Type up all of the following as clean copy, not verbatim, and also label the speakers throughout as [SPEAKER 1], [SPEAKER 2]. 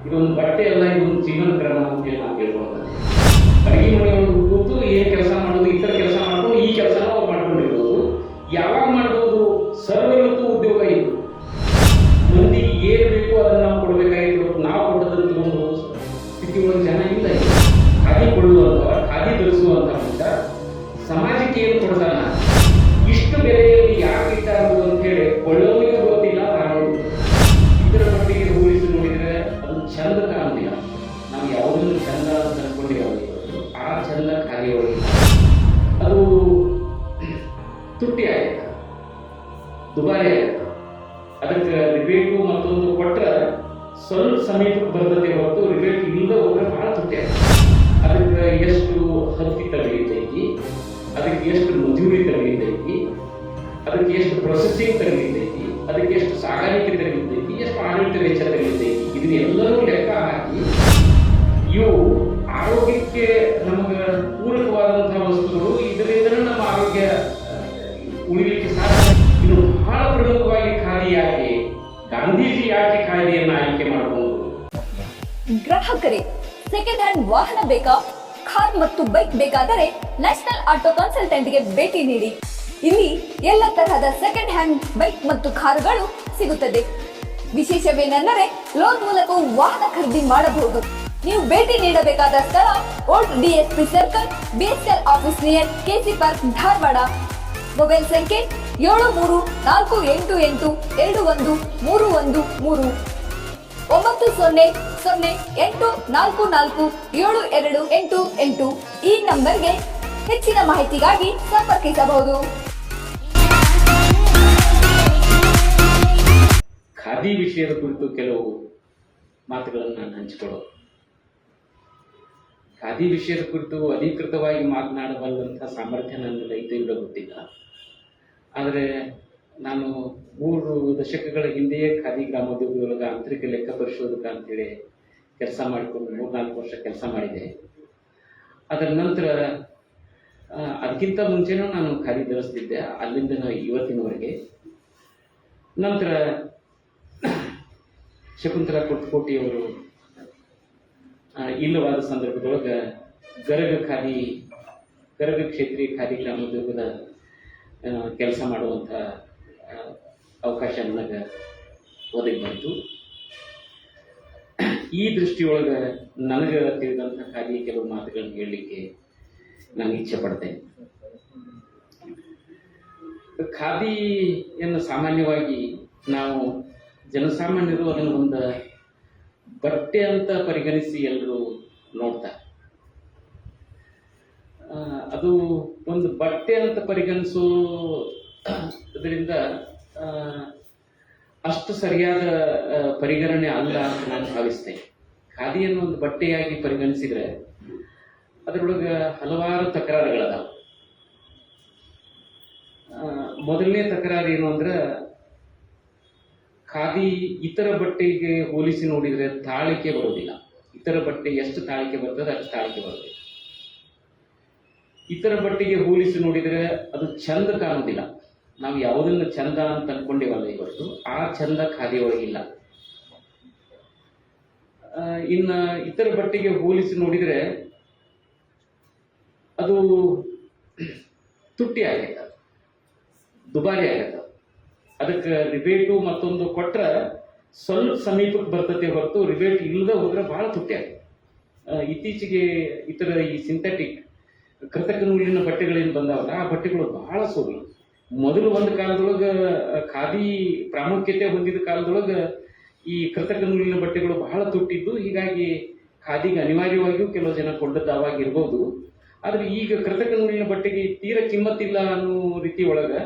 [SPEAKER 1] ಇದೊಂದು ಬಟ್ಟೆ ಅಲ್ಲ, ಇದೊಂದು ಜೀವನ ಕ್ರಮ ಅಂತೇಳಿ ನಾವು ಹೇಳ್ಕೊಳ್ತಾರೆ. ಅಡುಗೆ ಮನೆಯೊಳಗೆ ಕೂತು ಏನು ಕೆಲಸ ಮಾಡೋದು, ಇತರ ಕೆಲಸ ಮಾಡ್ಕೊಂಡು ಈ ಕೆಲಸನ ಅವ್ರು ಮಾಡ್ಕೊಂಡಿರ್ಬೋದು. ಯಾವಾಗ ಮಾಡ್ಬೋದು? ಸರ್ವರಿಗೂ ಉದ್ಯೋಗ ಇದು. ಮಂದಿಗೆ ಏನು ಬೇಕು ಅದನ್ನು ನಾವು ಕೊಡಬೇಕಾಗಿತ್ತು. ನಾವು ಕೊಟ್ಟದನ್ನು ತಗೊಂಡು ಸ್ಥಿತಿ ಒಳಗೆ ಜನ ಇಲ್ಲ. ಖಾದಿ ಕೊಳ್ಳುವಂಥವ, ಖಾದಿ ಧರಿಸುವಂಥ ಮನುಷ್ಯ ಸಮಾಜಕ್ಕೆ ಏನು ಕೊಡ್ತಾನ, ಇಷ್ಟು ಬೆಲೆಯಲ್ಲಿ ಯಾಕೆ ಇಟ್ಟಾರು ಅಂತ ಹೇಳಿ ಕೊಳ್ಳೋನಿಗೆ ಗೊತ್ತಿಲ್ಲ, ಮಾರೋದು. ಇದರ ಮಟ್ಟಿಗೆ ಹೋಲಿಸಿ ನೋಡಿದರೆ ಅದು ಚಂದ ಕಾಣುವುದಿಲ್ಲ. ನಾವು ಯಾವುದನ್ನು ಚಂದ ಅಂತ ಅನ್ಕೊಂಡಿರೋದು ಆ ಚಂದ ಖಾದಿ ಒಳಗೆ ಅದು ತುಟ್ಟಿ ಆಯ್ತು, ದುಬಾರಿ ಆಯ್ತು. ಅದಕ್ಕೆ ರಿಬೇಟು ಮತ್ತೊಂದು ಕೊಟ್ಟರೆ ಸ್ವಲ್ಪ ಸಮೀಪಕ್ಕೆ ಬರ್ತದೆ ಹೊರತು ರಿಬೇಟ್ ಇಲ್ಲದ ಹೋದ್ರೆ ಭಾಳ ತುಟ್ಟಿ ಆಯ್ತು. ಅದಕ್ಕೆ ಎಷ್ಟು ಹತ್ತಿ ತಗಲಿತೈತಿ, ಅದಕ್ಕೆ ಎಷ್ಟು ಮಜೂರಿ ತಗಲಿತೈತಿ, ಅದಕ್ಕೆ ಎಷ್ಟು ಪ್ರೊಸೆಸಿಂಗ್ ತಗಲಿತೈತಿ, ಅದಕ್ಕೆ ಎಷ್ಟು ಸಾಗಾಣಿಕೆ ತಗಲಿತೈತಿ, ಎಷ್ಟು ಆಡಳಿತ ವೆಚ್ಚ ತಗಲಿತೈತಿ, ಇದನ್ನೆಲ್ಲರೂ ಲೆಕ್ಕ ಹಾಕಿ ಇವು ಆರೋಗ್ಯಕ್ಕೆ ನಮಗೆ ಪೂರಕವಾದಂತಹ ವಸ್ತುಗಳು. ಇದರಿಂದ ನಮ್ಮ ಆರೋಗ್ಯ ಉಳಿಲಿಕ್ಕೆ ಸಾಧ್ಯ. ಇದು ಬಹಳ ಪ್ರಮುಖವಾಗಿ ಖಾದಿ ಯಾಕೆ, ಗಾಂಧೀಜಿ ಯಾಕೆ ಖಾದಿಯನ್ನು ಆಯ್ಕೆ ಮಾಡಬಹುದು?
[SPEAKER 2] ಗ್ರಾಹಕರೇ, ಸೆಕೆಂಡ್ ಹ್ಯಾಂಡ್ ವಾಹನ ಬೇಕಾ? ಕಾರ್ ಮತ್ತು ಬೈಕ್ ಬೇಕಾದರೆ ನ್ಯಾಷನಲ್ ಆಟೋ ಕನ್ಸಲ್ಟೆಂಟ್ಗೆ ಭೇಟಿ ನೀಡಿ. ಇಲ್ಲಿ ಎಲ್ಲ ತರಹದ ಸೆಕೆಂಡ್ ಹ್ಯಾಂಡ್ ಬೈಕ್ ಮತ್ತು ಕಾರುಗಳು ಸಿಗುತ್ತದೆ. ವಿಶೇಷವೇನೆಂದರೆ ಲೋನ್ ಮೂಲಕ ವಾಹನ ಖರೀದಿ ಮಾಡಬಹುದು. ನೀವು ಭೇಟಿ ನೀಡಬೇಕಾದ ಸ್ಥಳ old DSP circle, BSL office near KC park, Dharwad. Mobile ಸಂಖ್ಯೆ 7348821313 9008447288. ಈ ನಂಬರ್ಗೆ ಹೆಚ್ಚಿನ ಮಾಹಿತಿಗಾಗಿ ಸಂಪರ್ಕಿಸಬಹುದು.
[SPEAKER 1] ಖಾದಿ ವಿಷಯದ ಕುರಿತು ಕೆಲವು ಮಾತುಗಳನ್ನು ನಾನು ಹಂಚಿಕೊಳ್ಳೋದು. ಖಾದಿ ವಿಷಯದ ಕುರಿತು ಅಧಿಕೃತವಾಗಿ ಮಾತನಾಡಬಲ್ಲಂಥ ಸಾಮರ್ಥ್ಯ ನನ್ನಲ್ಲಿ ಐತೆ ಇಲ್ಲ ಗೊತ್ತಿಲ್ಲ. ಆದರೆ ನಾನು 3 ದಶಕಗಳ ಹಿಂದೆಯೇ ಖಾದಿ ಗ್ರಾಮೋದ್ಯೋಗದೊಳಗೆ ಆಂತರಿಕ ಲೆಕ್ಕ ಪರಿಶೋಧಕ ಅಂತೇಳಿ ಕೆಲಸ ಮಾಡಿಕೊಂಡು 3-4 ವರ್ಷ ಕೆಲಸ ಮಾಡಿದೆ. ಅದರ ನಂತರ ಅದಕ್ಕಿಂತ ಮುಂಚೆನೂ ನಾನು ಖಾದಿ ಧರಿಸ್ತಿದ್ದೆ, ಅಲ್ಲಿಂದ ಇವತ್ತಿನವರೆಗೆ. ನಂತರ ಶಕುಂತಲಾ ಕೊಟ್ಟಕೋಟಿಯವರು ಇಲ್ಲವಾದ ಸಂದರ್ಭದೊಳಗೆ ಗರಗ ಕ್ಷೇತ್ರೀಯ ಖಾದಿ ಗ್ರಾಮೋದ್ಯೋಗದ ಕೆಲಸ ಮಾಡುವಂಥ ಅವಕಾಶ ನನಗೆ ಒದಗಿ ಬಂತು. ಈ ದೃಷ್ಟಿಯೊಳಗೆ ನನಗೆ ತಿಳಿದಂಥ ಖಾದಿಯ ಕೆಲವು ಮಾತುಗಳನ್ನು ಹೇಳಲಿಕ್ಕೆ ನಾನು ಇಚ್ಛೆ ಪಡ್ತೇನೆ. ಖಾದಿಯನ್ನು ಸಾಮಾನ್ಯವಾಗಿ ನಾವು ಜನಸಾಮಾನ್ಯರು ಅದನ್ನು ಒಂದು ಬಟ್ಟೆ ಅಂತ ಪರಿಗಣಿಸಿ ಎಲ್ಲರೂ ನೋಡ್ತಾರೆ. ಅದು ಒಂದು ಬಟ್ಟೆ ಅಂತ ಪರಿಗಣಿಸೋದ್ರಿಂದ ಅಷ್ಟು ಸರಿಯಾದ ಪರಿಗಣನೆ ಅಲ್ಲ ಅಂತ ನಾನು ಭಾವಿಸ್ತೇನೆ. ಖಾದಿಯನ್ನು ಒಂದು ಬಟ್ಟೆಯಾಗಿ ಪರಿಗಣಿಸಿದರೆ ಅದರೊಳಗೆ ಹಲವಾರು ತಕರಾರುಗಳದಾವ. ಮೊದಲನೇ ತಕರಾರು ಏನು ಅಂದ್ರೆ, ಖಾದಿ ಇತರ ಬಟ್ಟೆಗೆ ಹೋಲಿಸಿ ನೋಡಿದರೆ ತಾಳಿಕೆ ಬರೋದಿಲ್ಲ. ಇತರ ಬಟ್ಟೆ ಎಷ್ಟು ತಾಳಿಕೆ ಬರ್ತದೆ ಅಷ್ಟು ತಾಳಿಕೆ ಬರೋದಿಲ್ಲ. ಇತರ ಬಟ್ಟೆಗೆ ಹೋಲಿಸಿ ನೋಡಿದರೆ ಅದು ಚಂದ ಕಾಣುವುದಿಲ್ಲ. ನಾವು ಯಾವುದನ್ನು ಚಂದ ಅಂತ ಅನ್ಕೊಂಡೇವಲ್ಲ ಇವತ್ತು, ಆ ಚಂದ ಖಾದಿ ಒಳಗಿಲ್ಲ. ಇನ್ನು ಇತರ ಬಟ್ಟೆಗೆ ಹೋಲಿಸಿ ನೋಡಿದರೆ ಅದು ತುಟ್ಟಿ ಆಗೈತೆ, ದುಬಾರಿ ಆಗೈತೆ. ಅದಕ್ಕೆ ರಿಬೇಟು ಮತ್ತೊಂದು ಕೊಟ್ಟರೆ ಸ್ವಲ್ಪ ಸಮೀಪಕ್ಕೆ ಬರ್ತದೆ ಹೊರತು ರಿಬೇಟ್ ಇಲ್ಲದೆ ಹೋದ್ರೆ ಭಾಳ ತುಟ್ಟಿ ಆಗುತ್ತೆ. ಇತ್ತೀಚೆಗೆ ಈ ಸಿಂಥೆಟಿಕ್ ಕೃತಕ ನೂಲಿನ ಬಟ್ಟೆಗಳೇನು ಬಂದಾವಲ್ಲ, ಆ ಬಟ್ಟೆಗಳು ಬಹಳ ಸೋಗಲು. ಮೊದಲು ಒಂದು ಕಾಲದೊಳಗೆ ಖಾದಿ ಪ್ರಾಮುಖ್ಯತೆ ಹೊಂದಿದ ಕಾಲದೊಳಗೆ ಈ ಕೃತಕ ನೂಲಿನ ಬಟ್ಟೆಗಳು ಬಹಳ ತುಟ್ಟಿದ್ದು. ಹೀಗಾಗಿ ಖಾದಿಗೆ ಅನಿವಾರ್ಯವಾಗಿಯೂ ಕೆಲವು ಜನ ಕೊಂಡದ್ದು ಅವಾಗಿರ್ಬೋದು. ಆದರೆ ಈಗ ಕೃತಕ ನೂಲಿನ ಬಟ್ಟೆಗೆ ತೀರ ಕಿಮ್ಮತ್ತಿಲ್ಲ ಅನ್ನೋ ರೀತಿ ಒಳಗೆ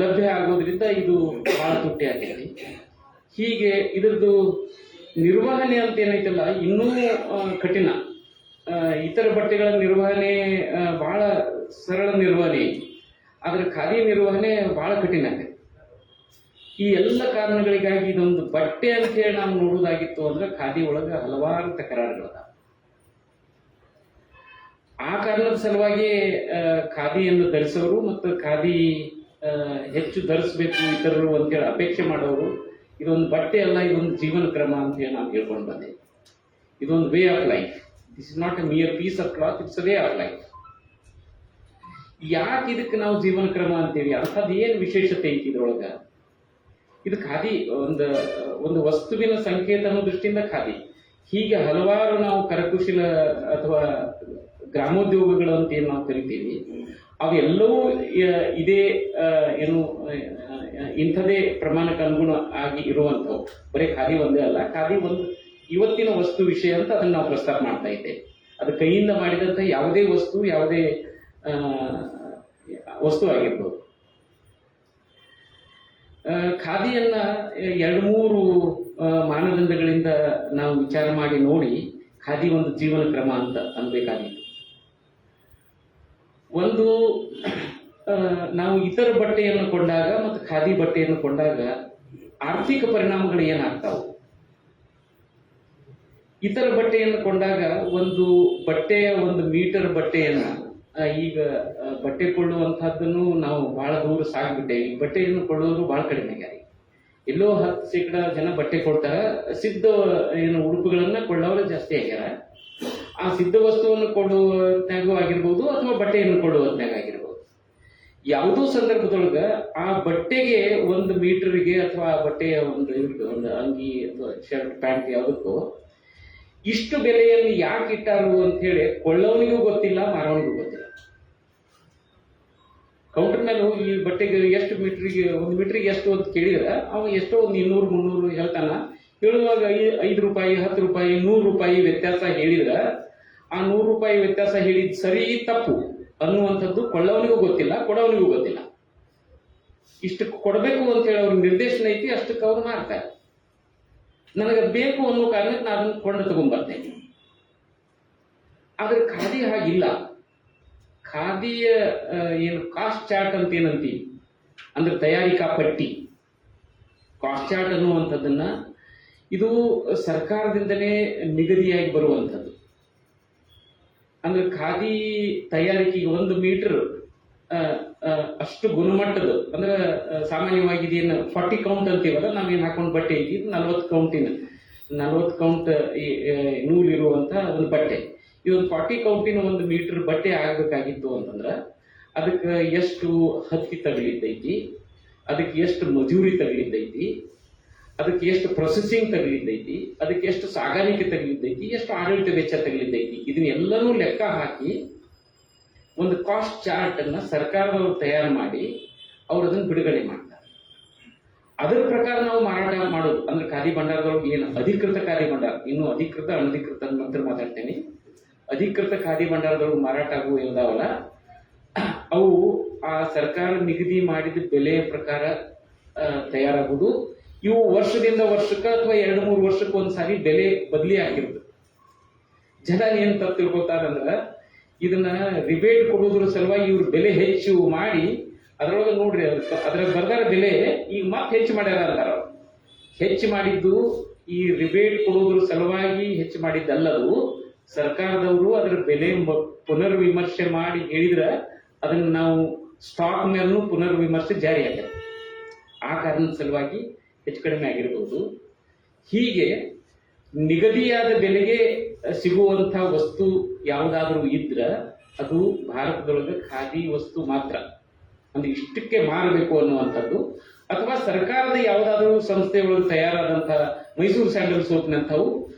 [SPEAKER 1] ಲಭ್ಯ ಆಗೋದ್ರಿಂದ ಇದು ಬಹಳ ತುಟ್ಟಿ ಆಗೈತಿ. ಹೀಗೆ ಇದರದ್ದು ನಿರ್ವಹಣೆ ಅಂತ ಏನೈತಲ್ಲ ಇನ್ನೂ ಕಠಿಣ. ಇತರ ಬಟ್ಟೆಗಳ ನಿರ್ವಹಣೆ ಬಹಳ ಸರಳ ನಿರ್ವಹಣೆ ಐತಿ, ಆದರೆ ಖಾದಿ ನಿರ್ವಹಣೆ ಬಹಳ ಕಠಿಣ ಆಗೈತಿ. ಈ ಎಲ್ಲ ಕಾರಣಗಳಿಗಾಗಿ ಇದೊಂದು ಬಟ್ಟೆ ಅಂತ ಹೇಳಿ ನಾವು ನೋಡೋದಾಗಿತ್ತು ಅಂದ್ರೆ ಖಾದಿ ಒಳಗೆ ಹಲವಾರು ತಕರಾರುಗಳದ. ಆ ಕಾರಣದ ಸಲುವಾಗಿ ಖಾದಿಯನ್ನು ಧರಿಸೋರು ಮತ್ತು ಖಾದಿ ಹೆಚ್ಚು ಧರಿಸಬೇಕು ಇತರರು ಅಂತೇಳಿ ಅಪೇಕ್ಷೆ ಮಾಡೋರು ಇದೊಂದು ಬಟ್ಟೆ ಅಲ್ಲ, ಇದೊಂದು ಜೀವನ ಕ್ರಮ ಅಂತ ಹೇಳಿ ನಾವು ಹೇಳ್ಕೊಂಡು ಬಂದೆ. ಇದೊಂದು way of life. This is not a mere piece of cloth, it's a way of life. ಯಾಕೆ ಇದಕ್ಕೆ ನಾವು ಜೀವನ ಕ್ರಮ ಅಂತೇಳಿ? ಅಂಥದ್ದು ಏನು ವಿಶೇಷತೆ ಐತಿ ಇದ್ರೊಳಗೆ? ಇದು ಖಾದಿ ಒಂದು ವಸ್ತುವಿನ ಸಂಕೇತ ಅನ್ನೋ ದೃಷ್ಟಿಯಿಂದ ಖಾದಿ. ಹೀಗೆ ಹಲವಾರು ನಾವು ಕರಕುಶಲ ಅಥವಾ ಗ್ರಾಮೋದ್ಯೋಗಗಳು ಅಂತ ಏನು ನಾವು ಕರಿತೀವಿ, ಅವೆಲ್ಲವೂ ಇದೇ ಏನು ಇಂಥದೇ ಪ್ರಮಾಣಕ್ಕೆ ಅನುಗುಣ ಆಗಿ ಇರುವಂಥವು. ಬರೀ ಖಾದಿ ಒಂದೇ ಅಲ್ಲ, ಖಾದಿ ಒಂದು ಇವತ್ತಿನ ವಸ್ತು ವಿಷಯ ಅಂತ ಅದನ್ನು ನಾವು ಪ್ರಸ್ತಾಪ ಮಾಡ್ತಾ ಇದ್ದೇವೆ. ಅದು ಕೈಯಿಂದ ಮಾಡಿದಂಥ ಯಾವುದೇ ವಸ್ತು ಆಗಿರ್ಬೋದು. ಖಾದಿಯನ್ನ 2-3 ಮಾನದಂಡಗಳಿಂದ ನಾವು ವಿಚಾರ ಮಾಡಿ ನೋಡಿ ಖಾದಿ ಒಂದು ಜೀವನ ಕ್ರಮ ಅಂತ ಅನ್ಬೇಕಾಗಿತ್ತು. ಒಂದು, ನಾವು ಇತರ ಬಟ್ಟೆಯನ್ನು ಕೊಂಡಾಗ ಮತ್ತು ಖಾದಿ ಬಟ್ಟೆಯನ್ನು ಕೊಂಡಾಗ ಆರ್ಥಿಕ ಪರಿಣಾಮಗಳು ಏನಾಗ್ತಾವು? ಇತರ ಬಟ್ಟೆಯನ್ನು ಕೊಂಡಾಗ ಒಂದು ಮೀಟರ್ ಬಟ್ಟೆಯನ್ನ ಈಗ ಬಟ್ಟೆ ಕೊಳ್ಳುವಂತಹದ್ದನ್ನು ನಾವು ಬಹಳ ದೂರ ಸಾಗ್ಬಿಟ್ಟೇವೆ. ಬಟ್ಟೆಯನ್ನು ಕೊಳ್ಳೋರು ಬಹಳ ಕಡಿಮೆ ಆಗ್ಯಾರ. ಎಲ್ಲೋ 10% ಜನ ಬಟ್ಟೆ ಕೊಡ್ತಾರ, ಸಿದ್ಧ ಉಡುಪುಗಳನ್ನ ಕೊಳ್ಳೋರು ಜಾಸ್ತಿ ಆಗ್ಯಾರ. ಆ ಸಿದ್ಧ ವಸ್ತುವನ್ನು ಕೊಳ್ಳುವತ್ನಾಗೂ ಆಗಿರ್ಬೋದು ಅಥವಾ ಬಟ್ಟೆಯನ್ನು ಕೊಳ್ಳುವತ್ನಾಗ ಆಗಿರ್ಬೋದು. ಯಾವುದೋ ಸಂದರ್ಭದೊಳಗ ಆ ಬಟ್ಟೆಗೆ 1 ಮೀಟರ್ಗೆ ಅಥವಾ ಆ ಬಟ್ಟೆಯ ಒಂದು ಅಂಗಿ ಅಥವಾ ಶರ್ಟ್ ಪ್ಯಾಂಟ್ ಯಾವುದಕ್ಕೂ ಇಷ್ಟು ಬೆಲೆಯನ್ನು ಯಾಕೆ ಇಟ್ಟಾರು ಅಂತ ಹೇಳಿ ಕೊಳ್ಳೋನಿಗೂ ಗೊತ್ತಿಲ್ಲ, ಮಾರೋನಿಗೂ ಗೊತ್ತಿಲ್ಲ. ಕೌಂಟರ್ ಮೇಲೆ ಹೋಗಿ ಈ ಬಟ್ಟೆಗೆ ಎಷ್ಟು ಮೀಟರ್ಗೆ 1 ಮೀಟರ್ಗೆ ಎಷ್ಟು ಅಂತ ಕೇಳಿದ್ರೆ ಅವ ಎಷ್ಟೋ ಒಂದು 200-300 ಹೇಳ್ತಾನ. ಹೇಳುವಾಗ 5 ರೂಪಾಯಿ, 10 ರೂಪಾಯಿ, 100 ರೂಪಾಯಿ ವ್ಯತ್ಯಾಸ ಹೇಳಿದ್ರೆ ಆ 100 ರೂಪಾಯಿ ವ್ಯತ್ಯಾಸ ಹೇಳಿದ್ ಸರಿ ತಪ್ಪು ಅನ್ನುವಂಥದ್ದು ಕೊಳ್ಳವನಿಗೂ ಗೊತ್ತಿಲ್ಲ, ಕೊಡವನಿಗೂ ಗೊತ್ತಿಲ್ಲ. ಇಷ್ಟು ಕೊಡಬೇಕು ಅಂತ ಹೇಳಿ ಅವ್ರ ನಿರ್ದೇಶನ ಐತಿ, ಅಷ್ಟಕ್ಕೆ ಅವ್ರು ಮಾಡ್ತಾರೆ. ನನಗೆ ಬೇಕು ಅನ್ನೋ ಕಾರಣಕ್ಕೆ ನಾನು ಅದನ್ನು ಕೊಂಡು ತಗೊಂಡ್ಬರ್ತೇನೆ. ಆದ್ರೆ ಖಾದಿ ಹಾಗಿಲ್ಲ. ಖಾದಿಯ ಕಾಸ್ಟ್ ಚಾರ್ಟ್ ಅಂತ ಏನಂತೀವಿ ಅಂದ್ರೆ ತಯಾರಿಕಾ ಪಟ್ಟಿ, ಕಾಸ್ಟ್ ಚಾರ್ಟ್ ಅನ್ನುವಂಥದ್ದನ್ನ ಇದು ಸರ್ಕಾರದಿಂದಲೇ ನಿಗದಿಯಾಗಿ ಬರುವಂಥದ್ದು. ಅಂದ್ರೆ ಖಾದಿ ತಯಾರಿಕೆಗೆ 1 ಮೀಟರ್ ಅಷ್ಟು ಗುಣಮಟ್ಟದ ಅಂದ್ರೆ ಸಾಮಾನ್ಯವಾಗಿ ಇದೇನು 40 ಕೌಂಟ್ ಅಂತೀವಲ್ಲ, ನಾವೇನು ಹಾಕೊಂಡು ಬಟ್ಟೆ ಐತಿ 40 ಕೌಂಟ್ ನೂಲಿರುವಂತ ಒಂದು ಬಟ್ಟೆ. ಈ ಒಂದು 40 ಕೌಂಟಿನ 1 ಮೀಟರ್ ಬಟ್ಟೆ ಆಗ್ಬೇಕಾಗಿತ್ತು ಅಂತಂದ್ರೆ ಅದಕ್ಕೆ ಎಷ್ಟು ಹತ್ತಿ ತಗಲಿದ್ದೈತಿ, ಅದಕ್ಕೆ ಎಷ್ಟು ಮಜೂರಿ ತಗಲಿದ್ದೈತಿ, ಅದಕ್ಕೆ ಎಷ್ಟು ಪ್ರೊಸೆಸಿಂಗ್ ತಗಲಿದ್ದೈತಿ, ಅದಕ್ಕೆ ಎಷ್ಟು ಸಾಗಾಣಿಕೆ ತಗಲಿದ್ದೈತಿ, ಎಷ್ಟು ಆಡಳಿತ ವೆಚ್ಚ ತಗಲಿದ್ದೈತಿ, ಇದನ್ನೆಲ್ಲನೂ ಲೆಕ್ಕ ಹಾಕಿ ಒಂದು ಕಾಸ್ಟ್ ಚಾರ್ಟ್ ಅನ್ನ ಸರ್ಕಾರದವರು ತಯಾರು ಮಾಡಿ ಅವ್ರು ಅದನ್ನು ಬಿಡುಗಡೆ ಮಾಡ್ತಾರೆ. ಅದರ ಪ್ರಕಾರ ನಾವು ಮಾರಾಟ ಮಾಡೋದು. ಅಂದ್ರೆ ಖಾದಿ ಭಂಡಾರದೊಳಗೆ ಏನು ಅಧಿಕೃತ ಖಾದಿ ಭಂಡಾರ, ಇನ್ನು ಅಧಿಕೃತ ಅನಧಿಕೃತ ನಂತರ ಮಾತಾಡ್ತೇನೆ. ಅಧಿಕೃತ ಖಾದಿ ಭಂಡಾರದೊಳಗೆ ಮಾರಾಟ ಆಗುವ ಇದಾವಲ್ಲ, ಅವು ಆ ಸರ್ಕಾರ ನಿಗದಿ ಮಾಡಿದ ಬೆಲೆಯ ಪ್ರಕಾರ ತಯಾರಾಗುವುದು. ಇವು ವರ್ಷದಿಂದ ವರ್ಷಕ್ಕೆ ಅಥವಾ 2-3 ವರ್ಷಕ್ಕೆ ಒಂದ್ಸಾರಿ ಬೆಲೆ ಬದಲಿ ಆಗಿರುತ್ತೆ. ಜನ ಏನ್ ತಪ್ಪು ತಿಳ್ಕೊತಾರಂದ್ರ ಇದನ್ನ ರಿಬೇಟ್ ಕೊಡೋದ್ರ ಸಲುವಾಗಿ ಇವ್ರು ಬೆಲೆ ಹೆಚ್ಚು ಮಾಡಿ ಅದ್ರೊಳಗೆ ನೋಡ್ರಿ ಅದ್ರ ಬರ್ದಾರ ಬೆಲೆ ಈಗ ಮತ್ತೆ ಹೆಚ್ಚು ಮಾಡ್ಯಾರ ಅಂತಾರ. ಹೆಚ್ಚು ಮಾಡಿದ್ದು ಈ ರಿಬೇಟ್ ಕೊಡೋದ್ರ ಸಲುವಾಗಿ ಹೆಚ್ಚು ಮಾಡಿದ್ದಲ್ಲದು. ಸರ್ಕಾರದವರು ಅದರ ಬೆಲೆ ಪುನರ್ ವಿಮರ್ಶೆ ಮಾಡಿ ಹೇಳಿದ್ರ ಅದನ್ನ ನಾವು ಸ್ಟಾಕ್ ಮೇಲೂ ಪುನರ್ ವಿಮರ್ಶೆ ಜಾರಿ ಆಗಿದೆ. ಆ ಕಾರಣದ ಸಲುವಾಗಿ ಹೆಚ್ಚು ಕಡಿಮೆ ಆಗಿರ್ಬೋದು. ಹೀಗೆ ನಿಗದಿಯಾದ ಬೆಲೆಗೆ ಸಿಗುವಂತ ವಸ್ತು ಯಾವುದಾದ್ರೂ ಇದ್ರ ಅದು ಭಾರತದೊಳಗೆ ಖಾದಿ ವಸ್ತು ಮಾತ್ರ. ಅಂದ್ರೆ ಇಷ್ಟಕ್ಕೆ ಮಾರಬೇಕು ಅನ್ನುವಂಥದ್ದು, ಅಥವಾ ಸರ್ಕಾರದ ಯಾವುದಾದ್ರೂ ಸಂಸ್ಥೆಯೊಳಗೆ ತಯಾರಾದಂತಹ ಮೈಸೂರು ಸ್ಯಾಂಡಲ್ ಸೋಪ್ನಂಥವು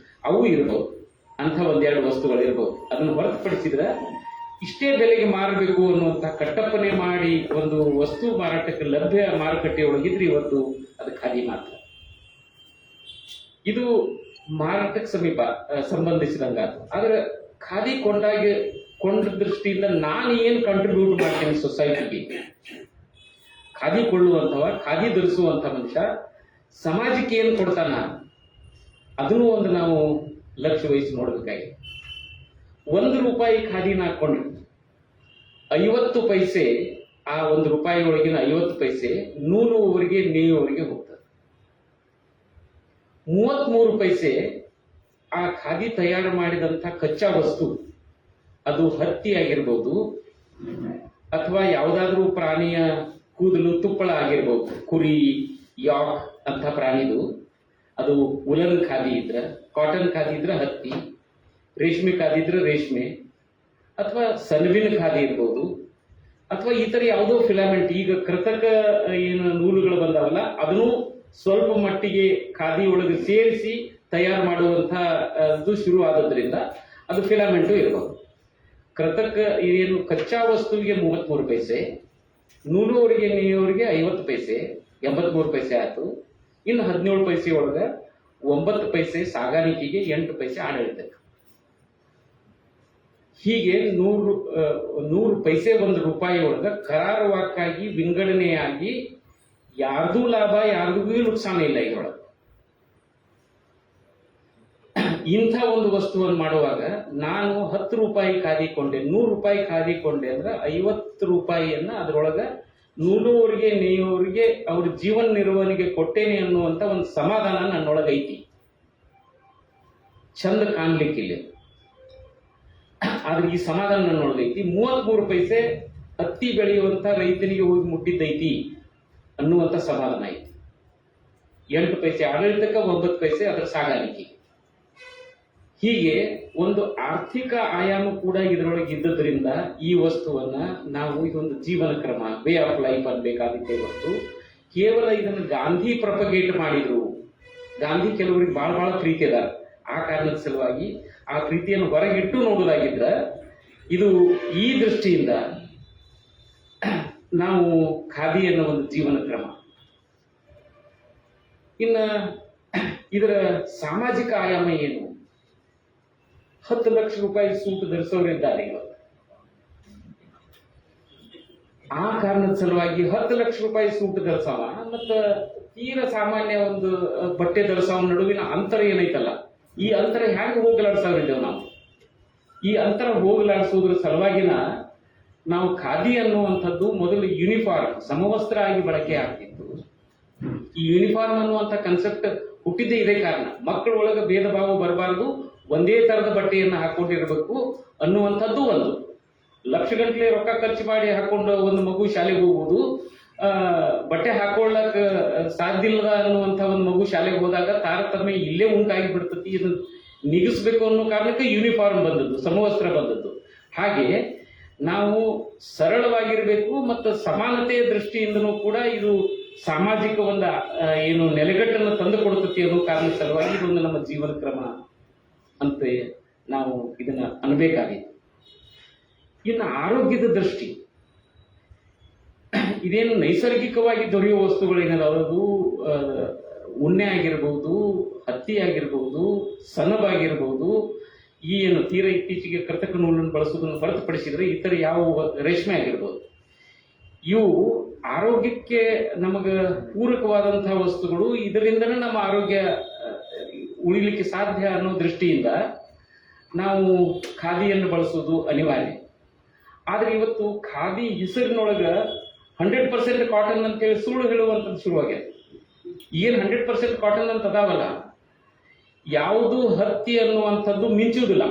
[SPEAKER 1] ಅವು ಇರಬಹುದು. ಅಂಥ 1-2 ವಸ್ತುಗಳು ಇರಬಹುದು. ಅದನ್ನು ಹೊರತುಪಡಿಸಿದ್ರೆ ಇಷ್ಟೇ ಬೆಲೆಗೆ ಮಾರಬೇಕು ಅನ್ನುವಂಥ ಕಟ್ಟಪ್ಪನೆ ಮಾಡಿ ಒಂದು ವಸ್ತು ಮಾರಾಟಕ್ಕೆ ಲಭ್ಯ ಮಾರುಕಟ್ಟೆಯೊಳಗಿದ್ರೆ ಇವತ್ತು ಅದು ಖಾದಿ ಮಾತ್ರ. ಇದು ಮಾರಾಟಕ್ಕೆ ಸಂಬಂಧಿಸಿದಂಗಾತು. ಆದ್ರೆ ಖಾದಿ ಕೊಂಡ ದೃಷ್ಟಿಯಿಂದ ನಾನು ಏನು ಕಾಂಟ್ರಿಬ್ಯೂಟ್ ಮಾಡ್ತೇನೆ ಸೊಸೈಟಿಗೆ, ಖಾದಿ ಕೊಳ್ಳುವಂಥವ, ಖಾದಿ ಧರಿಸುವಂಥ ಮನುಷ್ಯ ಸಮಾಜಕ್ಕೆ ಏನು ಕೊಡ್ತಾನ ಅದನ್ನು ಒಂದು ನಾವು ಲಕ್ಷ್ಯ ವಹಿಸಿ ನೋಡ್ಬೇಕಾಗಿದೆ. 1 ರೂಪಾಯಿ ಖಾದಿನ ಹಾಕೊಂಡ್ರೆ 50 ಪೈಸೆ, ಆ 1 ರೂಪಾಯಿ ಒಳಗಿನ 50 ಪೈಸೆ ನೂಲುವವರಿಗೆ ನೇಯುವವರಿಗೆ ಹೋಗ್ತದೆ. 33 ಪೈಸೆ ಆ ಖಾದಿ ತಯಾರು ಮಾಡಿದಂಥ ಕಚ್ಚಾ ವಸ್ತು, ಅದು ಹತ್ತಿ ಆಗಿರ್ಬೋದು ಅಥವಾ ಯಾವುದಾದ್ರೂ ಪ್ರಾಣಿಯ ಕೂದಲು ತುಪ್ಪಳ ಆಗಿರ್ಬೋದು, ಕುರಿ, ಯಾಕ್ ಅಂತ ಪ್ರಾಣಿದು. ಅದು ಉಲನ್ ಖಾದಿ ಇದ್ರ, ಕಾಟನ್ ಖಾದಿ ಇದ್ರೆ ಹತ್ತಿ, ರೇಷ್ಮೆ ಖಾದಿ ಇದ್ರೆ ರೇಷ್ಮೆ, ಅಥವಾ ಸನ್ವಿನ ಖಾದಿ ಇರ್ಬೋದು, ಅಥವಾ ಈ ತರ ಯಾವುದೋ ಫಿಲಾಮೆಂಟ್. ಈಗ ಕೃತಕ ಏನು ನೂಲುಗಳು ಬಂದಾವಲ್ಲ, ಅದನ್ನು ಸ್ವಲ್ಪ ಮಟ್ಟಿಗೆ ಖಾದಿ ಒಳಗೆ ಸೇರಿಸಿ ತಯಾರು ಮಾಡುವಂತಹದ್ದು ಶುರು ಆದದ್ರಿಂದ ಅದು ಫಿಲಾಮೆಂಟು ಇರ್ಬೋದು. ಕೃತಕ ಏನು ಕಚ್ಚಾ ವಸ್ತುವಿಗೆ 33 ಪೈಸೆ, ನೂಲುವರಿಗೆ ನೇಯವರಿಗೆ 50 ಪೈಸೆ, 83 ಪೈಸೆ ಆಯ್ತು. ಇನ್ನು 17 ಪೈಸೆ ಒಳಗೆ 9 ಪೈಸೆ ಸಾಗಾಣಿಕೆಗೆ, 8 ಪೈಸೆ ಆಡಳಿತಕ್ಕೆ. ಹೀಗೆ 100 ಪೈಸೆ ₹1 ಒಳಗೆ ಕರಾರುವಾಕ್ಕಾಗಿ ವಿಂಗಡಣೆಯಾಗಿ ಯಾರ್ದೂ ಲಾಭ ಯಾರಿಗೂ ನುಕ್ಸಾನ ಇಲ್ಲ ಇದರೊಳಗೆ. ಇಂಥ ಒಂದು ವಸ್ತುವನ್ನು ಮಾಡುವಾಗ ನಾನು ₹10 ಖಾದಿ ಕೊಂಡೆ, ₹100 ಖಾದಿ ಕೊಂಡೆ ಅಂದ್ರೆ ₹50 ಅದರೊಳಗೆ ನೂಲುವರಿಗೆ ನೇಯೋರಿಗೆ ಅವ್ರ ಜೀವನ ನಿರ್ವಹಣೆಗೆ ಕೊಟ್ಟೇನೆ ಅನ್ನುವಂತ ಒಂದು ಸಮಾಧಾನ ನನ್ನೊಳಗೆ ಐತಿ. ಚಂದ ಕಾಣ್ಲಿಕ್ಕಿಲ್ಲ, ಆದ್ರೆ ಈ ಸಮಾಧಾನ ನನ್ನೊಳಗೈತಿ. 33 ಪೈಸೆ ಹತ್ತಿ ಬೆಳೆಯುವಂತ ರೈತನಿಗೆ ಹೋಗಿ ಮುಟ್ಟಿದ್ದೈತಿ ಅನ್ನುವಂತ ಸಮಾಧಾನ ಐತಿ. 8 ಪೈಸೆ ಆಡಳಿತಕ್ಕೆ, 9 ಪೈಸೆ ಅದರ ಸಾಗಾಣಿಕೆ. ಹೀಗೆ ಒಂದು ಆರ್ಥಿಕ ಆಯಾಮ ಕೂಡ ಇದರೊಳಗೆ ಇದ್ದದ್ರಿಂದ ಈ ವಸ್ತುವನ್ನ ನಾವು ಇದೊಂದು ಜೀವನ ಕ್ರಮ, ವೇ ಆಫ್ ಲೈಫ್ ಅನ್ಬೇಕಾದಿತ್ತೆ ಹೊರತು ಕೇವಲ ಇದನ್ನು ಗಾಂಧಿ ಪ್ರೊಪಗೇಟ್ ಮಾಡಿದ್ರು. ಗಾಂಧಿ ಕೆಲವರಿಗೆ ಬಹಳ ಪ್ರೀತಿ ಅದ, ಆ ಕಾರಣದ ಸಲುವಾಗಿ ಆ ಪ್ರೀತಿಯನ್ನು ಹೊರಗಿಟ್ಟು ನೋಡೋದಾಗಿದ್ರ ಇದು ಈ ದೃಷ್ಟಿಯಿಂದ ನಾವು ಖಾದಿ ಅನ್ನೋ ಒಂದು ಜೀವನ ಕ್ರಮ. ಇನ್ನ ಇದರ ಸಾಮಾಜಿಕ ಆಯಾಮ ಏನು? 10 ಲಕ್ಷ ರೂಪಾಯಿ ಸೂಟ್ ಧರಿಸೋರಿದ್ದಾರೆ ಇವತ್ತು. ಆ ಕಾರಣದ ಸಲುವಾಗಿ 10 ಲಕ್ಷ ರೂಪಾಯಿ ಸೂಟ್ ಧರಿಸವ ಮತ್ತು ತೀರ ಸಾಮಾನ್ಯ ಒಂದು ಬಟ್ಟೆ ಧರಿಸವ ನಡುವಿನ ಅಂತರ ಏನೈತಲ್ಲ, ಈ ಅಂತರ ಹ್ಯಾಂಗ ಹೋಗಲಾಡ್ಸೋರಿದ್ದೇವೆ ನಾವು. ಈ ಅಂತರ ಹೋಗಲಾಡಿಸೋದ್ರ ಸಲುವಾಗಿನ ನಾವು ಖಾದಿ ಅನ್ನುವಂಥದ್ದು ಮೊದಲು ಯೂನಿಫಾರ್ಮ್ ಸಮವಸ್ತ್ರ ಆಗಿ ಬಳಕೆ ಆಗ್ತಿತ್ತು. ಈ ಯೂನಿಫಾರ್ಮ್ ಅನ್ನುವಂಥ ಕನ್ಸೆಪ್ಟ್ ಹುಟ್ಟಿದ್ದೇ ಇದೇ ಕಾರಣ. ಮಕ್ಕಳ ಒಳಗೆ ಭೇದ ಭಾವ ಬರಬಾರದು, ಒಂದೇ ತರದ ಬಟ್ಟೆಯನ್ನು ಹಾಕೊಂಡಿರ್ಬೇಕು ಅನ್ನುವಂಥದ್ದು ಒಂದು. ಲಕ್ಷಗಟ್ಟಲೆ ರೊಕ್ಕ ಖರ್ಚು ಮಾಡಿ ಹಾಕೊಂಡು ಒಂದು ಮಗು ಶಾಲೆಗೆ ಹೋಗ್ಬೋದು, ಬಟ್ಟೆ ಹಾಕೊಳ್ಳಕ್ ಸಾಧ್ಯ ಇಲ್ಲದ ಅನ್ನುವಂಥ ಒಂದು ಮಗು ಶಾಲೆಗೆ ಹೋದಾಗ ತಾರತಮ್ಯ ಇಲ್ಲೇ ಉಂಟಾಗಿ ಬಿಡ್ತತಿ. ಇದನ್ನು ನಿಗಿಸ್ಬೇಕು ಅನ್ನೋ ಕಾರಣಕ್ಕೆ ಯೂನಿಫಾರ್ಮ್ ಬಂದದ್ದು, ಸಮವಸ್ತ್ರ ಬಂದದ್ದು. ಹಾಗೆ ನಾವು ಸರಳವಾಗಿರ್ಬೇಕು ಮತ್ತು ಸಮಾನತೆಯ ದೃಷ್ಟಿಯಿಂದನೂ ಕೂಡ ಇದು ಸಾಮಾಜಿಕ ಒಂದು ಏನು ನೆಲೆಗಟ್ಟನ್ನು ತಂದು ಕೊಡುತ್ತತಿ ಅನ್ನೋ ಕಾರಣದ ಸಲುವಾಗಿ ಇದೊಂದು ನಮ್ಮ ಜೀವನ ಕ್ರಮ ಅಂತ ನಾವು ಇದನ್ನ ಅನ್ಬೇಕಾಗಿತ್ತು. ಇನ್ನು ಆರೋಗ್ಯದ ದೃಷ್ಟಿ, ಇದೇನು ನೈಸರ್ಗಿಕವಾಗಿ ದೊರೆಯುವ ವಸ್ತುಗಳೇನದು ಉಣ್ಣೆ ಆಗಿರ್ಬೋದು, ಹತ್ತಿ ಆಗಿರ್ಬೋದು, ಸನಬಾಗಿರ್ಬೋದು, ಈ ಏನು ತೀರ ಇತ್ತೀಚೆಗೆ ಕೃತಕ ನೂಲನ್ನು ಬಳಸುವುದನ್ನು ಹೊರತುಪಡಿಸಿದ್ರೆ ಇತರ ಯಾವ ರೇಷ್ಮೆ ಆಗಿರ್ಬೋದು, ಇವು ಆರೋಗ್ಯಕ್ಕೆ ನಮಗ ಪೂರಕವಾದಂತಹ ವಸ್ತುಗಳು. ಇದರಿಂದನೇ ನಮ್ಮ ಆರೋಗ್ಯ ಉಳಿಲಿಕ್ಕೆ ಸಾಧ್ಯ ಅನ್ನೋ ದೃಷ್ಟಿಯಿಂದ ನಾವು ಖಾದಿಯನ್ನು ಬಳಸೋದು ಅನಿವಾರ್ಯ. ಆದ್ರೆ ಇವತ್ತು ಖಾದಿ ಹೆಸರಿನೊಳಗ 100% ಕಾಟನ್ ಅಂತೇಳಿ ಸುಳ್ಳು ಹೇಳುವಂಥದ್ದು ಶುರುವಾಗಿದೆ. ಏನು 100% ಕಾಟನ್ ಅಂತ ಅದಾವಲ್ಲ, ಯಾವುದು ಹತ್ತಿ ಅನ್ನುವಂಥದ್ದು ಮಿಂಚುವುದಿಲ್ಲ.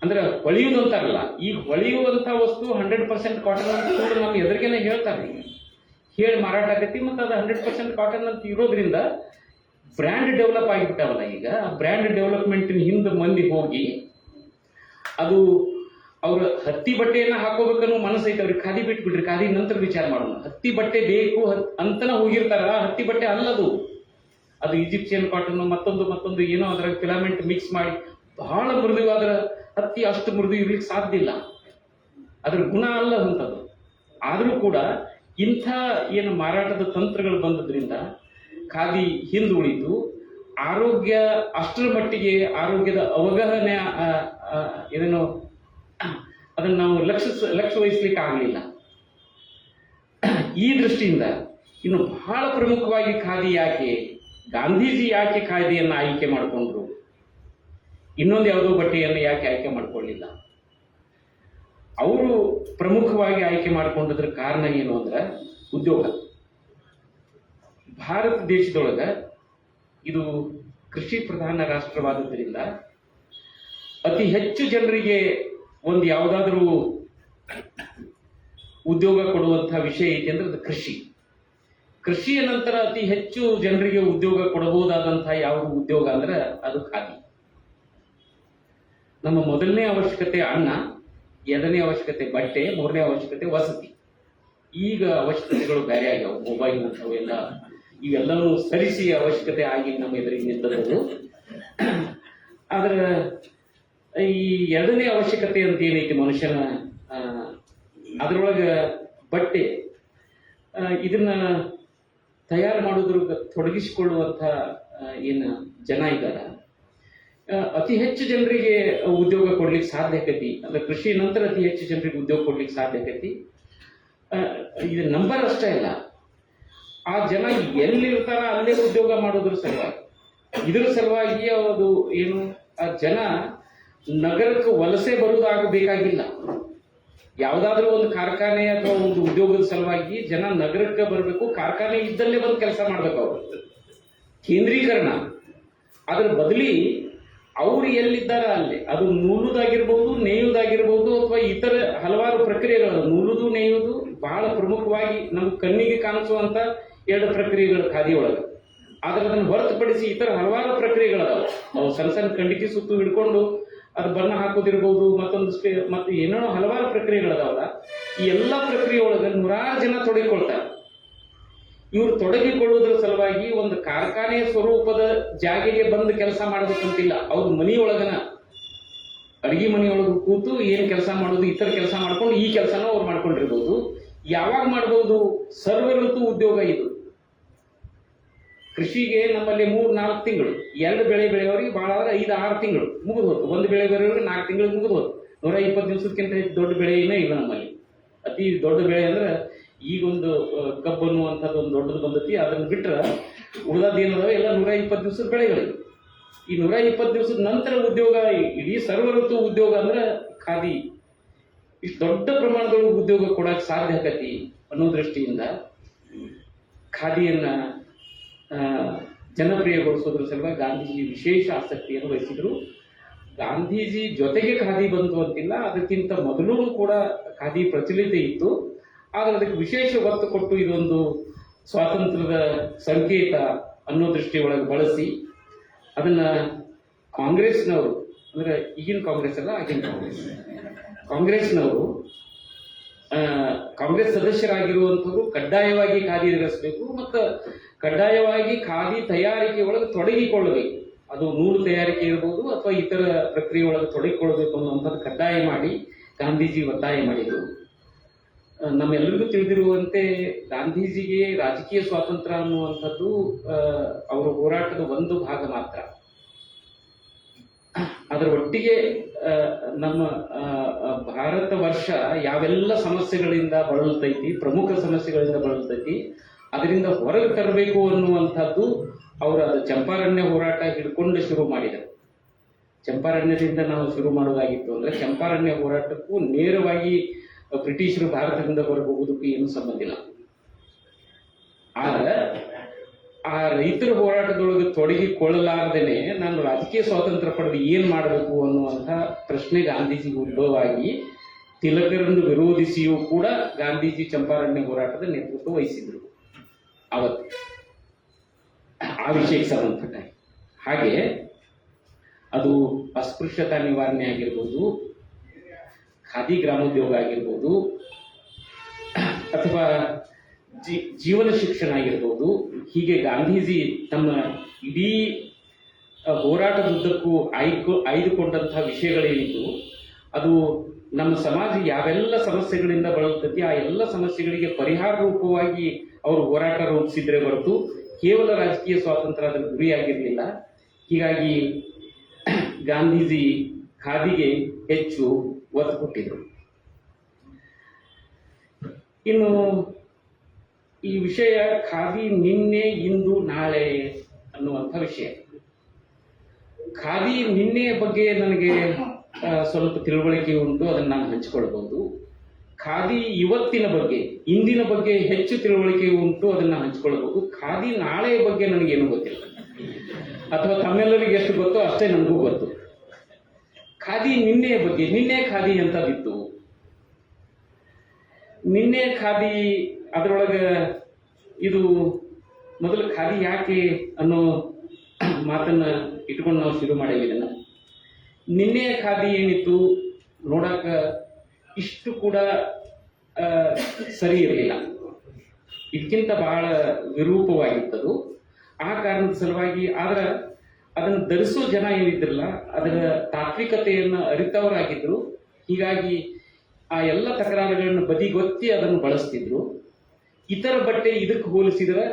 [SPEAKER 1] ಅಂದ್ರೆ ಹೊಳೆಯುವುದು ಅಂತಾರಲ್ಲ, ಈ ಹೊಳೆಯುವಂತ ವಸ್ತು 100% ಕಾಟನ್ ಅಂತ ಸುಳ್ಳು ನಮ್ಮ ಎದುರಿಗೇನೆ ಹೇಳ್ತಾರೆ, ಹೇಳಿ ಮಾರಾಟ ಆಗತ್ತಿ. ಮತ್ತು ಅದು 100% ಕಾಟನ್ ಅಂತ ಇರೋದ್ರಿಂದ ಬ್ರ್ಯಾಂಡ್ ಡೆವಲಪ್ ಆಗಿಬಿಟ್ಟಾವಲ್ಲ. ಈಗ ಬ್ರ್ಯಾಂಡ್ ಡೆವಲಪ್ಮೆಂಟಿನ ಹಿಂದೆ ಮಂದಿ ಹೋಗಿ ಅದು ಅವ್ರ ಹತ್ತಿ ಬಟ್ಟೆಯನ್ನ ಹಾಕೋಬೇಕನ್ನೋ ಮನಸ್ಸು ಐತೆ ಅವ್ರಿಗೆ. ಖಾದಿ ಬಿಟ್ಬಿಡ್ರಿ, ಖಾದಿ ನಂತರ ವಿಚಾರ ಮಾಡೋಣ, ಹತ್ತಿ ಬಟ್ಟೆ ಬೇಕು ಅಂತನ ಹೋಗಿರ್ತಾರ. ಹತ್ತಿ ಬಟ್ಟೆ ಅಲ್ಲದು, ಅದು ಈಜಿಪ್ಷಿಯನ್ ಕಾಟನ್ ಮತ್ತೊಂದು ಏನೋ ಅದರ ಫಿಲಾಮೆಂಟ್ ಮಿಕ್ಸ್ ಮಾಡಿ ಬಹಳ ಮೃದುವಾದ ಹತ್ತಿ. ಅಷ್ಟು ಮೃದು ಇರ್ಲಿಕ್ಕೆ ಸಾಧ್ಯ ಇಲ್ಲ, ಅದ್ರ ಗುಣ ಅಲ್ಲ ಅಂತದ್ದು. ಆದರೂ ಕೂಡ ಇಂಥ ಏನು ಮಾರಾಟದ ತಂತ್ರಗಳು ಬಂದದ್ರಿಂದ ಖಾದಿ ಹಿಂದುಳಿತು. ಆರೋಗ್ಯ ಅಷ್ಟರ ಮಟ್ಟಿಗೆ ಆರೋಗ್ಯದ ಅವಗಾಹನೆ ಇದನ್ನು ಅದನ್ನು ನಾವು ಲಕ್ಷ್ಯ ವಹಿಸ್ಲಿಕ್ಕೆ ಆಗಲಿಲ್ಲ. ಈ ದೃಷ್ಟಿಯಿಂದ ಇನ್ನು ಬಹಳ ಪ್ರಮುಖವಾಗಿ ಖಾದಿ ಯಾಕೆ, ಗಾಂಧೀಜಿ ಯಾಕೆ ಖಾದಿಯನ್ನು ಆಯ್ಕೆ ಮಾಡಿಕೊಂಡ್ರು, ಇನ್ನೊಂದು ಯಾವುದೋ ಬಟ್ಟೆಯನ್ನು ಯಾಕೆ ಆಯ್ಕೆ ಮಾಡಿಕೊಳ್ಳಿಲ್ಲ? ಅವರು ಪ್ರಮುಖವಾಗಿ ಆಯ್ಕೆ ಮಾಡಿಕೊಂಡದ್ರ ಕಾರಣ ಏನು ಅಂದ್ರೆ ಉದ್ಯೋಗ. ಭಾರತ ದೇಶದೊಳಗ ಇದು ಕೃಷಿ ಪ್ರಧಾನ ರಾಷ್ಟ್ರವಾದದ್ರಿಂದ ಅತಿ ಹೆಚ್ಚು ಜನರಿಗೆ ಒಂದು ಯಾವುದಾದ್ರೂ ಉದ್ಯೋಗ ಕೊಡುವಂತಹ ವಿಷಯ ಐತೆ ಅಂದ್ರೆ ಅದು ಕೃಷಿ. ಕೃಷಿಯ ನಂತರ ಅತಿ ಹೆಚ್ಚು ಜನರಿಗೆ ಉದ್ಯೋಗ ಕೊಡಬಹುದಾದಂತಹ ಯಾವ ಉದ್ಯೋಗ ಅಂದ್ರೆ ಅದು ಖಾದಿ. ನಮ್ಮ ಮೊದಲನೇ ಅವಶ್ಯಕತೆ ಅನ್ನ, ಎರಡನೇ ಅವಶ್ಯಕತೆ ಬಟ್ಟೆ, ಮೂರನೇ ಅವಶ್ಯಕತೆ ವಸತಿ. ಈಗ ಅವಶ್ಯಕತೆಗಳು ಬೇರೆ ಆಗ್ಯಾವ, ಮೊಬೈಲ್ ಅಂತವೆಲ್ಲ ಇವೆಲ್ಲವೂ ಸರಿಸಿ ಅವಶ್ಯಕತೆ ಆಗಿ ನಮ್ಮ ಎದುರಿಗೆ ನಿಂತದ್ದು. ಆದ್ರೆ ಈ ಎರಡನೇ ಅವಶ್ಯಕತೆ ಅಂತ ಏನೈತಿ ಮನುಷ್ಯನ, ಅದರೊಳಗೆ ಬಟ್ಟೆ, ಇದನ್ನ ತಯಾರು ಮಾಡೋದ್ರ ತೊಡಗಿಸಿಕೊಳ್ಳುವಂಥ ಏನು ಜನ ಇದ್ದಾರೆ, ಅತಿ ಹೆಚ್ಚು ಜನರಿಗೆ ಉದ್ಯೋಗ ಕೊಡ್ಲಿಕ್ಕೆ ಸಾಧ್ಯ ಆಕೈತಿ. ಅಂದ್ರೆ ಕೃಷಿ ನಂತರ ಅತಿ ಹೆಚ್ಚು ಜನರಿಗೆ ಉದ್ಯೋಗ ಕೊಡ್ಲಿಕ್ಕೆ ಸಾಧ್ಯ ಆಕೈತಿ. ಇದು ನಂಬರ್ ಅಷ್ಟೇ ಅಲ್ಲ, ಆ ಜನ ಎಲ್ಲಿರ್ತಾರ ಅಲ್ಲೇ ಉದ್ಯೋಗ ಮಾಡೋದ್ರ ಸಲುವಾಗಿ, ಇದ್ರ ಸಲುವಾಗಿ ಅದು ಏನು ಆ ಜನ ನಗರಕ್ಕೆ ವಲಸೆ ಬರುವುದಾಗಬೇಕಾಗಿಲ್ಲ. ಯಾವುದಾದ್ರೂ ಒಂದು ಕಾರ್ಖಾನೆ ಅಥವಾ ಒಂದು ಉದ್ಯೋಗದ ಸಲುವಾಗಿ ಜನ ನಗರಕ್ಕೆ ಬರಬೇಕು, ಕಾರ್ಖಾನೆ ಇದ್ದಲ್ಲೇ ಬಂದು ಕೆಲಸ ಮಾಡ್ಬೇಕು. ಅವರು ಕೇಂದ್ರೀಕರಣ. ಅದರ ಬದಲಿ ಅವರು ಎಲ್ಲಿದ್ದಾರ ಅಲ್ಲಿ, ಅದು ನೂಲುದಾಗಿರ್ಬೋದು, ನೇಯುವುದಾಗಿರ್ಬೋದು, ಅಥವಾ ಇತರ ಹಲವಾರು ಪ್ರಕ್ರಿಯೆಗಳು. ನೂಲುದು, ನೇಯುವುದು ಬಹಳ ಪ್ರಮುಖವಾಗಿ ನಮ್ಮ ಕಣ್ಣಿಗೆ ಕಾಣಿಸುವಂತ ಎರಡು ಪ್ರಕ್ರಿಯೆಗಳು ಖಾದಿ ಒಳಗೆ. ಆದ್ರೆ ಅದನ್ನು ಹೊರತುಪಡಿಸಿ ಇತರ ಹಲವಾರು ಪ್ರಕ್ರಿಯೆಗಳದಾವ. ಅವು ಸಣ್ಣ ಸಣ್ಣ ಕಂಡಿಕೆ ಸುತ್ತು ಹಿಡ್ಕೊಂಡು ಅದು ಬಣ್ಣ ಹಾಕೋದಿರ್ಬೋದು, ಮತ್ತು ಏನೋ ಹಲವಾರು ಪ್ರಕ್ರಿಯೆಗಳದಾವಲ್ಲ. ಈ ಎಲ್ಲ ಪ್ರಕ್ರಿಯೆ ಒಳಗೆ ನೂರಾರು ಜನ ತೊಡಗಿಕೊಳ್ತಾರೆ. ಇವರು ತೊಡಗಿಕೊಳ್ಳುವುದರ ಸಲುವಾಗಿ ಒಂದು ಕಾರ್ಖಾನೆಯ ಸ್ವರೂಪದ ಜಾಗೆಗೆ ಬಂದು ಕೆಲಸ ಮಾಡಬೇಕಂತಿಲ್ಲ. ಅವ್ರ ಮನೆಯೊಳಗನ ಅಡಿಗೆ ಮನೆಯೊಳಗೆ ಕೂತು ಏನು ಕೆಲಸ ಮಾಡೋದು, ಇತರ ಕೆಲಸ ಮಾಡ್ಕೊಂಡು ಈ ಕೆಲಸನೂ ಅವ್ರು ಮಾಡ್ಕೊಂಡಿರ್ಬೋದು. ಯಾವಾಗ ಮಾಡ್ಬೋದು? ಸರ್ವ ಋತು ಉದ್ಯೋಗ ಇದು. ಕೃಷಿಗೆ ನಮ್ಮಲ್ಲಿ 3-4 ತಿಂಗಳು, 2 ಬೆಳೆ ಬೆಳೆಯೋರಿಗೆ ಬಹಳ 5-6 ತಿಂಗಳು ಮುಗಿದು ಹೋತು. 1 ಬೆಳೆ ಬೆಳೆಯೋರಿಗೆ 4 ತಿಂಗಳು ಮುಗಿದು ಹೋತು. 120 ದಿವಸಕ್ಕಿಂತ ಹೆಚ್ಚು ದೊಡ್ಡ ಬೆಳೆ ಏನೇ ಇಲ್ಲ ನಮ್ಮಲ್ಲಿ. ಅತಿ ದೊಡ್ಡ ಬೆಳೆ ಅಂದ್ರೆ ಈಗೊಂದು ಕಬ್ಬು ಅನ್ನುವಂಥದ್ದು ಒಂದು ದೊಡ್ಡದು ಬಂದತಿ. ಅದನ್ನು ಬಿಟ್ಟರೆ ಉಳಿದದೇನದ ಎಲ್ಲ 120 ದಿವಸದ ಬೆಳೆಗಳಿವೆ. ಈ 120 ದಿವಸದ ನಂತರ ಉದ್ಯೋಗ, ಇಡೀ ಸರ್ವ ಋತು ಉದ್ಯೋಗ ಅಂದ್ರೆ ಖಾದಿ. ಇಷ್ಟು ದೊಡ್ಡ ಪ್ರಮಾಣದೊಳಗೆ ಉದ್ಯೋಗ ಕೊಡಕ್ಕೆ ಸಾಧ್ಯ ಆಕತಿ ಅನ್ನೋ ದೃಷ್ಟಿಯಿಂದ ಖಾದಿಯನ್ನ ಜನಪ್ರಿಯಗೊಳಿಸೋದ್ರ ಸಲುವಾಗಿ ಗಾಂಧೀಜಿ ವಿಶೇಷ ಆಸಕ್ತಿಯನ್ನು ವಹಿಸಿದ್ರು. ಗಾಂಧೀಜಿ ಜೊತೆಗೆ ಖಾದಿ ಬಂತು ಅಂತಿಲ್ಲ, ಅದಕ್ಕಿಂತ ಮೊದಲು ಕೂಡ ಖಾದಿ ಪ್ರಚಲಿತ ಇತ್ತು. ಆದರೆ ಅದಕ್ಕೆ ವಿಶೇಷ ಒತ್ತು ಕೊಟ್ಟು ಇದೊಂದು ಸ್ವಾತಂತ್ರ್ಯದ ಸಂಕೇತ ಅನ್ನೋ ದೃಷ್ಟಿಯೊಳಗೆ ಬಳಸಿ ಅದನ್ನ ಕಾಂಗ್ರೆಸ್ನವರು, ಅಂದ್ರೆ ಈಗಿನ ಕಾಂಗ್ರೆಸ್ ಅಲ್ಲ, ಆಗಿನ ಕಾಂಗ್ರೆಸ್ನವರು ಕಾಂಗ್ರೆಸ್ ಸದಸ್ಯರಾಗಿರುವಂಥವ್ರು ಕಡ್ಡಾಯವಾಗಿ ಖಾದಿ ಧರಿಸಬೇಕು ಮತ್ತು ಕಡ್ಡಾಯವಾಗಿ ಖಾದಿ ತಯಾರಿಕೆ ಒಳಗೆ ತೊಡಗಿಕೊಳ್ಳಬೇಕು. ಅದು ನೂಲು ತಯಾರಿಕೆ ಇರ್ಬೋದು ಅಥವಾ ಇತರ ಪ್ರಕ್ರಿಯೆ ಒಳಗೆ ತೊಡಗಿಕೊಳ್ಬೇಕು ಅನ್ನುವಂಥದ್ದು ಕಡ್ಡಾಯ ಮಾಡಿ ಗಾಂಧೀಜಿ ಒತ್ತಾಯ ಮಾಡಿದರು. ನಮ್ಮೆಲ್ಲರಿಗೂ ತಿಳಿದಿರುವಂತೆ ಗಾಂಧೀಜಿಗೆ ರಾಜಕೀಯ ಸ್ವಾತಂತ್ರ್ಯ ಅನ್ನುವಂಥದ್ದು ಅವರ ಹೋರಾಟದ ಒಂದು ಭಾಗ ಮಾತ್ರ. ಅದರ ಒಟ್ಟಿಗೆ ನಮ್ಮ ಭಾರತ ವರ್ಷ ಯಾವೆಲ್ಲ ಸಮಸ್ಯೆಗಳಿಂದ ಬಳಲ್ತೈತಿ, ಪ್ರಮುಖ ಸಮಸ್ಯೆಗಳಿಂದ ಬಳಲ್ತೈತಿ, ಅದರಿಂದ ಹೊರಗೆ ತರಬೇಕು ಅನ್ನುವಂಥದ್ದು ಅವರ ಚಂಪಾರಣ್ಯ ಹೋರಾಟ ಹಿಡ್ಕೊಂಡು ಶುರು ಮಾಡಿದರು. ಚಂಪಾರಣ್ಯದಿಂದ ನಾವು ಶುರು ಮಾಡೋದಾಗಿತ್ತು ಅಂದ್ರೆ ಚಂಪಾರಣ್ಯ ಹೋರಾಟಕ್ಕೂ ನೇರವಾಗಿ ಬ್ರಿಟಿಷರು ಭಾರತದಿಂದ ಹೊರಗೆ ಹೋಗೋದಕ್ಕೂ ಏನು ಸಂಬಂಧ ಇಲ್ಲ. ಆದ್ರೆ ಆ ರೈತರ ಹೋರಾಟದೊಳಗೆ ತೊಡಗಿಕೊಳ್ಳಲಾರ್ದೇನೆ ನಾನು ರಾಜಕೀಯ ಸ್ವಾತಂತ್ರ್ಯ ಪಡೆದು ಏನ್ ಮಾಡಬೇಕು ಅನ್ನುವಂಥ ಪ್ರಶ್ನೆ ಗಾಂಧೀಜಿಗೆ ಉದ್ಭವವಾಗಿ ತಿಲಕರನ್ನು ವಿರೋಧಿಸಿಯೂ ಕೂಡ ಗಾಂಧೀಜಿ ಚಂಪಾರಣ್ಯ ಹೋರಾಟದ ನೇತೃತ್ವ ವಹಿಸಿದ್ರು ಅವತ್ತು ಆ ವಿಷಯಕ್ಕೆ ಸಂಬಂಧಪಟ್ಟ ಹಾಗೆ. ಅದು ಅಸ್ಪೃಶ್ಯತಾ ನಿವಾರಣೆ ಆಗಿರ್ಬೋದು, ಖಾದಿ ಗ್ರಾಮೋದ್ಯೋಗ ಆಗಿರ್ಬೋದು, ಅಥವಾ ಜೀವನ ಶಿಕ್ಷಣ ಆಗಿರ್ಬೋದು. ಹೀಗೆ ಗಾಂಧೀಜಿ ತಮ್ಮ ಇಡೀ ಹೋರಾಟದುದ್ದಕ್ಕೂ ಆಯ್ದುಕೊಂಡಂತಹ ವಿಷಯಗಳೇನಿತ್ತು, ಅದು ನಮ್ಮ ಸಮಾಜ ಯಾವೆಲ್ಲ ಸಮಸ್ಯೆಗಳಿಂದ ಬಳಲ್ತತಿ ಆ ಎಲ್ಲ ಸಮಸ್ಯೆಗಳಿಗೆ ಪರಿಹಾರ ರೂಪವಾಗಿ ಅವರು ಹೋರಾಟ ರೂಪಿಸಿದ್ರೆ ಹೊರತು ಕೇವಲ ರಾಜಕೀಯ ಸ್ವಾತಂತ್ರ್ಯ ಅದರ ಗುರಿಯಾಗಿರಲಿಲ್ಲ. ಹೀಗಾಗಿ ಗಾಂಧೀಜಿ ಖಾದಿಗೆ ಹೆಚ್ಚು ಒತ್ತು ಕೊಟ್ಟಿದ್ರು. ಇನ್ನು ಈ ವಿಷಯ ಖಾದಿ ನಿನ್ನೆ, ಇಂದು, ನಾಳೆ ಅನ್ನುವಂಥ ವಿಷಯ. ಖಾದಿ ನಿನ್ನೆಯ ಬಗ್ಗೆ ನನಗೆ ಸ್ವಲ್ಪ ತಿಳುವಳಿಕೆ ಉಂಟು, ಅದನ್ನು ನಾನು ಹಂಚಿಕೊಳ್ಬಹುದು. ಖಾದಿ ಇವತ್ತಿನ ಬಗ್ಗೆ, ಇಂದಿನ ಬಗ್ಗೆ ಹೆಚ್ಚು ತಿಳುವಳಿಕೆ ಉಂಟು, ಅದನ್ನು ಹಂಚಿಕೊಳ್ಬಹುದು. ಖಾದಿ ನಾಳೆಯ ಬಗ್ಗೆ ನನಗೇನು ಗೊತ್ತಿಲ್ಲ, ಅಥವಾ ತಮ್ಮೆಲ್ಲರಿಗೆ ಎಷ್ಟು ಗೊತ್ತೋ ಅಷ್ಟೇ ನನಗೂ ಗೊತ್ತು. ಖಾದಿ ನಿನ್ನೆಯ ಬಗ್ಗೆ, ನಿನ್ನೆ ಖಾದಿ ಎಂಥದ್ದಿತ್ತು, ನಿನ್ನೆ ಖಾದಿ ಅದರೊಳಗೆ ಇದು ಮೊದಲು ಖಾದಿ ಯಾಕೆ ಅನ್ನೋ ಮಾತನ್ನ ಇಟ್ಕೊಂಡು ನಾವು ಶುರು ಮಾಡೇವಿ ಇದನ್ನ. ನಿನ್ನೆಯ ಖಾದಿ ಏನಿತ್ತು ನೋಡಾಕ ಇಷ್ಟು ಕೂಡ ಸರಿ ಇರಲಿಲ್ಲ, ಇದಕ್ಕಿಂತ ಬಹಳ ವಿರೂಪವಾಗಿತ್ತದು. ಆ ಕಾರಣದ ಸಲುವಾಗಿ ಆದ್ರೆ ಅದನ್ನು ಧರಿಸೋ ಜನ ಏನಿದ್ರಲ್ಲ ಅದರ ತಾತ್ವಿಕತೆಯನ್ನು ಅರಿತವರಾಗಿದ್ರು. ಹೀಗಾಗಿ ಆ ಎಲ್ಲ ತಕರಾರುಗಳನ್ನು ಬದಿಗೊತ್ತಿ ಅದನ್ನು ಬಳಸ್ತಿದ್ರು. ಇತರ ಬಟ್ಟೆ ಇದಕ್ಕೆ ಹೋಲಿಸಿದ್ರೆ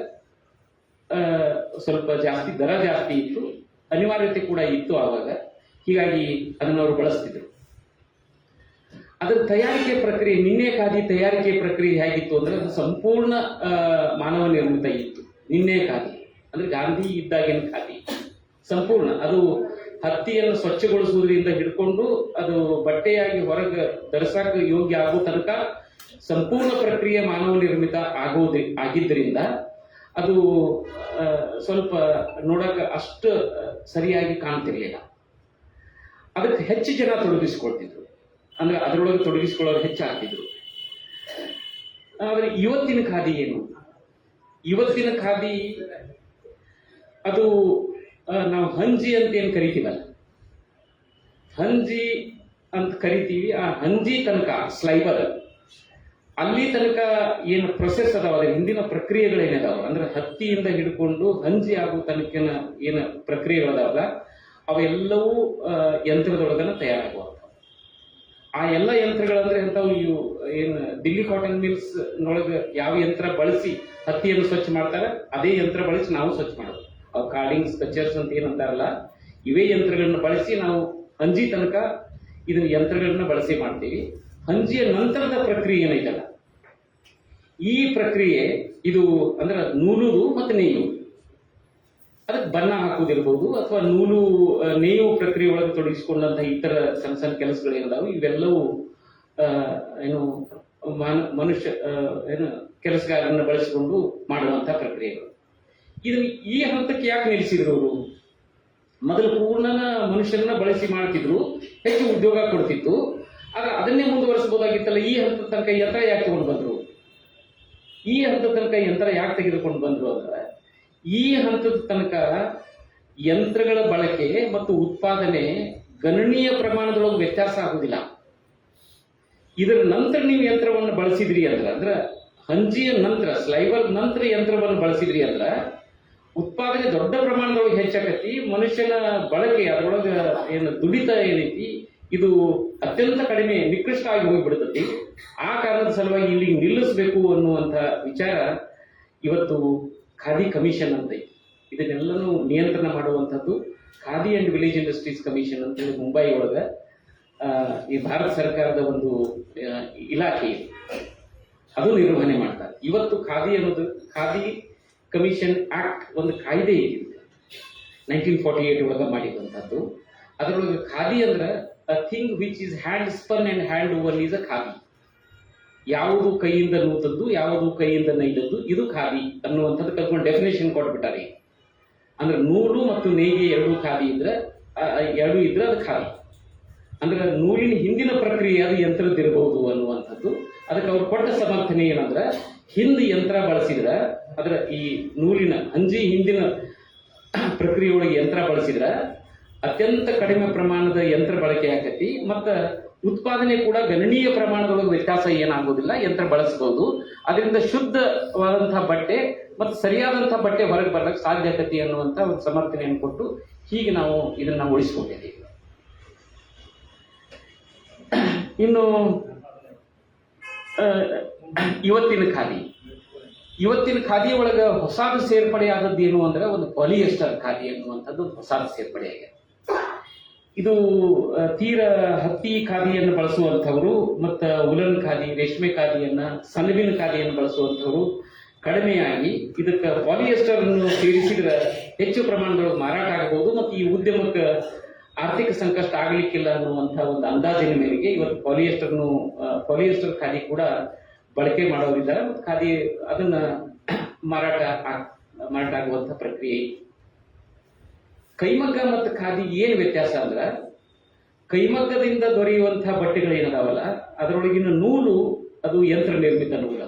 [SPEAKER 1] ಸ್ವಲ್ಪ ಜಾಸ್ತಿ ದರ ಜಾಸ್ತಿ ಇತ್ತು, ಅನಿವಾರ್ಯತೆ ಕೂಡ ಇತ್ತು ಆವಾಗ. ಹೀಗಾಗಿ ಅದನ್ನು ಅವರು ಬಳಸ್ತಿದ್ರು. ಅದರ ತಯಾರಿಕೆ ಪ್ರಕ್ರಿಯೆ, ನಿನ್ನೆ ಖಾದಿ ತಯಾರಿಕೆ ಪ್ರಕ್ರಿಯೆ ಹೇಗಿತ್ತು ಅಂದ್ರೆ ಅದು ಸಂಪೂರ್ಣ ಮಾನವ ನಿರ್ಮಿತ ಇತ್ತು. ನಿನ್ನೆ ಖಾದಿ ಅಂದ್ರೆ ಗಾಂಧಿ ಇದ್ದಾಗಿನ ಖಾದಿ ಸಂಪೂರ್ಣ ಅದು ಹತ್ತಿಯನ್ನು ಸ್ವಚ್ಛಗೊಳಿಸುವುದರಿಂದ ಹಿಡ್ಕೊಂಡು ಅದು ಬಟ್ಟೆಯಾಗಿ ಹೊರಗೆ ಧರಿಸಾಕ ಯೋಗ್ಯ ಆಗೋ ತನಕ ಸಂಪೂರ್ಣ ಪ್ರಕ್ರಿಯೆ ಮಾನವ ನಿರ್ಮಿತ ಆಗಿದ್ದರಿಂದ ಅದು ಸ್ವಲ್ಪ ನೋಡಕ ಅಷ್ಟು ಸರಿಯಾಗಿ ಕಾಣ್ತಿರ್ಲಿಲ್ಲ. ಅದಕ್ಕೆ ಹೆಚ್ಚು ಜನ ತೊಡಗಿಸ್ಕೊಳ್ತಿದ್ರು, ಅಂದ್ರೆ ಅದರೊಳಗೆ ತೊಡಗಿಸ್ಕೊಳ್ಳೋರು ಹೆಚ್ಚಾಗ್ತಿದ್ರು. ಆದರೆ ಇವತ್ತಿನ ಖಾದಿ ಏನು? ಇವತ್ತಿನ ಖಾದಿ ಅದು ನಾವು ಹಂಜಿ ಅಂತ ಏನು ಕರಿತೀವಲ್ಲ, ಹಂಜಿ ಅಂತ ಕರಿತೀವಿ. ಆ ಹಂಜಿ ತನಕ ಸ್ಲೈಬರ್ ಅಲ್ಲಿ ತನಕ ಏನು ಪ್ರೊಸೆಸ್ ಅದಾವ, ಅದ್ರ ಹಿಂದಿನ ಪ್ರಕ್ರಿಯೆಗಳೇನಿದಾವ ಅಂದ್ರೆ ಹತ್ತಿಯಿಂದ ಹಿಡ್ಕೊಂಡು ಹಂಜಿ ಆಗೋ ತನಕಿನ ಏನು ಪ್ರಕ್ರಿಯೆಗಳದಾವಲ್ಲ ಅವೆಲ್ಲವೂ ಯಂತ್ರದೊಳಗನ ತಯಾರಾಗುವ. ಆ ಎಲ್ಲ ಯಂತ್ರಗಳಂದ್ರೆ ಎಂಥವು? ಇವು ಏನು ದಿಲ್ಲಿ ಕಾಟನ್ ಮಿಲ್ಸ್ ನೊಳಗೆ ಯಾವ ಯಂತ್ರ ಬಳಸಿ ಹತ್ತಿಯನ್ನು ಸ್ವಚ್ಛ ಮಾಡ್ತಾರೆ ಅದೇ ಯಂತ್ರ ಬಳಸಿ ನಾವು ಸ್ವಚ್ಛ ಮಾಡೋದು. ಅವು ಕಾರ್ಡಿಂಗ್ಸ್ ಕಚರ್ಸ್ ಅಂತ ಏನಂತಾರಲ್ಲ, ಇವೇ ಯಂತ್ರಗಳನ್ನ ಬಳಸಿ ನಾವು ಹಂಜಿ ತನಕ ಇದನ್ನ ಯಂತ್ರಗಳನ್ನ ಬಳಸಿ ಮಾಡ್ತೀವಿ. ಹಂಜಿಯ ನಂತರದ ಪ್ರಕ್ರಿಯೆ ಏನೈತಲ್ಲ, ಈ ಪ್ರಕ್ರಿಯೆ ಇದು ಅಂದ್ರೆ ನೂಲುದು ಮತ್ತು ನೇಯುವುದು. ಅದಕ್ಕೆ ಬಣ್ಣ ಹಾಕುವುದಿರ್ಬೋದು ಅಥವಾ ನೂಲು ನೇಯುವ ಪ್ರಕ್ರಿಯೆ ಒಳಗೆ ತೊಡಗಿಸಿಕೊಂಡಂತಹ ಇತರ ಸಣ್ಣ ಸಣ್ಣ ಕೆಲಸಗಳೇನಿದಾವೆ ಇವೆಲ್ಲವೂ ಏನು ಮನುಷ್ಯ ಏನು ಕೆಲಸಗಾರರನ್ನ ಬಳಸಿಕೊಂಡು ಮಾಡುವಂತಹ ಪ್ರಕ್ರಿಯೆಗಳು. ಇದು ಈ ಹಂತಕ್ಕೆ ಯಾಕೆ ನಿಲ್ಲಿಸಿದ್ರು ಅವರು? ಮೊದಲು ಪೂರ್ಣನ ಮನುಷ್ಯರನ್ನ ಬಳಸಿ ಮಾಡ್ತಿದ್ರು, ಹೆಚ್ಚು ಉದ್ಯೋಗ ಕೊಡ್ತಿತ್ತು. ಆದ್ರೆ ಅದನ್ನೇ ಮುಂದುವರಿಸಬಹುದಾಗಿತ್ತಲ್ಲ. ಈ ಹಂತದ ತನಕ ಯಂತ್ರ ಯಾಕೆ ತಗೊಂಡು ಬಂದ್ರು? ಈ ಹಂತದ ತನಕ ಯಂತ್ರ ಯಾಕೆ ತೆಗೆದುಕೊಂಡು ಬಂದ್ರು ಅಂದ್ರೆ, ಈ ಹಂತದ ತನಕ ಯಂತ್ರಗಳ ಬಳಕೆ ಮತ್ತು ಉತ್ಪಾದನೆ ಗಣನೀಯ ಪ್ರಮಾಣದೊಳಗೆ ವ್ಯತ್ಯಾಸ ಆಗುದಿಲ್ಲ. ಇದರ ನಂತರ ನೀವು ಯಂತ್ರವನ್ನು ಬಳಸಿದ್ರಿ ಅಂದ್ರೆ ಹಂಜಿಯ ನಂತರ ಸ್ಲೈವರ್ ನಂತರ ಯಂತ್ರವನ್ನು ಬಳಸಿದ್ರಿ ಅಂದ್ರೆ ಉತ್ಪಾದನೆ ದೊಡ್ಡ ಪ್ರಮಾಣದೊಳಗೆ ಹೆಚ್ಚಾಕತಿ. ಮನುಷ್ಯನ ಬಳಕೆ ಅದರೊಳಗೆ ಏನು ದುಡಿತ ಏನೈತಿ ಇದು ಅತ್ಯಂತ ಕಡಿಮೆ ನಿಕೃಷ್ಟ ಆಗಿ ಹೋಗಿಬಿಡ್ತತಿ. ಆ ಕಾರಣದ ಸಲುವಾಗಿ ಇಲ್ಲಿಗೆ ನಿಲ್ಲಿಸಬೇಕು ಅನ್ನುವಂಥ ವಿಚಾರ ಇವತ್ತು ಖಾದಿ ಕಮಿಷನ್ ಅಂತ ಐತಿ. ಇದನ್ನೆಲ್ಲನೂ ನಿಯಂತ್ರಣ ಮಾಡುವಂಥದ್ದು khadi and village industries commission ಅಂತ ಹೇಳಿ ಮುಂಬೈ ಒಳಗೆ ಈ ಭಾರತ ಸರ್ಕಾರದ ಒಂದು ಇಲಾಖೆ ಇದೆ, ಅದು ನಿರ್ವಹಣೆ ಮಾಡ್ತಾರೆ. ಇವತ್ತು ಖಾದಿ ಅನ್ನೋದು ಖಾದಿ ಕಮಿಷನ್ ಆಕ್ಟ್ ಒಂದು ಕಾಯ್ದೆ ಇದೆ, 1948 ಒಳಗೆ ಮಾಡಿರುವಂಥದ್ದು. ಅದರೊಳಗೆ ಖಾದಿ ಅಂದ್ರೆ a thing which is hand spun and hand oven is a khadi. ಯಾವುದು ಕೈಯಿಂದ ನೂತದ್ದು, ಯಾವುದು ಕೈಯಿಂದ ನೈದದ್ದು, ಇದು ಖಾದಿ ಅನ್ನುವಂಥದ್ದು ಕಲ್ಕೊಂಡು ಡೆಫಿನೇಷನ್ ಕೊಟ್ಬಿಟ್ಟಾರೆ. ಅಂದ್ರೆ ನೂಲು ಮತ್ತು ನೇಯ್ಗೆ ಎರಡು ಖಾದಿ ಇದ್ರೆ ಅದು ಖಾದಿ. ಅಂದ್ರೆ ನೂಲಿನ ಹಿಂದಿನ ಪ್ರಕ್ರಿಯೆ ಅದು ಯಂತ್ರದ್ದಿರಬಹುದು ಅನ್ನುವಂಥದ್ದು. ಅದಕ್ಕೆ ಅವ್ರು ಕೊಟ್ಟ ಸಮರ್ಥನೆ ಏನಂದ್ರೆ, ಹಿಂದೆ ಯಂತ್ರ ಬಳಸಿದ್ರೆ ಅದರ ಈ ನೂಲಿನ ಹಂಜಿ ಹಿಂದಿನ ಪ್ರಕ್ರಿಯೆಯೊಳಗೆ ಯಂತ್ರ ಬಳಸಿದ್ರೆ ಅತ್ಯಂತ ಕಡಿಮೆ ಪ್ರಮಾಣದ ಯಂತ್ರ ಬಳಕೆ ಆಕತಿ ಮತ್ತು ಉತ್ಪಾದನೆ ಕೂಡ ಗಣನೀಯ ಪ್ರಮಾಣದೊಳಗೆ ವ್ಯತ್ಯಾಸ ಏನಾಗೋದಿಲ್ಲ, ಯಂತ್ರ ಬಳಸಬಹುದು. ಅದರಿಂದ ಶುದ್ಧವಾದಂತಹ ಬಟ್ಟೆ ಮತ್ತು ಸರಿಯಾದಂತಹ ಬಟ್ಟೆ ಹೊರಗೆ ಬರ್ಲಿಕ್ಕೆ ಸಾಧ್ಯ ಆಕತಿ ಅನ್ನುವಂಥ ಒಂದು ಸಮರ್ಥನೆಯನ್ನು ಕೊಟ್ಟು ಹೀಗೆ ನಾವು ಇದನ್ನ ಉಳಿಸ್ಕೊಂಡಿದ್ದೀವಿ. ಇನ್ನು ಇವತ್ತಿನ ಖಾದಿ ಒಳಗೆ ಹೊಸಾದ ಸೇರ್ಪಡೆ ಆದದ್ದು ಏನು ಅಂದ್ರೆ ಒಂದು ಪಾಲಿಯೆಸ್ಟರ್ ಖಾದಿ ಅನ್ನುವಂಥದ್ದು ಹೊಸಾದ ಸೇರ್ಪಡೆ ಆಗಿದೆ. ಇದು ತೀರ ಹತ್ತಿ ಖಾದಿಯನ್ನು ಬಳಸುವಂಥವ್ರು ಮತ್ತು ಉಲನ್ ಖಾದಿ ರೇಷ್ಮೆ ಖಾದಿಯನ್ನ ಸೆಣಬಿನ ಖಾದಿಯನ್ನು ಬಳಸುವಂಥವ್ರು ಕಡಿಮೆಯಾಗಿ ಇದಕ್ಕೆ ಪಾಲಿಯೆಸ್ಟರ್ ಅನ್ನು ಸೇರಿಸಿದ್ರೆ ಹೆಚ್ಚು ಪ್ರಮಾಣದೊಳಗೆ ಮಾರಾಟ ಆಗಬಹುದು ಮತ್ತು ಈ ಉದ್ಯಮಕ್ಕೆ ಆರ್ಥಿಕ ಸಂಕಷ್ಟ ಆಗಲಿಕ್ಕಿಲ್ಲ ಅನ್ನುವಂಥ ಒಂದು ಅಂದಾಜಿನ ಮೇರೆಗೆ ಇವತ್ತು ಪಾಲಿಯೆಸ್ಟರ್ ಖಾದಿ ಕೂಡ ಬಳಕೆ ಮಾಡೋರಿದ್ದಾರೆ ಮತ್ತು ಖಾದಿ ಅದನ್ನ ಮಾರಾಟ ಆಗುವಂಥ ಪ್ರಕ್ರಿಯೆ. ಕೈಮಗ್ಗ ಮತ್ತು ಖಾದಿ ಏನು ವ್ಯತ್ಯಾಸ ಅಂದ್ರೆ, ಕೈಮಗ್ಗದಿಂದ ದೊರೆಯುವಂತಹ ಬಟ್ಟೆಗಳು ಏನದಾವಲ್ಲ ಅದರೊಳಗಿನ ನೂಲು ಅದು ಯಂತ್ರ ನಿರ್ಮಿತ ನೂಲು.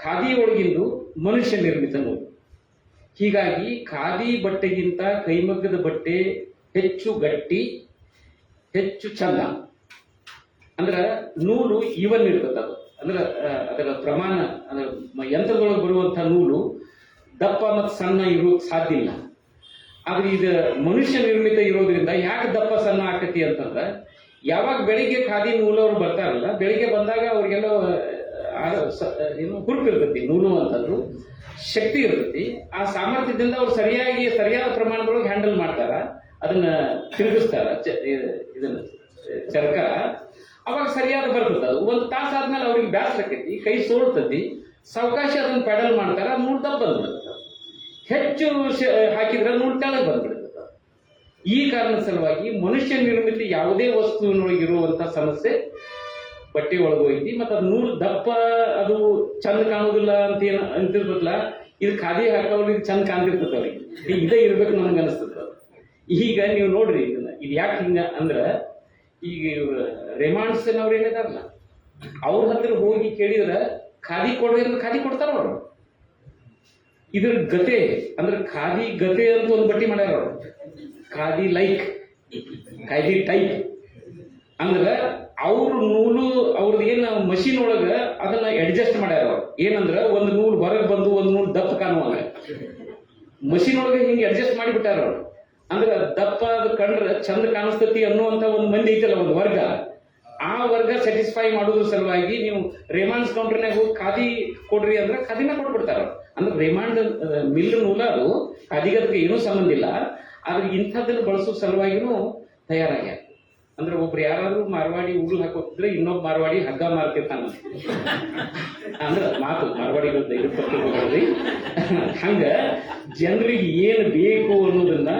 [SPEAKER 1] ಖಾದಿ ಒಳಗಿಂದು ಮನುಷ್ಯ ನಿರ್ಮಿತ ನೂಲು. ಹೀಗಾಗಿ ಖಾದಿ ಬಟ್ಟೆಗಿಂತ ಕೈಮಗ್ಗದ ಬಟ್ಟೆ ಹೆಚ್ಚು ಗಟ್ಟಿ, ಹೆಚ್ಚು ಚಂದ. ಅಂದ್ರೆ ನೂಲು ಇವನ್ ಇರ್ತದೆ. ಅದು ಅಂದ್ರೆ ಅದರ ಪ್ರಮಾಣ, ಅಂದ್ರೆ ಯಂತ್ರದೊಳಗೆ ಬರುವಂತಹ ನೂಲು ದಪ್ಪ ಮತ್ತು ಸಣ್ಣ ಇರೋಕ್ ಸಾಧ್ಯ ಇಲ್ಲ. ಆದ್ರೆ ಇದು ಮನುಷ್ಯ ನಿರ್ಮಿತ ಇರೋದ್ರಿಂದ ಯಾಕೆ ದಪ್ಪ ಸಣ್ಣ ಆಕತಿ ಅಂತಂದ್ರೆ, ಯಾವಾಗ ಬೆಳಿಗ್ಗೆ ಖಾದಿ ನೂಲವ್ರು ಬರ್ತಾರಲ್ಲ, ಬೆಳಿಗ್ಗೆ ಬಂದಾಗ ಅವ್ರಿಗೆಲ್ಲ ಏನು ಹುರುಪಿರ್ತೈತಿ, ನೂಲು ಅಂತಂದ್ರು ಶಕ್ತಿ ಇರ್ತೈತಿ. ಆ ಸಾಮರ್ಥ್ಯದಿಂದ ಅವ್ರು ಸರಿಯಾದ ಪ್ರಮಾಣದೊಳಗೆ ಹ್ಯಾಂಡಲ್ ಮಾಡ್ತಾರ, ಅದನ್ನ ತಿರುಗಿಸ್ತಾರ ಇದನ್ನ ಚರಕ. ಅವಾಗ ಸರಿಯಾದ ಬರ್ತದ. ಅದು ಒಂದು ತಾಸು ಆದ್ಮೇಲೆ ಅವ್ರಿಗೆ ಬ್ಯಾಸರ ಆಕೈತಿ, ಕೈ ಸೋಳ್ತತಿ, ಸಾವಕಾಶ ಅದನ್ನ ಪೆಡಲ್ ಮಾಡ್ತಾರ, ನೂಲ್ ದಪ್ಪ ಬಂದ್ಬಿಡ್ತದ. ಹೆಚ್ಚು ಹಾಕಿದ್ರೆ ನೂಲ್ ತೆಳಗ್ ಬಂದ್ಬಿಡ್ತದ. ಈ ಕಾರಣದ ಸಲುವಾಗಿ ಮನುಷ್ಯ ನಿರ್ಮಿತ ಯಾವುದೇ ವಸ್ತುವಿನೊಳಗಿರುವಂತ ಸಮಸ್ಯೆ ಬಟ್ಟೆ ಒಳಗೋಯ್ತಿ. ಮತ್ತು ಅದು ನೂಲ್ ದಪ್ಪ, ಅದು ಚಂದ ಕಾಣುದಿಲ್ಲ ಅಂತ ಏನು ಅಂತಿರ್ತದಲ್ಲ, ಇದು ಖಾದಿ ಹಾಕೋರಿಗೆ ಚಂದ ಕಾಣ್ತಿರ್ತದ, ಅವ್ರಿಗೆ ಇದೇ ಇರ್ಬೇಕು ನಮ್ಗೆ ಅನಿಸ್ತದ. ಈಗ ನೀವು ನೋಡ್ರಿ ಇದನ್ನ, ಇದು ಯಾಕೆ ಹಿಂಗ ಅಂದ್ರ, ಈಗ ರೆಮಾಂಡ್ಸ್ ಅವ್ರು ಏನಿದಾರಲ್ಲ, ಅವ್ರ ಹತ್ರ ಹೋಗಿ ಕೇಳಿದ್ರೆ ಖಾದಿ ಕೊಡ್ರಿ ಅಂದ್ರೆ ಖಾದಿ ಕೊಡ್ತಾರ ಅವರು. ಇದ್ರ ಗತೆ ಅಂದ್ರೆ ಖಾದಿ ಗತೆ ಅಂತ ಒಂದು ಬಟ್ಟೆ ಮಾಡ್ಯಾರ ಅವರು, ಖಾದಿ ಲೈಕ್, ಖಾದಿ ಟೈಪ್. ಅಂದ್ರೆ ಅವ್ರ ನೂಲು ಅವ್ರದ್ದು ಏನು ಮಷೀನ್ ಒಳಗ ಅದನ್ನ ಅಡ್ಜಸ್ಟ್ ಮಾಡ್ಯಾರ ಅವ್ರು. ಏನಂದ್ರ ಒಂದು ನೂಲು ಹೊರಗೆ ಬಂದು ಒಂದು ನೂಲು ದಪ್ಪ ಕಾಣುವಾಗ ಮಷೀನ್ ಒಳಗೆ ಹಿಂಗೆ ಅಡ್ಜಸ್ಟ್ ಮಾಡಿಬಿಟ್ಟಾರ ಅವ್ರು. ಅಂದ್ರೆ ದಪ್ಪ ಅದು ಕಂಡ್ರೆ ಚಂದ ಕಾಣಿಸ್ತತಿ ಅನ್ನುವಂತ ಒಂದು ಮಂದಿ ಐತಲ್ಲ, ಒಂದು ವರ್ಗ, ಆ ವರ್ಗ ಸ್ಯಾಟಿಸ್ಫೈ ಮಾಡೋದ್ರ ಸಲುವಾಗಿ ನೀವು ರೇಮಾಂಡ್ಸ್ ಕೌಂಟರ್ನಾಗ ಹೋಗಿ ಖಾದಿ ಕೊಡ್ರಿ ಅಂದ್ರೆ ಖಾದಿನ ಕೊಟ್ಬಿಡ್ತಾರ. ಅಂದ್ರೆ ರೇಮಾಂಡ್ ಮಿಲ್ ನೂಲ ಅದು ಖಾದಿಗದಕ್ಕೆ ಏನೂ ಸಂಬಂಧ ಇಲ್ಲ. ಆದ್ರೆ ಇಂಥದ್ದನ್ನು ಬಳಸೋ ಸಲುವಾಗಿನೂ ತಯಾರಾಗ್ಯಾರ. ಅಂದ್ರೆ ಒಬ್ರು ಯಾರಾದ್ರೂ ಮಾರ್ವಾಡಿ ಉಗುಳು ಹಾಕೋತಿದ್ರೆ ಇನ್ನೊಬ್ಬ ಮಾರ್ವಾಡಿ ಹಗ್ಗ ಮಾರ್ತಿರ್ತಾನ ಅಂದ್ರೆ ಮಾತು ಮಾರ್ವಾಡಿಗಳು ಧೈರ್ಯಪಡ್ರಿ. ಹಂಗ ಜನರಿಗೆ ಏನು ಬೇಕು ಅನ್ನೋದನ್ನ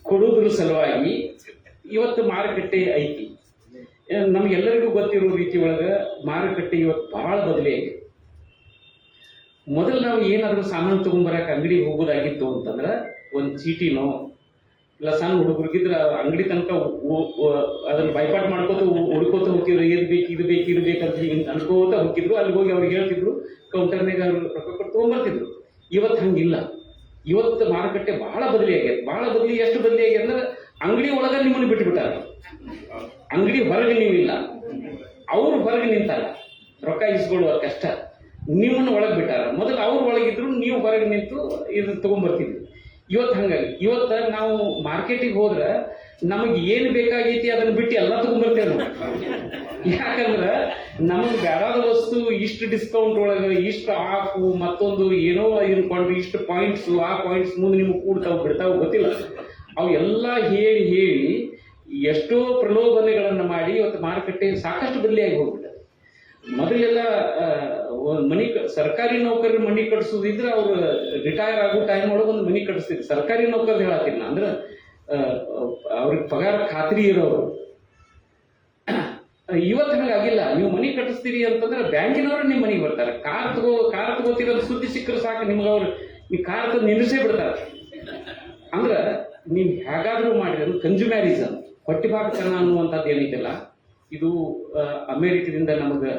[SPEAKER 1] ಕೊಡೋದ್ರ ಸಲುವಾಗಿ ಇವತ್ತು ಮಾರುಕಟ್ಟೆ ಐತಿ. ನಮ್ಗೆಲ್ಲರಿಗೂ ಗೊತ್ತಿರೋ ರೀತಿ ಒಳಗ ಮಾರುಕಟ್ಟೆ ಇವತ್ತು ಬಹಳ ಬದಲಾಗಿದೆ. ಮೊದಲು ನಾವು ಏನಾದ್ರೂ ಸಾಮಾನು ತಗೊಂಡ್ಬರಕ್ ಅಂಗಡಿಗೆ ಹೋಗೋದಾಗಿತ್ತು ಅಂತಂದ್ರ ಒಂದು ಚೀಟಿನೋ ಇಲ್ಲ ಸಣ್ಣ ಹುಡುಗರಿಗಿದ್ರ ಅಂಗಡಿ ತನಕ ಅದನ್ನ ಬೈಪಾಟ್ ಮಾಡ್ಕೋತ ಹುಡ್ಕೋತ ಹೋಗ್ತಿದ್ರು, ಇದು ಬೇಕು ಇದು ಬೇಕು ಇದು ಬೇಕಂತ ಅನ್ಕೋತ ಹೋಗ್ತಿದ್ರು. ಅಲ್ಲಿ ಹೋಗಿ ಅವ್ರಿಗೆ ಹೇಳ್ತಿದ್ರು, ಕೌಂಟರ್ನಾಗ ಅವ್ರು ರೊಕ್ಕ ಕೊಟ್ಟು ತಗೊಂಡ್ಬರ್ತಿದ್ರು. ಇವತ್ತು ಹಂಗಿಲ್ಲ. ಇವತ್ತು ಮಾರುಕಟ್ಟೆ ಬಹಳ ಬದಲಿ ಆಗ್ಯದ. ಬಹಳ ಬದಲಿ ಎಷ್ಟು ಬದಲಿ ಆಗ್ಯದ ಅಂದ್ರೆ, ಅಂಗಡಿ ಒಳಗ ನಿಮ್ಮನ್ನು ಬಿಟ್ಟುಬಿಟ್ಟಾರ, ಅಂಗಡಿ ಹೊರಗೆ ನೀವಿಲ್ಲ, ಅವ್ರು ಹೊರಗೆ ನಿಂತಾರ ರೊಕ್ಕ ಇಸ್ಕೊಳ್ಳುವ ಕಷ್ಟ, ನಿಮ್ಮನ್ನು ಒಳಗೆ ಬಿಟ್ಟಾರ. ಮೊದಲು ಅವ್ರು ಒಳಗಿದ್ರು, ನೀವು ಹೊರಗೆ ನಿಂತು ಇದನ್ನ ತಗೊಂಡ್ಬರ್ತಿದ್ವಿ. ಇವತ್ತು ಹಂಗಾಗಿ ಇವತ್ತು ನಾವು ಮಾರ್ಕೆಟಿಗೆ ಹೋದ್ರೆ ನಮಗೆ ಏನು ಬೇಕಾಗೈತಿ ಅದನ್ನ ಬಿಟ್ಟು ಎಲ್ಲ ತಗೊಂಡ್ಬರ್ತೇವೆ ನಾವು. ಯಾಕಂದ್ರೆ ನಮಗೆ ಬೇಡಾದ ವಸ್ತು ಇಷ್ಟು ಡಿಸ್ಕೌಂಟ್ ಒಳಗೆ, ಇಷ್ಟು ಆಫ್, ಮತ್ತೊಂದು ಏನೋ ಇನ್ಕೊಂಡ್ರೆ ಇಷ್ಟು ಪಾಯಿಂಟ್ಸ್, ಆ ಪಾಯಿಂಟ್ಸ್ ಮುಂದೆ ನಿಮಗೆ ಕೂಡ್ತಾವ್ ಬಿಡ್ತಾವ್ ಗೊತ್ತಿಲ್ಲ. ಅವು ಎಲ್ಲ ಹೇಳಿ ಎಷ್ಟೋ ಪ್ರಲೋಭನೆಗಳನ್ನು ಮಾಡಿ ಇವತ್ತು ಮಾರುಕಟ್ಟೆ ಸಾಕಷ್ಟು ಬದಲಿಯಾಗಿ ಹೋಗ್ಬಿಟ್ಟೆ. ಮೊದಲೆಲ್ಲ ಮನಿ ಸರ್ಕಾರಿ ನೌಕರರು ಮನಿ ಕಟ್ಸೋದಿದ್ರೆ ಅವ್ರು ರಿಟೈರ್ ಆಗೋ ಟೈಮ್ ಒಳಗೆ ಒಂದು ಮನಿ ಕಟ್ಟಿಸ್ತಿದ್ರು. ಸರ್ಕಾರಿ ನೌಕರರು ಹೇಳತ್ತಿಲ್ಲ, ಅಂದ್ರೆ ಅವ್ರಿಗೆ ಪಗಾರ ಖಾತ್ರಿ ಇರೋರು. ಇವತ್ತು ಹಂಗಾಗಿಲ್ಲ. ನೀವು ಮನಿ ಕಟ್ಟಿಸ್ತೀರಿ ಅಂತಂದ್ರೆ ಬ್ಯಾಂಕಿನವರು ನಿಮ್ಮ ಮನೆಗೆ ಬರ್ತಾರೆ. ಕಾರ್ ತಗೋತಿರೋದು ಸುದ್ದಿ ಸಿಕ್ಕರು ಸಾಕು, ನಿಮ್ಗೆ ಅವ್ರು ನೀವು ಕಾರ್ ತಂದು ನಿಲ್ಲಿಸೇ ಬಿಡ್ತಾರೆ. ಅಂದ್ರೆ ನೀವು ಹೇಗಾದ್ರೂ ಮಾಡಿದ್ರೆ ಅದು ಕನ್ಸ್ಯೂಮರಿಸಮ್, ಹೊಟ್ಟಿಭಾಗತನ ಅನ್ನುವಂಥದ್ದು ಏನೈತಿಲ್ಲ, ಇದು ಅಮೆರಿಕದಿಂದ ನಮಗೆ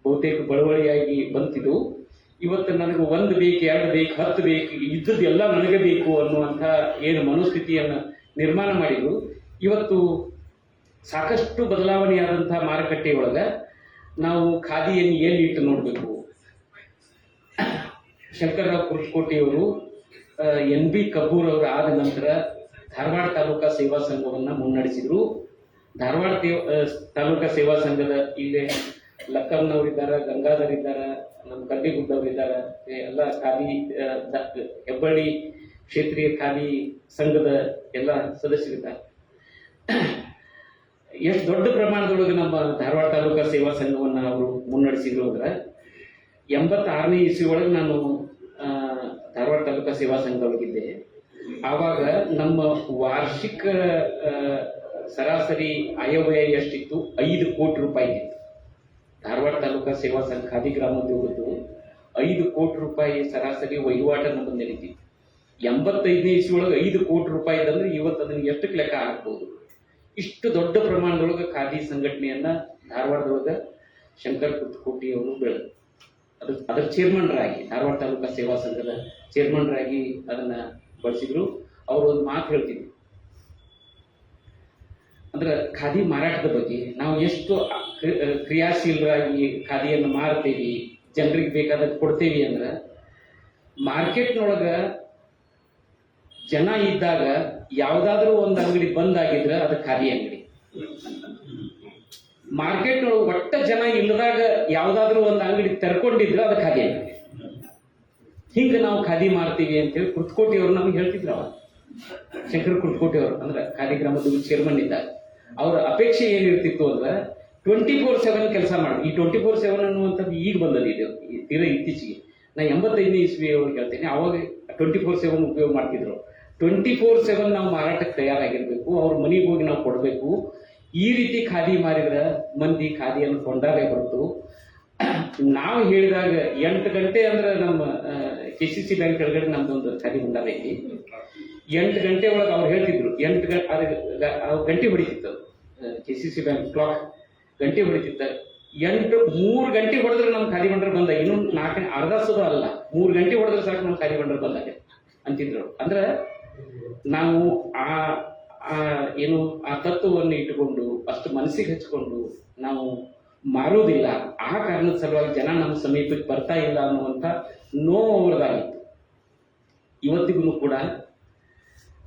[SPEAKER 1] ಬಹುತೇಕ ಬಳುವಳಿಯಾಗಿ ಬಂತಿದ್ದು. ಇವತ್ತು ನನಗೆ 1 ಬೇಕು, 2 ಬೇಕು, 10 ಬೇಕು, ಇದ್ದದ್ದೆಲ್ಲ ನನಗೆ ಬೇಕು ಅನ್ನುವಂಥ ಏನು ಮನೋಸ್ಥಿತಿಯನ್ನು ನಿರ್ಮಾಣ ಮಾಡಿದ್ರು. ಇವತ್ತು ಸಾಕಷ್ಟು ಬದಲಾವಣೆಯಾದಂತಹ ಮಾರುಕಟ್ಟೆಯೊಳಗೆ ನಾವು ಖಾದಿಯನ್ನು ಎಲ್ಲಿ ಇಟ್ಟು ನೋಡಬೇಕು. ಶಂಕರರಾವ್ ಕುರುಕೋಟಿಯವರು NB ಕಪೂರ್ ಅವರು ಆದ ನಂತರ ಧಾರವಾಡ ತಾಲೂಕಾ ಸೇವಾ ಸಂಘವನ್ನು ಮುನ್ನಡೆಸಿದ್ರು. ಧಾರವಾಡ ತಾಲೂಕಾ ಸೇವಾ ಸಂಘದ ಈಗ ಲಕ್ಕಂನವರಿದ್ದಾರೆ, ಗಂಗಾಧರ್ ಇದ್ದಾರೆ, ನಮ್ಮ ಗಡ್ಡಿಗುಡ್ಡವರಿದ್ದಾರೆ, ಎಲ್ಲ ಖಾದಿ ಹೆಬ್ಬಳ್ಳಿ ಕ್ಷೇತ್ರೀಯ ಖಾದಿ ಸಂಘದ ಎಲ್ಲ ಸದಸ್ಯರಿದ್ದಾರೆ. ಎಷ್ಟು ದೊಡ್ಡ ಪ್ರಮಾಣದೊಳಗೆ ನಮ್ಮ ಧಾರವಾಡ ತಾಲೂಕಾ ಸೇವಾ ಸಂಘವನ್ನು ಅವರು ಮುನ್ನಡೆಸಿದ್ರು ಅಂದ್ರೆ, 86ನೇ ಇಸ್ವಿ ಒಳಗೆ ನಾನು ಧಾರವಾಡ ತಾಲೂಕಾ ಸೇವಾ ಸಂಘದೊಳಗಿದ್ದೆ. ಆವಾಗ ನಮ್ಮ ವಾರ್ಷಿಕ ಸರಾಸರಿ ಆಯವ್ಯಯ ಎಷ್ಟಿತ್ತು? 5 ಕೋಟಿ ರೂಪಾಯಿ ಇತ್ತು. ಧಾರವಾಡ ತಾಲೂಕಾ ಸೇವಾ ಸಂಘ ಖಾದಿ ಗ್ರಾಮೋದ್ಯೋಗದ್ದು 5 ಕೋಟಿ ರೂಪಾಯಿ ಸರಾಸರಿ ವಹಿವಾಟ ನಮ್ಮದು ನಡೀತಿತ್ತು. 85ನೇ ಇಸ್ವಿ ಒಳಗೆ 5 ಕೋಟಿ ರೂಪಾಯಿ ಇದಂದ್ರೆ ಇವತ್ತು ಅದನ್ನ ಎಷ್ಟಕ್ಕೆ ಲೆಕ್ಕ ಹಾಕ್ಬೋದು? ಇಷ್ಟು ದೊಡ್ಡ ಪ್ರಮಾಣದೊಳಗೆ ಖಾದಿ ಸಂಘಟನೆಯನ್ನ ಧಾರವಾಡದೊಳಗೆ ಶಂಕರ್ ಕುರ್ತಕೋಟಿ ಅವರು ಅದರ ಚೇರ್ಮನ್ರಾಗಿ ಧಾರವಾಡ ತಾಲೂಕಾ ಸೇವಾ ಸಂಘದ ಚೇರ್ಮನ್ರಾಗಿ ಅದನ್ನ ಬಳಸಿದ್ರು. ಅವರು ಒಂದು ಮಾತು ಹೇಳ್ತಿದ್ರು, ಅಂದ್ರೆ ಖಾದಿ ಮಾರಾಟದ ಬಗ್ಗೆ ನಾವು ಎಷ್ಟು ಕ್ರಿಯಾಶೀಲರಾಗಿ ಖಾದಿಯನ್ನು ಮಾರ್ತೀವಿ, ಜನರಿಗೆ ಬೇಕಾದಾಗ ಕೊಡ್ತೇವಿ ಅಂದ್ರೆ ಮಾರ್ಕೆಟ್ನೊಳಗ ಜನ ಇದ್ದಾಗ ಯಾವುದಾದ್ರೂ ಒಂದು ಅಂಗಡಿ ಬಂದಾಗಿದ್ರೆ ಅದು ಖಾದಿ ಅಂಗಡಿ. ಮಾರ್ಕೆಟ್ನೊಳಗೆ ಒಟ್ಟ ಜನ ಇಲ್ಲದಾಗ ಯಾವುದಾದ್ರೂ ಒಂದು ಅಂಗಡಿ ತೆರ್ಕೊಂಡಿದ್ರೆ ಅದು ಖಾದಿ ಅಂಗಡಿ. ಹಿಂಗೆ ನಾವು ಖಾದಿ ಮಾರ್ತೀವಿ ಅಂತೇಳಿ ಕುರ್ತಕೋಟಿ ಅವರು ನಮ್ಗೆ ಹೇಳ್ತಿದ್ರು. ಅವ ಶಂಕರ್ ಕುರ್ತಕೋಟಿ ಅವರು ಅಂದ್ರೆ ಖಾದಿ ಗ್ರಾಮದ ಚೇರ್ಮನ್ ಇದ್ದಾಗ ಅವ್ರ ಅಪೇಕ್ಷೆ ಏನಿರ್ತಿತ್ತು ಅಂದ್ರೆ 24/7 ಕೆಲಸ ಮಾಡಿ. ಈ 24/7 ಅನ್ನುವಂಥದ್ದು ಈಗ ಬಂದದ್ದು ಇದು ತೀರಾ ಇತ್ತೀಚೆಗೆ. ನಾ 85ನೇ ಇಸ್ವಿ ಅವ್ರಿಗೆ ಹೇಳ್ತೇನೆ, ಅವಾಗ 24/7 ಉಪಯೋಗ ಮಾಡ್ತಿದ್ರು. 24/7 ನಾವು ಮಾರಾಟಕ್ಕೆ ತಯಾರಾಗಿರ್ಬೇಕು, ಅವ್ರ ಮನೆಗೆ ಹೋಗಿ ನಾವು ಕೊಡಬೇಕು. ಈ ರೀತಿ ಖಾದಿ ಮಾರಿದ್ರೆ ಮಂದಿ ಖಾದಿಯನ್ನು ಕೊಂಡಾಗೆ ಹೊರತು ನಾವು ಹೇಳಿದಾಗ 8 ಗಂಟೆ ಅಂದ್ರೆ ನಮ್ಮ KCC ಬ್ಯಾಂಕ್ ಕೆಳಗಡೆ ನಮ್ದೊಂದು ಖಾದಿ ಭಂಡಾರ ಐತಿ. 8 ಗಂಟೆ ಒಳಗೆ ಅವ್ರು ಹೇಳ್ತಿದ್ರು, 8 ಗಂಟೆ ಹೊಡಿತಿತ್ತು KCC ಬ್ಯಾಂಕ್ ಕ್ಲಾಕ್ ಗಂಟೆ ಹೊಡಿತಿತ್ತ. 3 ಗಂಟೆ ಹೊಡೆದ್ರೆ ನಮ್ಮ ಖಾದಿ ಭಂಡಾರ ಬಂದಾಗ, ಇನ್ನೂ 4 ಅರ್ಧ ಸುದ ಅಲ್ಲ, 3 ಗಂಟೆ ಹೊಡೆದ್ರೆ ಸಾಕು ನಮ್ಮ ಖಾದಿ ಭಂಡಾರ ಬಂದಾಗ ಅಂತಿದ್ರು. ಅಂದ್ರೆ ನಾವು ಏನು ಆ ತತ್ವವನ್ನು ಇಟ್ಟುಕೊಂಡು ಅಷ್ಟು ಮನಸ್ಸಿಗೆ ಹಚ್ಕೊಂಡು ನಾವು ಮಾರೋದಿಲ್ಲ. ಆ ಕಾರಣದ ಸಲುವಾಗಿ ಜನ ನಮ್ಮ ಸಮೀಪಕ್ಕೆ ಬರ್ತಾ ಇಲ್ಲ ಅನ್ನುವಂಥ ನೋವು ಅವರದಾಗಿತ್ತು. ಇವತ್ತಿಗೂ ಕೂಡ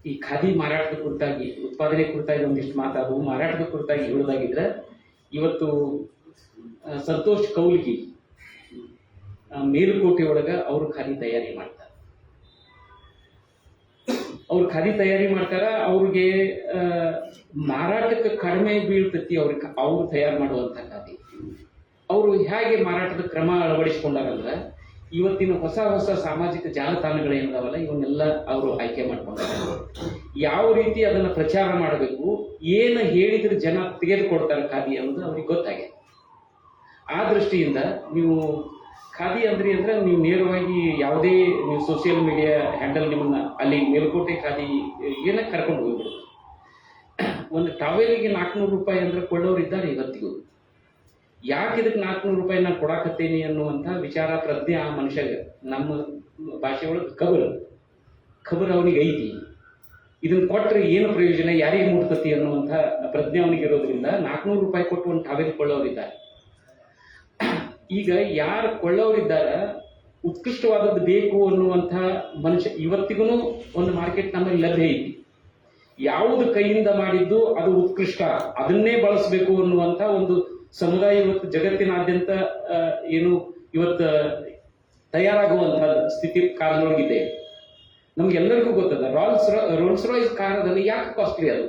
[SPEAKER 1] ಈ ಖಾದಿ ಮಾರಾಟದ ಕುರಿತಾಗಿ, ಉತ್ಪಾದನೆ ಕುರಿತಾಗಿ ಒಂದಿಷ್ಟು ಮಾತಾಡುವ, ಮಾರಾಟದ ಕುರಿತಾಗಿ ಹೇಳೋದಾಗಿದ್ರೆ ಇವತ್ತು ಸಂತೋಷ್ ಕೌಲ್ಗಿ ಮೇಲುಕೋಟೆ ಒಳಗ ಅವರು ಖಾದಿ ತಯಾರಿ ಮಾಡ್ತಾರೆ. ಅವ್ರು ಖಾದಿ ತಯಾರಿ ಮಾಡ್ತಾರ. ಅವ್ರಿಗೆ ಮಾರಾಟಕ್ಕೆ ಕಡಿಮೆ ಬೀಳ್ತತಿ ಅವ್ರು ತಯಾರು ಮಾಡುವಂತ ಖಾದಿ. ಅವರು ಹೇಗೆ ಮಾರಾಟದ ಕ್ರಮ ಅಳವಡಿಸ್ಕೊಂಡಾರಂದ್ರೆ ಇವತ್ತಿನ ಹೊಸ ಹೊಸ ಸಾಮಾಜಿಕ ಜಾಲತಾಣಗಳೇನಿದಾವಲ್ಲ ಇವನ್ನೆಲ್ಲ ಅವರು ಆಯ್ಕೆ ಮಾಡ್ಕೊಂಡಾರ. ಯಾವ ರೀತಿ ಅದನ್ನ ಪ್ರಚಾರ ಮಾಡಬೇಕು, ಏನು ಹೇಳಿದ್ರೆ ಜನ ತೆಗೆದುಕೊಡ್ತಾರೆ ಖಾದಿ ಅನ್ನೋದು ಅವ್ರಿಗೆ ಗೊತ್ತಾಗಿದೆ. ಆ ದೃಷ್ಟಿಯಿಂದ ನೀವು ಖಾದಿ ಅಂದ್ರೆ ನೀವು ನೇರವಾಗಿ ಯಾವುದೇ ನೀವು ಸೋಷಿಯಲ್ ಮೀಡಿಯಾ ಹ್ಯಾಂಡಲ್ ನಿಮ್ಮನ್ನ ಅಲ್ಲಿ ಮೇಲುಕೋಟೆ ಖಾದಿ ಏನಕ್ಕೆ ಕರ್ಕೊಂಡು ಹೋಗ್ಬಿಡೋದು. ಒಂದು ಟಾವೆಲ್ಗೆ 400 ರೂಪಾಯಿ ಅಂದ್ರೆ ಕೊಳ್ಳೋರು ಇದ್ದಾರೆ ಇವತ್ತಿಗೂ. ಯಾಕೆ ಇದಕ್ಕೆ 400 ರೂಪಾಯಿ ನಾನು ಕೊಡಾಕತ್ತೇನೆ ಅನ್ನುವಂಥ ವಿಚಾರ ಪ್ರಜ್ಞೆ ಆ ಮನುಷ್ಯಗೆ, ನಮ್ಮ ಭಾಷೆ ಒಳಗೆ ಖಬರ್ ಅವನಿಗೆ ಐತಿ. ಇದನ್ನ ಕೊಟ್ಟರೆ ಏನು ಪ್ರಯೋಜನ, ಯಾರಿಗೆ ಮುಟ್ತತಿ ಅನ್ನುವಂಥ ಪ್ರಜ್ಞೆ ಅವನಿಗೆ ಇರೋದ್ರಿಂದ 400 ರೂಪಾಯಿ ಕೊಟ್ಟು ಒಂದು ಟಾವೆಲ್ ಕೊಳ್ಳೋರಿದ್ದಾರೆ. ಈಗ ಯಾರು ಕೊಳ್ಳೋರಿದ್ದಾರ ಉತ್ಕೃಷ್ಟವಾದದ್ದು ಬೇಕು ಅನ್ನುವಂಥ ಮನುಷ್ಯ ಇವತ್ತಿಗೂ ಒಂದು ಮಾರ್ಕೆಟ್ ನಮ್ಮಲ್ಲಿ ಲಭ್ಯ ಐತಿ. ಯಾವುದು ಕೈಯಿಂದ ಮಾಡಿದ್ದು ಅದು ಉತ್ಕೃಷ್ಟ, ಅದನ್ನೇ ಬಳಸಬೇಕು ಅನ್ನುವಂಥ ಒಂದು ಸಮುದಾಯ ಇವತ್ತು ಜಗತ್ತಿನಾದ್ಯಂತ ಏನು ಇವತ್ತು ತಯಾರಾಗುವಂತಹ ಸ್ಥಿತಿ ಕಾಲದೊಳಗಿದೆ. ನಮ್ಗೆಲ್ಲರಿಗೂ ಗೊತ್ತದ ರೋಲ್ಸ್ ರಾಯ್ಸ್ ಕಾರದಲ್ಲಿ ಯಾಕೆ ಕಾಸ್ಟ್ಲಿ ಅದು.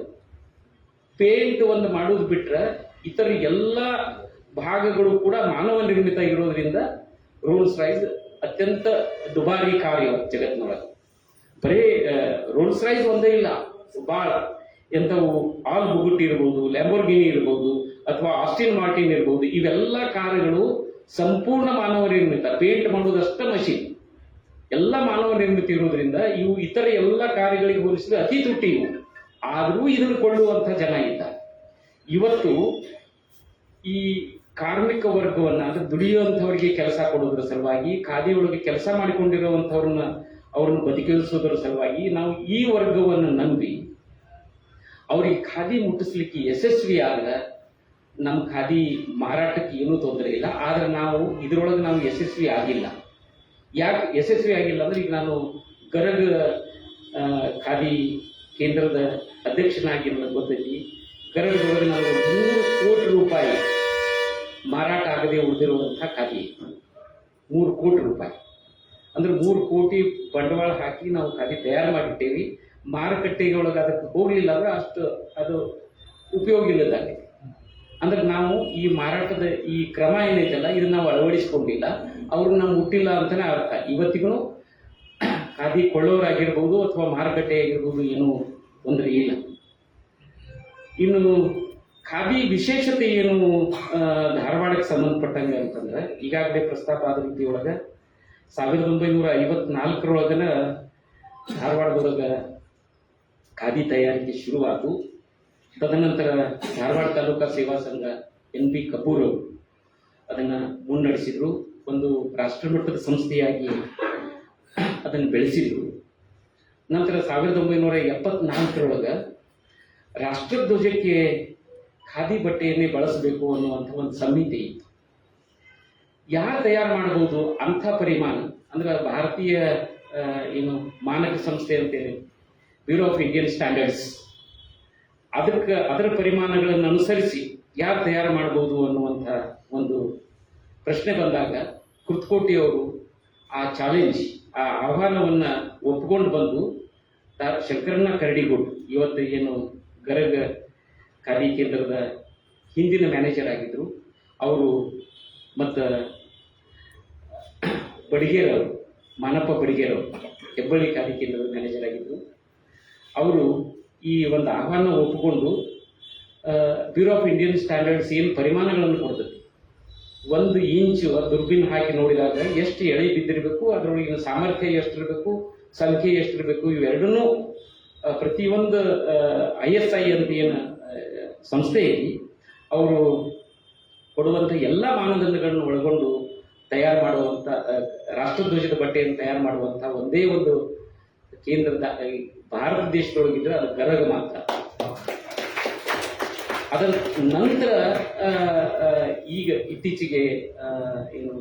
[SPEAKER 1] ಪೇಂಟ್ ಒಂದು ಮಾಡೋದು ಬಿಟ್ರೆ ಇತರ ಎಲ್ಲ ಭಾಗಗಳು ಕೂಡ ಮಾನವ ನಿರ್ಮಿತ ಇರೋದ್ರಿಂದ ರೋಲ್ಸ್ ರಾಯ್ಸ್ ಅತ್ಯಂತ ದುಬಾರಿ ಕಾರ್ ಜಗತ್ತಿನೊಳಗೆ. ಬರೀ ರೋಲ್ಸ್ ರಾಯ್ಸ್ ಒಂದೇ ಇಲ್ಲ, ಬಹಳ ಎಂಥವು ಆಲ್ ಬುಗುಟಿ ಇರ್ಬೋದು, ಲ್ಯಾಂಬೋರ್ಗಿನಿ ಇರ್ಬೋದು, ಅಥವಾ ಆಸ್ಟಿನ್ ಮಾರ್ಟಿನ್ ಇರ್ಬೋದು, ಇವೆಲ್ಲ ಕಾರುಗಳು ಸಂಪೂರ್ಣ ಮಾನವ ನಿರ್ಮಿತ. ಪೇಂಟ್ ಮಾಡೋದಷ್ಟ ಮಷೀನ್, ಎಲ್ಲ ಮಾನವ ನಿರ್ಮಿತ ಇರೋದ್ರಿಂದ ಇವು ಇತರ ಎಲ್ಲ ಕಾರುಗಳಿಗೆ ಹೋಲಿಸಿದ್ರೆ ಅತಿ ತುಟ್ಟಿ ಇವು. ಆದರೂ ಇದನ್ನು ಕೊಳ್ಳುವಂಥ ಜನ ಇದ್ದಾರೆ. ಇವತ್ತು ಈ ಕಾರ್ಮಿಕ ವರ್ಗವನ್ನ ಅಂದ್ರೆ ದುಡಿಯುವಂಥವರಿಗೆ ಕೆಲಸ ಕೊಡೋದ್ರ ಸಲುವಾಗಿ, ಖಾದಿಯೊಳಗೆ ಕೆಲಸ ಅವ್ರನ್ನ ಬದುಕಿಸೋದ್ರ ಸಲುವಾಗಿ ನಾವು ಈ ವರ್ಗವನ್ನು ನಂಬಿ ಅವ್ರಿಗೆ ಖಾದಿ ಮುಟ್ಟಿಸ್ಲಿಕ್ಕೆ ಯಶಸ್ವಿ ಆದ್ರೆ ನಮ್ಮ ಖಾದಿ ಮಾರಾಟಕ್ಕೆ ಏನೂ ತೊಂದರೆ ಇಲ್ಲ. ಆದ್ರೆ ನಾವು ಇದರೊಳಗೆ ನಾವು ಯಶಸ್ವಿ ಆಗಿಲ್ಲ. ಯಾಕೆ ಯಶಸ್ವಿ ಆಗಿಲ್ಲ ಅಂದ್ರೆ, ಈಗ ನಾನು ಗರಗ ಖಾದಿ ಕೇಂದ್ರದ ಅಧ್ಯಕ್ಷನಾಗಿ ನನಗೆ ಗೊತ್ತೈತಿ. ಗರಗದೊಳಗೆ ನಾವು 3 ಕೋಟಿ ರೂಪಾಯಿ ಮಾರಾಟ ಆಗದೆ ಉಳಿದಿರುವಂಥ ಖಾದಿ, 3 ಕೋಟಿ ರೂಪಾಯಿ ಅಂದ್ರೆ 3 ಕೋಟಿ ಬಂಡವಾಳ ಹಾಕಿ ನಾವು ಖಾದಿ ತಯಾರು ಮಾಡಿಟ್ಟೇವಿ. ಮಾರುಕಟ್ಟೆಗೆ ಒಳಗೆ ಅದಕ್ಕೆ ಹೋಗ್ಲಿಲ್ಲ ಅಂದ್ರೆ ಅಷ್ಟು ಅದು ಉಪಯೋಗ ಇಲ್ಲದಾಗಿದೆ. ಅಂದ್ರೆ ನಾವು ಈ ಮಾರಾಟದ ಈ ಕ್ರಮ ಏನೈತಲ್ಲ ಇದನ್ನ ನಾವು ಅಳವಡಿಸ್ಕೊಂಡಿಲ್ಲ, ಅವ್ರನ್ನ ನಾವು ಮುಟ್ಟಿಲ್ಲ ಅಂತಾನೆ ಅರ್ಥ. ಇವತ್ತಿಗೂ ಖಾದಿ ಕೊಳ್ಳೋರಾಗಿರ್ಬೋದು ಅಥವಾ ಮಾರುಕಟ್ಟೆ ಆಗಿರ್ಬೋದು ಏನೂ ತೊಂದರೆ ಇಲ್ಲ. ಇನ್ನು ಖಾದಿ ವಿಶೇಷತೆ ಏನು ಧಾರವಾಡಕ್ಕೆ ಸಂಬಂಧಪಟ್ಟಂಗೆ ಅಂತಂದ್ರೆ, ಈಗಾಗಲೇ ಪ್ರಸ್ತಾಪ ಆದ ರೀತಿ ಒಳಗೆ 1954 ಧಾರವಾಡದೊಳಗ ಖಾದಿ ತಯಾರಿಕೆ ಶುರುವಾತು. ತದನಂತರ ಧಾರವಾಡ ತಾಲೂಕಾ ಸೇವಾ ಸಂಘ NP ಕಪೂರ್ ಅದನ್ನ ಮುನ್ನಡೆಸಿದ್ರು. ಒಂದು ರಾಷ್ಟ್ರಮಟ್ಟದ ಸಂಸ್ಥೆಯಾಗಿ ಅದನ್ನು ಬೆಳೆಸಿದ್ರು. ನಂತರ 1974 ರಾಷ್ಟ್ರಧ್ವಜಕ್ಕೆ ಖಾದಿ ಬಟ್ಟೆಯನ್ನೇ ಬಳಸಬೇಕು ಅನ್ನುವಂಥ ಒಂದು ಸಮಿತಿ ಇತ್ತು. ಯಾರು ತಯಾರು ಮಾಡಬಹುದು ಅಂಥ ಪರಿಮಾಣ ಅಂದ್ರೆ ಭಾರತೀಯ ಏನು ಮಾನಕ ಸಂಸ್ಥೆ ಅಂತೇಳಿ ಬ್ಯೂರೋ ಆಫ್ ಇಂಡಿಯನ್ ಸ್ಟ್ಯಾಂಡರ್ಡ್ಸ್ ಅದರ ಪರಿಮಾಣಗಳನ್ನು ಅನುಸರಿಸಿ ಯಾರು ತಯಾರು ಮಾಡಬಹುದು ಅನ್ನುವಂಥ ಒಂದು ಪ್ರಶ್ನೆ ಬಂದಾಗ ಕುರ್ತಕೋಟಿಯವರು ಆ ಚಾಲೆಂಜ್ ಆ ಆಹ್ವಾನವನ್ನು ಒಪ್ಪಿಕೊಂಡು ಬಂದು ಶಂಕರಣ್ಣ ಕರಡಿಗೋಡು ಇವತ್ತು ಏನು ಗರಗ ಖಾದಿ ಕೇಂದ್ರದ ಹಿಂದಿನ ಮ್ಯಾನೇಜರ್ ಆಗಿದ್ದರು ಅವರು, ಮತ್ತು ಬಡಿಗೇರವರು ಮಾನಪ್ಪ ಬಡಿಗೇರವರು ಹೆಬ್ಬಳ್ಳಿ ಖಾದಿ ಕೇಂದ್ರದ ಮ್ಯಾನೇಜರ್ ಆಗಿದ್ದರು. ಅವರು ಈ ಒಂದು ಆಹ್ವಾನ ಒಪ್ಪಿಕೊಂಡು ಬ್ಯೂರೋ ಆಫ್ ಇಂಡಿಯನ್ ಸ್ಟ್ಯಾಂಡರ್ಡ್ಸ್ ಏನು ಪರಿಮಾಣಗಳನ್ನು ಕೊಡ್ತದೆ, 1 ಇಂಚು ದುರ್ಬಿನ್ ಹಾಕಿ ನೋಡಿದಾಗ ಎಷ್ಟು ಎಳೆ ಬಿದ್ದಿರಬೇಕು, ಅದರೊಳಗಿನ ಸಾಮರ್ಥ್ಯ ಎಷ್ಟಿರಬೇಕು, ಸಂಖ್ಯೆ ಎಷ್ಟಿರಬೇಕು, ಇವೆರಡನ್ನೂ ಪ್ರತಿಯೊಂದು ISI ಅಂತ ಏನು ಸಂಸ್ಥೆಯಲ್ಲಿ ಅವರು ಕೊಡುವಂಥ ಎಲ್ಲ ಮಾನದಂಡಗಳನ್ನು ಒಳಗೊಂಡು ತಯಾರು ಮಾಡುವಂಥ ರಾಷ್ಟ್ರಧ್ವಜದ ಬಟ್ಟೆಯನ್ನು ತಯಾರು ಮಾಡುವಂಥ ಒಂದೇ ಒಂದು ಕೇಂದ್ರದ ಭಾರತ ದೇಶದೊಳಗಿದ್ರೆ ಅದು ಗರಗ ಮಾತ್ರ. ಅದರ ನಂತರ ಈಗ ಇತ್ತೀಚೆಗೆ ಏನು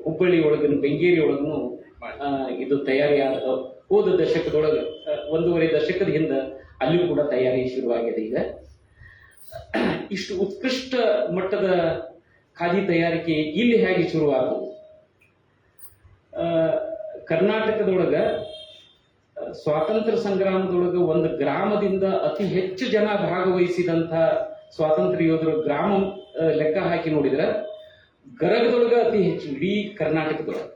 [SPEAKER 1] ಹುಬ್ಬಳ್ಳಿ ಒಳಗನು ಬೆಂಗೇರಿ ಒಳಗೂ ಇದು ತಯಾರಿ ಹೋದ ದಶಕದೊಳಗೆ 1.5 ದಶಕದ ಹಿಂದೆ ಅಲ್ಲಿಯೂ ಕೂಡ ತಯಾರಿ ಶುರುವಾಗಿದೆ. ಈಗ ಇಷ್ಟು ಉತ್ಕೃಷ್ಟ ಮಟ್ಟದ ಖಾದಿ ತಯಾರಿಕೆ ಇಲ್ಲಿ ಹೇಗೆ ಶುರುವಾದವು? ಕರ್ನಾಟಕದೊಳಗೆ ಸ್ವಾತಂತ್ರ್ಯ ಸಂಗ್ರಾಮದೊಳಗೆ ಒಂದು ಗ್ರಾಮದಿಂದ ಅತಿ ಹೆಚ್ಚು ಜನ ಭಾಗವಹಿಸಿದಂಥ ಸ್ವಾತಂತ್ರ್ಯ ಯೋಧರು ಗ್ರಾಮ ಲೆಕ್ಕ ಹಾಕಿ ನೋಡಿದ್ರೆ ಗರಗದೊಳಗೆ ಅತಿ ಹೆಚ್ಚು, ಇಡೀ ಕರ್ನಾಟಕದೊಳಗೆ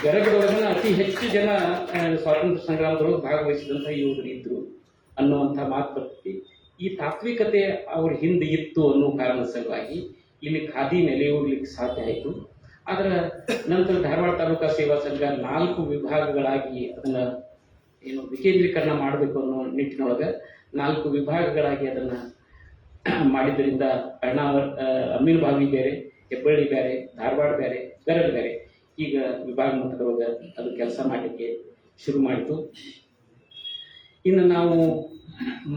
[SPEAKER 1] ಗರಗದೊಳಗನ ಅತಿ ಹೆಚ್ಚು ಜನ ಸ್ವಾತಂತ್ರ್ಯ ಸಂಗ್ರಾಮದೊಳಗೆ ಭಾಗವಹಿಸಿದಂಥ ಯೋಧರು ಇದ್ರು ಅನ್ನುವಂಥ ಮಾತು ಬರ್ತೈತಿ. ಈ ತಾತ್ವಿಕತೆ ಅವ್ರ ಹಿಂದೆ ಇತ್ತು ಅನ್ನೋ ಕಾರಣದ ಸಲುವಾಗಿ ಇಲ್ಲಿ ಖಾದಿ ನೆಲೆಯೂರ್ಲಿಕ್ಕೆ ಸಾಧ್ಯ ಆಯಿತು. ಅದರ ನಂತರ ಧಾರವಾಡ ತಾಲೂಕಾ ಸೇವಾ ಸಂಘ 4 ವಿಭಾಗಗಳಾಗಿ ಅದನ್ನ ಏನು ವಿಕೇಂದ್ರೀಕರಣ ಮಾಡಬೇಕು ಅನ್ನೋ ನಿಟ್ಟಿನೊಳಗೆ 4 ವಿಭಾಗಗಳಾಗಿ ಅದನ್ನ ಮಾಡಿದ್ದರಿಂದ ಅಮೀನ್ಬಾವಿ ಬೇರೆ, ಹೆಬ್ಬಳ್ಳಿ ಬೇರೆ, ಧಾರವಾಡ ಬೇರೆ, ಗರಗ ಬೇರೆ, ಈಗ ವಿಭಾಗ ಮಟ್ಟದೊಳಗೆ ಅದು ಕೆಲಸ ಮಾಡಲಿಕ್ಕೆ ಶುರು ಮಾಡಿತು. ಇನ್ನು ನಾವು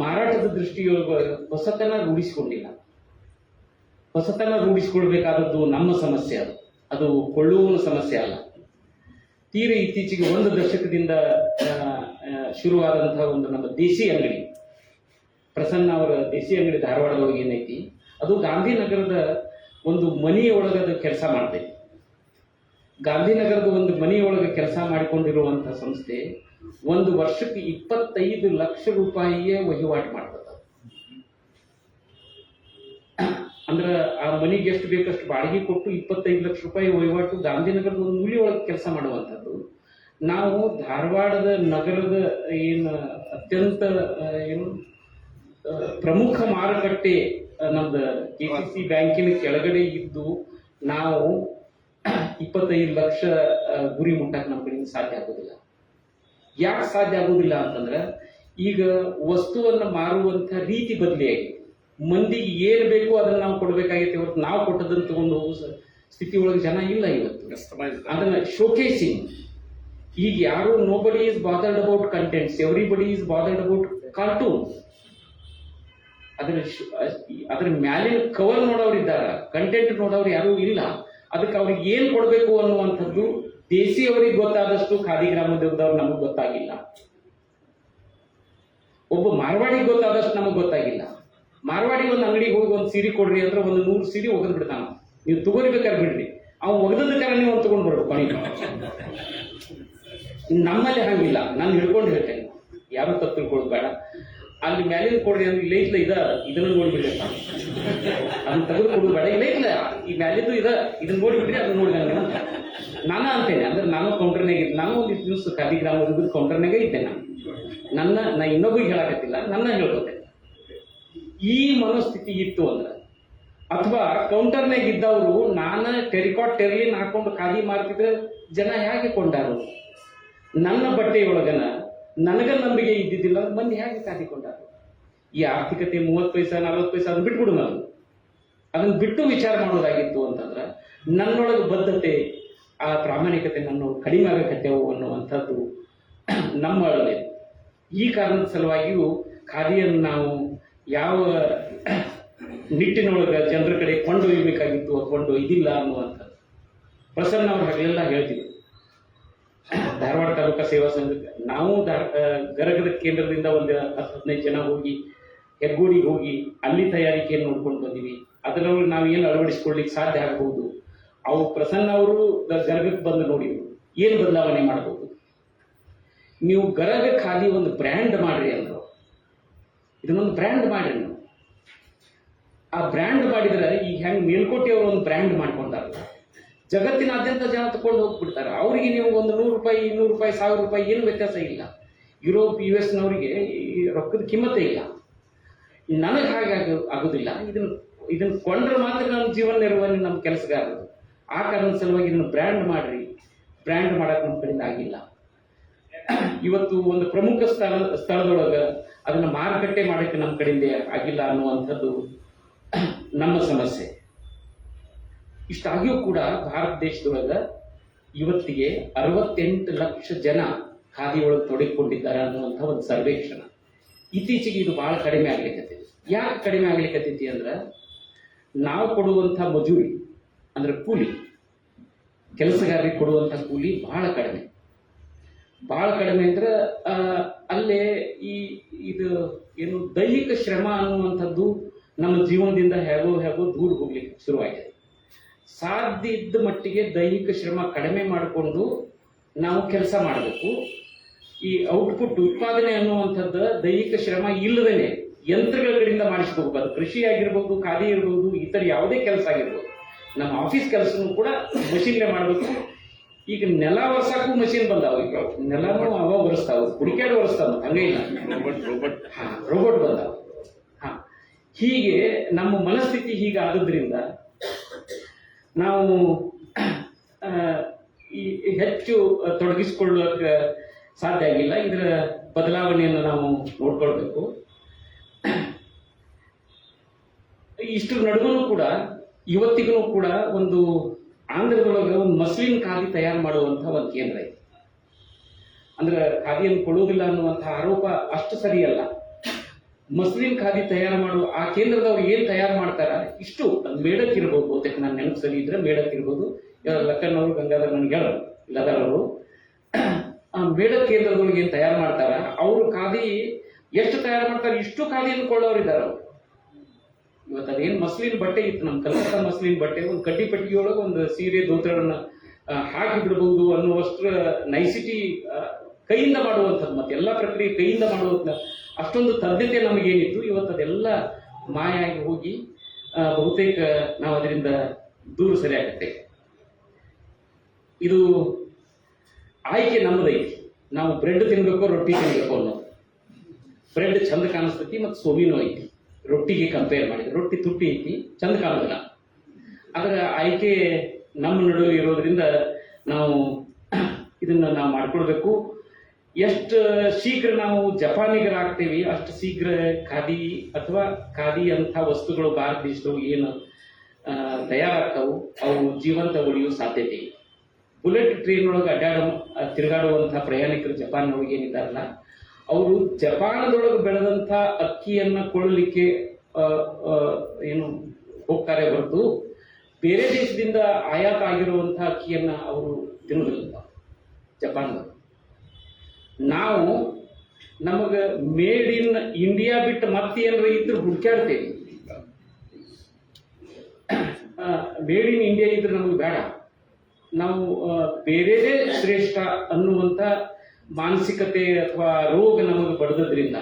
[SPEAKER 1] ಮಾರಾಟದ ದೃಷ್ಟಿಯೊಳಗೆ ಹೊಸತನ ರೂಢಿಸಿಕೊಂಡಿಲ್ಲ. ಹೊಸತನ ರೂಢಿಸಿಕೊಳ್ಬೇಕಾದದ್ದು ನಮ್ಮ ಸಮಸ್ಯೆ, ಅದು ಕೊಳ್ಳುವವನ ಸಮಸ್ಯೆ ಅಲ್ಲ. ತೀರ ಇತ್ತೀಚೆಗೆ 1 ದಶಕದಿಂದ ಶುರುವಾದಂತಹ ಒಂದು ನಮ್ಮ ದೇಸಿ ಅಂಗಡಿ, ಪ್ರಸನ್ನ ಅವರ ದೇಸಿ ಅಂಗಡಿ ಧಾರವಾಡದೊಳಗೆ ಏನೈತಿ, ಅದು ಗಾಂಧಿನಗರದ ಒಂದು ಮನೆಯೊಳಗದ ಕೆಲಸ ಮಾಡ್ತೈತಿ. ಗಾಂಧಿನಗರದ ಒಂದು ಮನೆಯೊಳಗೆ ಕೆಲಸ ಮಾಡಿಕೊಂಡಿರುವಂಥ ಸಂಸ್ಥೆ 1 ವರ್ಷಕ್ಕೆ 25 ಲಕ್ಷ ರೂಪಾಯಿಯೇ ವಹಿವಾಟು ಮಾಡ್ತದೆ. ಅಂದ್ರೆ ಆ ಮನೆಗೆ ಎಷ್ಟು ಬೇಕಷ್ಟು ಬಾಡಿಗೆ ಕೊಟ್ಟು 25 ಲಕ್ಷ ರೂಪಾಯಿ ವಹಿವಾಟು ಗಾಂಧಿನಗರದ ಒಂದು ಮೂಲೆ ಒಳಗೆ ಕೆಲಸ ಮಾಡುವಂಥದ್ದು. ನಾವು ಧಾರವಾಡದ ನಗರದ ಏನು ಅತ್ಯಂತ ಏನು ಪ್ರಮುಖ ಮಾರುಕಟ್ಟೆ ನಮ್ದು KCC ಬ್ಯಾಂಕಿನ ಕೆಳಗಡೆ ಇದ್ದು ನಾವು 25 ಲಕ್ಷ ಗುರಿ ಮುಟ್ಟಕ್ಕೆ ನಮ್ಮ ಕಡೆಯಿಂದ ಸಾಧ್ಯ ಆಗೋದಿಲ್ಲ. ಯಾಕೆ ಸಾಧ್ಯ ಆಗೋದಿಲ್ಲ ಅಂತಂದ್ರೆ ಈಗ ವಸ್ತುವನ್ನು ಮಾರುವಂಥ ರೀತಿ ಬದಲಿಯಾಗಿ ಮಂದಿಗೆ ಏನು ಬೇಕು ಅದನ್ನ ನಾವು ಕೊಡಬೇಕಾಗೈತೆ ಹೊರತು ನಾವು ಕೊಟ್ಟದನ್ನು ತಗೊಂಡು ಹೋಗೋ ಸ್ಥಿತಿ ಒಳಗೆ ಜನ ಇಲ್ಲ ಇವತ್ತು. ಅದನ್ನ ಶೋಕೇಸಿಂಗ್, ಈಗ ಯಾರು nobody is bothered about contents, everybody is bothered about cartoon. ಅದ್ರ ಮ್ಯಾಲಿನ ಕವರ್ ನೋಡೋರು ಇದ್ದಾರೆ, ಕಂಟೆಂಟ್ ನೋಡೋರು ಯಾರೂ ಇಲ್ಲ. ಅದಕ್ಕೆ ಅವ್ರಿಗೆ ಏನು ಕೊಡಬೇಕು ಅನ್ನುವಂಥದ್ದು ದೇಸಿ ಅವರಿಗೆ ಗೊತ್ತಾದಷ್ಟು ಖಾದಿ ಗ್ರಾಮೋದ್ಯೋಗದವ್ರು ನಮಗೆ ಗೊತ್ತಾಗಿಲ್ಲ. ಒಬ್ಬ ಮಾರ್ವಾಡಿಗೆ ಗೊತ್ತಾದಷ್ಟು ನಮಗೆ ಗೊತ್ತಾಗಿಲ್ಲ. ಮಾರ್ವಾಡಿ ಒಂದು ಅಂಗಡಿಗೆ ಹೋಗಿ ಒಂದು ಸೀರೆ ಕೊಡ್ರಿ ಅಂದ್ರೆ 100 ಸೀರೆ ಒಗೆದು ಬಿಡ್ತಾನ. ನೀವು ತಗೋರಿಬೇಕಾದ್ರೆ ಬಿಡ್ರಿ, ಅವ್ನು ಒಗೆದ ಕಾರಣ ನೀವು ಒಂದು ತಗೊಂಡು ಬರ್ಬೇಕು ಕೊನೆಗೆ. ನಮ್ಮಲ್ಲಿ ಹಂಗಿಲ್ಲ. ನಾನು ಹಿಡ್ಕೊಂಡು ಹೇಳ್ತೇನೆ, ಯಾರು ತಪ್ಪು ತಿಳ್ಕೊಳ್ಳೋದು ಬೇಡ. ಅಲ್ಲಿ ಮ್ಯಾಲಿನ ಕೊಡ್ರಿ ಅಂದ್ರೆ ಇಲ್ಲ ಇದನ್ನು ನೋಡ್ಬಿಡ್ರಿ, ಅದನ್ನ ತೆಗೆದು ಕೊಡೋದು ಬೇಡ. ಇಲ್ಲ ಈ ಮ್ಯಾಲಿದ್ದು ಇದನ್ನ ನೋಡಿಬಿಡ್ರಿ, ಅದನ್ನ ನೋಡಿ ನಾನು ಅಂತೇನೆ. ಅಂದ್ರೆ ನಾನು ಕೌಂಟರ್ನಾಗ ಇದ್ದೆ, ನಾನು ಒಂದಿಷ್ಟು ದಿವಸ ಖಾದಿ ಗ್ರಾಮೋದ್ಯೋಗದ ಕೌಂಟರ್ನಾಗ ಇದ್ದೆ. ನಾ ಇನ್ನೊಬ್ರಿಗೆ ಹೇಳಕತ್ತಿಲ್ಲ, ನನ್ನ ಹೇಳ್ಕೊತೇನೆ. ಈ ಮನೋಸ್ಥಿತಿ ಇತ್ತು ಅಂದ್ರೆ, ಅಥವಾ ಕೌಂಟರ್ನಾಗ ಇದ್ದವರು ನಾನು ಟೆರಿಕಾಟ್ ಟೆರ್ಲಿನ್ ಹಾಕೊಂಡು ಖಾದಿ ಮಾರ್ತಿದ್ರೆ ಜನ ಹೇಗೆ ಕೊಂಡಾರು? ನನ್ನ ಬಟ್ಟೆಯೊಳಗನ ನನಗ ನಂಬಿಕೆ ಇದ್ದಿದ್ದಿಲ್ಲ, ಮಂದಿ ಹೇಗೆ ಖಾದಿ ಕೊಂಡಾರು? ಈ ಆರ್ಥಿಕತೆ 30 ಪೈಸಾ 40 ಪೈಸಾ ಅದು ಬಿಟ್ಬಿಡು. ನಾವು ಅದನ್ನು ಬಿಟ್ಟು ವಿಚಾರ ಮಾಡೋದಾಗಿತ್ತು ಅಂತಂದ್ರೆ ನನ್ನೊಳಗೆ ಬದ್ಧತೆ ಆ ಪ್ರಾಮಾಣಿಕತೆ ನನ್ನ ಕಡಿಮೆ ಆಗಕತ್ತೇವು ಅನ್ನುವಂಥದ್ದು ನಮ್ಮ ಒಳಗೆ. ಈ ಕಾರಣದ ಸಲುವಾಗಿಯೂ ಖಾದಿಯನ್ನು ನಾವು ಯಾವ ನಿಟ್ಟಿನೊಳಗೆ ಜನರ ಕಡೆ ಕೊಂಡೊಯ್ಯಬೇಕಾಗಿತ್ತು ಅದು ಕೊಂಡೊಯ್ದಿಲ್ಲ ಅನ್ನುವಂಥದ್ದು ಪ್ರಸನ್ನ ಅವ್ರು ಹಾಗೆಲ್ಲ ಹೇಳ್ತಿದ್ರು. ಧಾರವಾಡ ತಾಲೂಕಾ ಸೇವಾ ಸಂಘಕ್ಕೆ ನಾವು ಗರಗದ ಕೇಂದ್ರದಿಂದ ಒಂದು 10-15 ಜನ ಹೋಗಿ ಹೆಗ್ಗೋಡಿಗೆ ಹೋಗಿ ಅಲ್ಲಿ ತಯಾರಿಕೆಯನ್ನು ನೋಡ್ಕೊಂಡು ಬಂದೀವಿ. ಅದರೊಳಗೆ ನಾವು ಏನು ಅಳವಡಿಸ್ಕೊಳ್ಳಿಕ್ಕೆ ಸಾಧ್ಯ ಆಗ್ಬೋದು. ಅವು ಪ್ರಸನ್ನ ಅವರು ಗರಗಕ್ಕೆ ಬಂದು ನೋಡಿದ್ರು ಏನು ಬದಲಾವಣೆ ಮಾಡ್ಬೋದು. ನೀವು ಗರಗ ಖಾದಿ ಒಂದು ಬ್ರ್ಯಾಂಡ್ ಮಾಡ್ರಿ ಅಂದರು. ಇದನ್ನೊಂದು ಬ್ರ್ಯಾಂಡ್ ಮಾಡ್ರಿ ನೀವು. ಆ ಬ್ರ್ಯಾಂಡ್ ಮಾಡಿದ್ರೆ ಈಗ ಹೆಂಗೆ ಮೇಲ್ಕೋಟೆ ಅವರು ಒಂದು ಬ್ರ್ಯಾಂಡ್ ಮಾಡ್ಕೊಂಡಾರಲ್ಲ, ಜಗತ್ತಿನಾದ್ಯಂತ ಜನ ತಗೊಂಡು ಹೋಗ್ಬಿಡ್ತಾರೆ. ಅವರಿಗೆ ನೀವು ಒಂದು 100 ರೂಪಾಯಿ 200 ರೂಪಾಯಿ 1000 ರೂಪಾಯಿ ಏನು ವ್ಯತ್ಯಾಸ ಇಲ್ಲ. ಯುರೋಪ್ US-ನವರಿಗೆ ಈ ರೊಕ್ಕದ ಕಿಮ್ಮತ್ತೇ ಇಲ್ಲ. ನನಗೆ ಹಾಗೆ ಆಗೋದಿಲ್ಲ. ಇದನ್ನು ಕೊಂಡ್ರೆ ಮಾತ್ರ ನಮ್ಮ ಜೀವನ ನಿರ್ವಹಣೆ ನಮ್ಮ ಕೆಲಸಗಾರರು. ಆ ಕಾರಣದ ಸಲುವಾಗಿ ಇದನ್ನು ಬ್ರ್ಯಾಂಡ್ ಮಾಡ್ರಿ. ಬ್ರ್ಯಾಂಡ್ ಮಾಡೋಕೆ ನಮ್ಮ ಕಡೆಯಿಂದ ಆಗಿಲ್ಲ. ಇವತ್ತು ಒಂದು ಪ್ರಮುಖ ಸ್ಥಳದೊಳಗೆ ಅದನ್ನು ಮಾರುಕಟ್ಟೆ ಮಾಡೋಕ್ಕೆ ನಮ್ಮ ಕಡೆಯಿಂದ ಆಗಿಲ್ಲ ಅನ್ನುವಂಥದ್ದು ನಮ್ಮ ಸಮಸ್ಯೆ. ಇಷ್ಟಾಗಿಯೂ ಕೂಡ ಭಾರತ ದೇಶದೊಳಗೆ ಇವತ್ತಿಗೆ 68 ಲಕ್ಷ ಜನ ಖಾದಿಯೊಳಗೆ ತೊಡಗಿಕೊಂಡಿದ್ದಾರೆ ಅನ್ನುವಂಥ ಒಂದು ಸರ್ವೇಕ್ಷಣ. ಇತ್ತೀಚೆಗೆ ಇದು ಭಾಳ ಕಡಿಮೆ ಆಗ್ಲಿಕ್ಕತ್ತೈತಿ. ಯಾಕೆ ಕಡಿಮೆ ಆಗ್ಲಿಕ್ಕತ್ತೈತಿ ಅಂದ್ರೆ ನಾವು ಕೊಡುವಂಥ ಮಜೂರಿ ಅಂದ್ರೆ ಕೂಲಿ, ಕೆಲಸಗಾರರಿಗೆ ಕೊಡುವಂಥ ಕೂಲಿ ಭಾಳ ಕಡಿಮೆ. ಭಾಳ ಕಡಿಮೆ ಅಂದ್ರೆ ಅಲ್ಲೇ ಇದು ಏನು ದೈಹಿಕ ಶ್ರಮ ಅನ್ನುವಂಥದ್ದು ನಮ್ಮ ಜೀವನದಿಂದ ಹೇಗೋ ದೂರ ಹೋಗ್ಲಿಕ್ಕೆ ಶುರುವಾಗಿದೆ. ಸಾಧ್ಯ ಇದ್ದ ಮಟ್ಟಿಗೆ ದೈಹಿಕ ಶ್ರಮ ಕಡಿಮೆ ಮಾಡಿಕೊಂಡು ನಾವು ಕೆಲಸ ಮಾಡಬೇಕು. ಈ ಔಟ್ಪುಟ್ ಉತ್ಪಾದನೆ ಅನ್ನುವಂಥದ್ದು ದೈಹಿಕ ಶ್ರಮ ಇಲ್ಲದೇನೆ ಯಂತ್ರಗಳ ಕಡೆಯಿಂದ ಮಾಡಿಸ್ಕೋಬೇಕು. ಅದು ಕೃಷಿ ಆಗಿರ್ಬೋದು, ಖಾದಿ ಇರ್ಬೋದು, ಇತರ ಯಾವುದೇ ಕೆಲಸ ಆಗಿರ್ಬೋದು. ನಮ್ಮ ಆಫೀಸ್ ಕೆಲಸನೂ ಕೂಡ ಮಷಿನ್ಗೆ ಮಾಡಬೇಕು. ಈಗ ನೆಲ ಒರೆಸಕ್ಕೂ ಮಷಿನ್ ಬಂದಾವ. ಈಗ ನೆಲನೂ ಅವ ಒರೆಸ್ತಾವ, ಹುಡುಕ್ಯಾಡು ಒರೆಸ್ತಾವ, ಹಂಗೆ ಇಲ್ಲ, ರೋಬೋಟ್ ಬಂದಾವ. ಹೀಗೆ ನಮ್ಮ ಮನಸ್ಥಿತಿ ಹೀಗೆ ಆಗೋದ್ರಿಂದ ನಾವು ಹೆಚ್ಚು ತೊಡಗಿಸಿಕೊಳ್ಳೋಕೆ ಸಾಧ್ಯ ಆಗಿಲ್ಲ. ಇದರ ಬದಲಾವಣೆಯನ್ನು ನಾವು ನೋಡ್ಕೊಳ್ಬೇಕು. ಇಷ್ಟರ ನಡುವೂ ಕೂಡ ಇವತ್ತಿಗೂ ಕೂಡ ಒಂದು ಆಂಧ್ರದೊಳಗೆ ಒಂದು ಮಸ್ಲಿನ್ ಖಾದಿ ತಯಾರು ಮಾಡುವಂಥ ಒಂದು ಕೇಂದ್ರ ಇದೆ. ಅಂದ್ರೆ ಖಾದಿಯನ್ನು ಕೊಡುವುದಿಲ್ಲ ಅನ್ನುವಂಥ ಆರೋಪ ಅಷ್ಟು ಸರಿಯಲ್ಲ. ಮಸ್ಲಿನ್ ಖಾದಿ ತಯಾರು ಮಾಡುವ ಆ ಕೇಂದ್ರದವ್ರು ಏನು ತಯಾರು ಮಾಡ್ತಾರ, ಇಷ್ಟು ಮೇಡಕ್ ಇರ್ಬೋದು, ಬಹುತೇಕ ನಾನು ನೆನಪು ಸರಿ ಇದ್ರೆ ಮೇಡಕ್ ಇರ್ಬೋದು, ಲಕ್ಕನ್ನವರು ಗಂಗಾಧರ್ ನನಗೆ ಹೇಳೋರು ಇಲ್ಲದವರು. ಆ ಮೇಡಕ್ ಕೇಂದ್ರದೊಳಗೆ ಏನು ತಯಾರು ಮಾಡ್ತಾರ, ಅವರು ಖಾದಿ ಎಷ್ಟು ತಯಾರು ಮಾಡ್ತಾರೆ, ಇಷ್ಟು ಖಾದಿಯನ್ನು ಕೊಳ್ಳೋರು ಇದ್ದಾರೆ ಅವರು. ಇವತ್ತು ಅದೇನು ಮಸ್ಲಿನ್ ಬಟ್ಟೆ ಇತ್ತು, ನಮ್ಮ ಕಲ್ಕತ್ತಾ ಮಸ್ಲಿನ್ ಬಟ್ಟೆ ಒಂದು ಕಡ್ಡಿ ಪಟ್ಟಿಗೆಯೊಳಗೆ ಒಂದು ಸೀರೆ ದೋತ್ರಗಳನ್ನ ಹಾಕಿ ಬಿಡಬಹುದು ಅನ್ನುವಷ್ಟರ ನೈಸಿಟಿ ಕೈಯಿಂದ ಮಾಡುವಂಥದ್ದು, ಮತ್ತೆ ಎಲ್ಲ ಪ್ರಕ್ರಿಯೆ ಕೈಯಿಂದ ಮಾಡುವಂಥ ಅಷ್ಟೊಂದು ತಜ್ಞತೆ ನಮಗೇನಿತ್ತು, ಇವತ್ತು ಅದೆಲ್ಲ ಮಾಯ ಆಗಿ ಹೋಗಿ ಬಹುತೇಕ ನಾವು ಅದರಿಂದ ದೂರ ಸರಿಯಾಗತ್ತೆ. ಇದು ಆಯ್ಕೆ ನಮ್ಮದೈತಿ. ನಾವು ಬ್ರೆಡ್ ತಿನ್ಬೇಕು, ರೊಟ್ಟಿ ತಿನ್ಬೇಕು ಅನ್ನೋದು. ಬ್ರೆಡ್ ಚಂದ ಕಾಣಿಸ್ತೈತಿ ಮತ್ತು ಸೋಮಿನೂ ಐತಿ ರೊಟ್ಟಿಗೆ ಕಂಪೇರ್ ಮಾಡಿದ್ರೆ. ರೊಟ್ಟಿ ತುಟ್ಟಿ ಐತಿ, ಚಂದ ಕಾಣೋದಿಲ್ಲ. ಅದರ ಆಯ್ಕೆ ನಮ್ಮ ನಡುವೆ ಇರೋದ್ರಿಂದ ನಾವು ಇದನ್ನು ನಾವು ಮಾಡ್ಕೊಳ್ಬೇಕು. ಎಷ್ಟು ಶೀಘ್ರ ನಾವು ಜಪಾನಿಗರಾಗ್ತೀವಿ ಅಷ್ಟು ಶೀಘ್ರ ಖಾದಿ ಅಥವಾ ಖಾದಿ ಅಂಥ ವಸ್ತುಗಳು ಭಾರತ ದೇಶದೊಳಗೆ ಏನು ತಯಾರಾಗ್ತಾವು ಅವು ಜೀವಂತ ಉಳಿಯುವ ಸಾಧ್ಯತೆ ಇದೆ. ಬುಲೆಟ್ ಟ್ರೈನ್ ಒಳಗೆ ತಿರುಗಾಡುವಂಥ ಪ್ರಯಾಣಿಕರು ಜಪಾನ್ನೊಳಗೆ ಏನಿದ್ದಾರಲ್ಲ, ಅವರು ಜಪಾನದೊಳಗೆ ಬೆಳೆದಂಥ ಅಕ್ಕಿಯನ್ನು ಕೊಳ್ಳಲಿಕ್ಕೆ ಏನು ಹೋಗ್ತಾರೆ ಹೊರತು ಬೇರೆ ದೇಶದಿಂದ ಆಯಾತ ಆಗಿರುವಂಥ ಅಕ್ಕಿಯನ್ನು ಅವರು ತಿನ್ನೋದಿಲ್ಲ ಜಪಾನ್ದವರು. ನಾವು ನಮಗೆ ಮೇಡ್ ಇನ್ ಇಂಡಿಯಾ ಬಿಟ್ಟು ಮತ್ತೇನಾರ ಇದ್ರೆ ಹುಡುಕ್ಯಾಡ್ತೇವೆ. ಮೇಡ್ ಇನ್ ಇಂಡಿಯಾ ಇದ್ರೆ ನಮಗೆ ಬೇಡ, ನಾವು ಬೇರೆದೇ ಶ್ರೇಷ್ಠ ಅನ್ನುವಂಥ ಮಾನಸಿಕತೆ ಅಥವಾ ರೋಗ ನಮಗೆ ಬಡದ್ರಿಂದ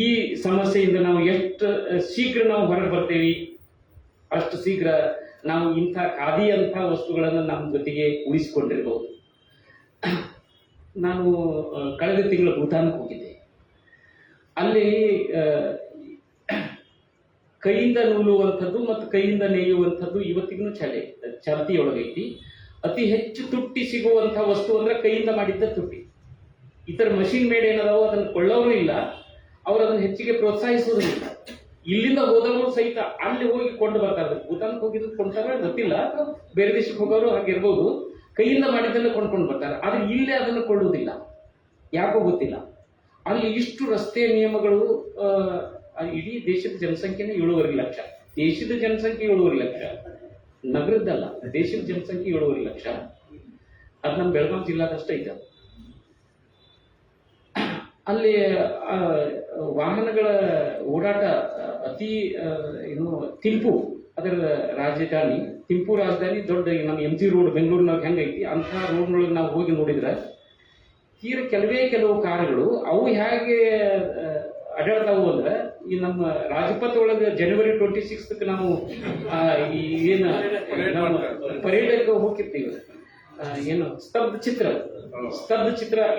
[SPEAKER 1] ಈ ಸಮಸ್ಯೆಯಿಂದ ನಾವು ಎಷ್ಟು ಶೀಘ್ರ ನಾವು ಹೊರಗೆ ಬರ್ತೀವಿ ಅಷ್ಟು ಶೀಘ್ರ ನಾವು ಇಂಥ ಖಾದಿ ಅಂಥ ವಸ್ತುಗಳನ್ನು ನಮ್ಮ ಜೊತೆಗೆ ಉಳಿಸಿಕೊಂಡಿರ್ಬೋದು. ನಾನು ಕಳೆದ ತಿಂಗಳು ಭೂತಾನ್ಗೆ ಹೋಗಿದ್ದೆ. ಅಲ್ಲಿ ಕೈಯಿಂದ ನೂಲುವಂಥದ್ದು ಮತ್ತು ಕೈಯಿಂದ ನೇಯುವಂಥದ್ದು ಇವತ್ತಿಗೂ ಚಾಲ್ತಿಯೊಳಗೈತಿ. ಅತಿ ಹೆಚ್ಚು ತುಟ್ಟಿ ಸಿಗುವಂಥ ವಸ್ತು ಅಂದರೆ ಕೈಯಿಂದ ಮಾಡಿದ್ದ ತುಟ್ಟಿ. ಇತರ ಮಷಿನ್ ಮೇಡ್ ಏನದಾವೋ ಅದನ್ನು ಕೊಳ್ಳೋರು ಇಲ್ಲ, ಅವರು ಅದನ್ನು ಹೆಚ್ಚಿಗೆ ಪ್ರೋತ್ಸಾಹಿಸೋದಿಲ್ಲ. ಇಲ್ಲಿಂದ ಹೋದವರು ಸಹಿತ ಅಲ್ಲಿ ಹೋಗಿ ಕೊಂಡು ಬರ್ತಾರೆ. ಭೂತಾನ್ಗೆ ಹೋಗಿದ್ದು ಕೊಂಡ್ತಾರೆ ಗೊತ್ತಿಲ್ಲ, ಅಥವಾ ಬೇರೆ ದೇಶಕ್ಕೆ ಹೋಗೋರು ಹಾಗಿರ್ಬೋದು, ಕೈಯಿಂದ ಮಾಡಿದ್ದನ್ನು ಕೊಂಡ್ಕೊಂಡು ಬರ್ತಾರೆ. ಆದ್ರೆ ಇಲ್ಲೇ ಅದನ್ನು ಕೊಳ್ಳುವುದಿಲ್ಲ, ಯಾಕೋ ಗೊತ್ತಿಲ್ಲ. ಅಲ್ಲಿ ಇಷ್ಟು ರಸ್ತೆ ನಿಯಮಗಳು, ಇಡೀ ದೇಶದ ಜನಸಂಖ್ಯೆನೇ 7.5 ಲಕ್ಷ. ದೇಶದ ಜನಸಂಖ್ಯೆ 7.5 ಲಕ್ಷ, ನಗರದ್ದಲ್ಲ, ದೇಶದ ಜನಸಂಖ್ಯೆ 7.5 ಲಕ್ಷ. ಅದು ನಮ್ಮ ಬೆಳಗಾವಿ ಜಿಲ್ಲಾದಷ್ಟೇ ಇದೆ. ಅಲ್ಲಿ ವಾಹನಗಳ ಓಡಾಟ ಅತಿ ತಿಂಪು, ಅದರ ರಾಜಧಾನಿ ತಿಂಪು ರಾಜಧಾನಿ ದೊಡ್ಡ ನಮ್ಮ MG ರೋಡ್ ಬೆಂಗಳೂರಿನಾಗ ಹೆಂಗೈತಿ ಅಂಥ ರೋಡ್ನೊಳಗೆ ನಾವು ಹೋಗಿ ನೋಡಿದ್ರೆ ತೀರ ಕೆಲವು ಕಾರುಗಳು ಅವು ಹೇಗೆ ಅಡ್ಡಾಡ್ತಾವು ಅಂದ್ರೆ, ಈ ನಮ್ಮ ರಾಜಪಥ್ ಒಳಗೆ ಜನವರಿ 26ಕ್ಕೆ ನಾವು ಏನು ಪರೇಡ್ಗೆ ಹೋಗಿರ್ತೀವಿ, ಏನು ಸ್ತಬ್ಧ ಚಿತ್ರ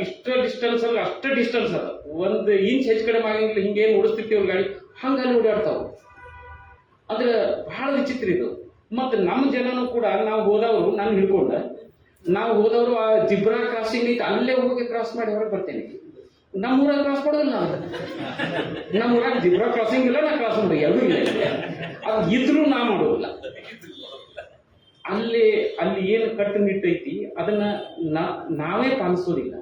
[SPEAKER 1] ಇಷ್ಟ ಡಿಸ್ಟೆನ್ಸ್ ಅಂದ್ರೆ ಅಷ್ಟು ಡಿಸ್ಟೆನ್ಸ್ ಅದ, 1 ಇಂಚ್ ಹೆಚ್ಚು ಕಡಿಮೆ ಆಗಿಲ್ಲ, ಹಿಂಗೇನು ಓಡಿಸ್ತಿರ್ತೀವಿ ಗಾಡಿ ಹಂಗಲ್ಲಿ ಓಡಾಡ್ತಾವ. ಆದ್ರೆ ಬಹಳ ವಿಚಿತ್ರ ಇದು. ಮತ್ತು ನಮ್ಮ ಜನನು ಕೂಡ ನಾವು ಹೋದವರು, ನಾನು ಹಿಡ್ಕೊಂಡೆ, ನಾವು ಹೋದವರು ಆ ಜಿಬ್ರಾ ಕ್ರಾಸಿಂಗ್ ಐತೆ ಅಲ್ಲೇ ಹೋಗಿ ಕ್ರಾಸ್ ಮಾಡಿ ಹೊರಗೆ ಬರ್ತೇನೆ. ನಮ್ಮೂರಾಗ ಕ್ರಾಸ್ ಮಾಡೋದಿಲ್ಲ, ನಮ್ಮೂರಾಗ ಜಿಬ್ರಾ ಕ್ರಾಸಿಂಗ್ ಇಲ್ಲ, ನಾ ಕ್ರಾಸ್ ಮಾಡೋದು ಎರಡೂ ಇಲ್ಲ. ಅದು ಇದ್ರೂ ನಾ ಮಾಡೋದಿಲ್ಲ. ಅಲ್ಲಿ ಏನು ಕಟ್ಟುನಿಟ್ಟೈತಿ ಅದನ್ನ ನಾವೇ ಪಾಲಿಸೋದಿಲ್ಲ.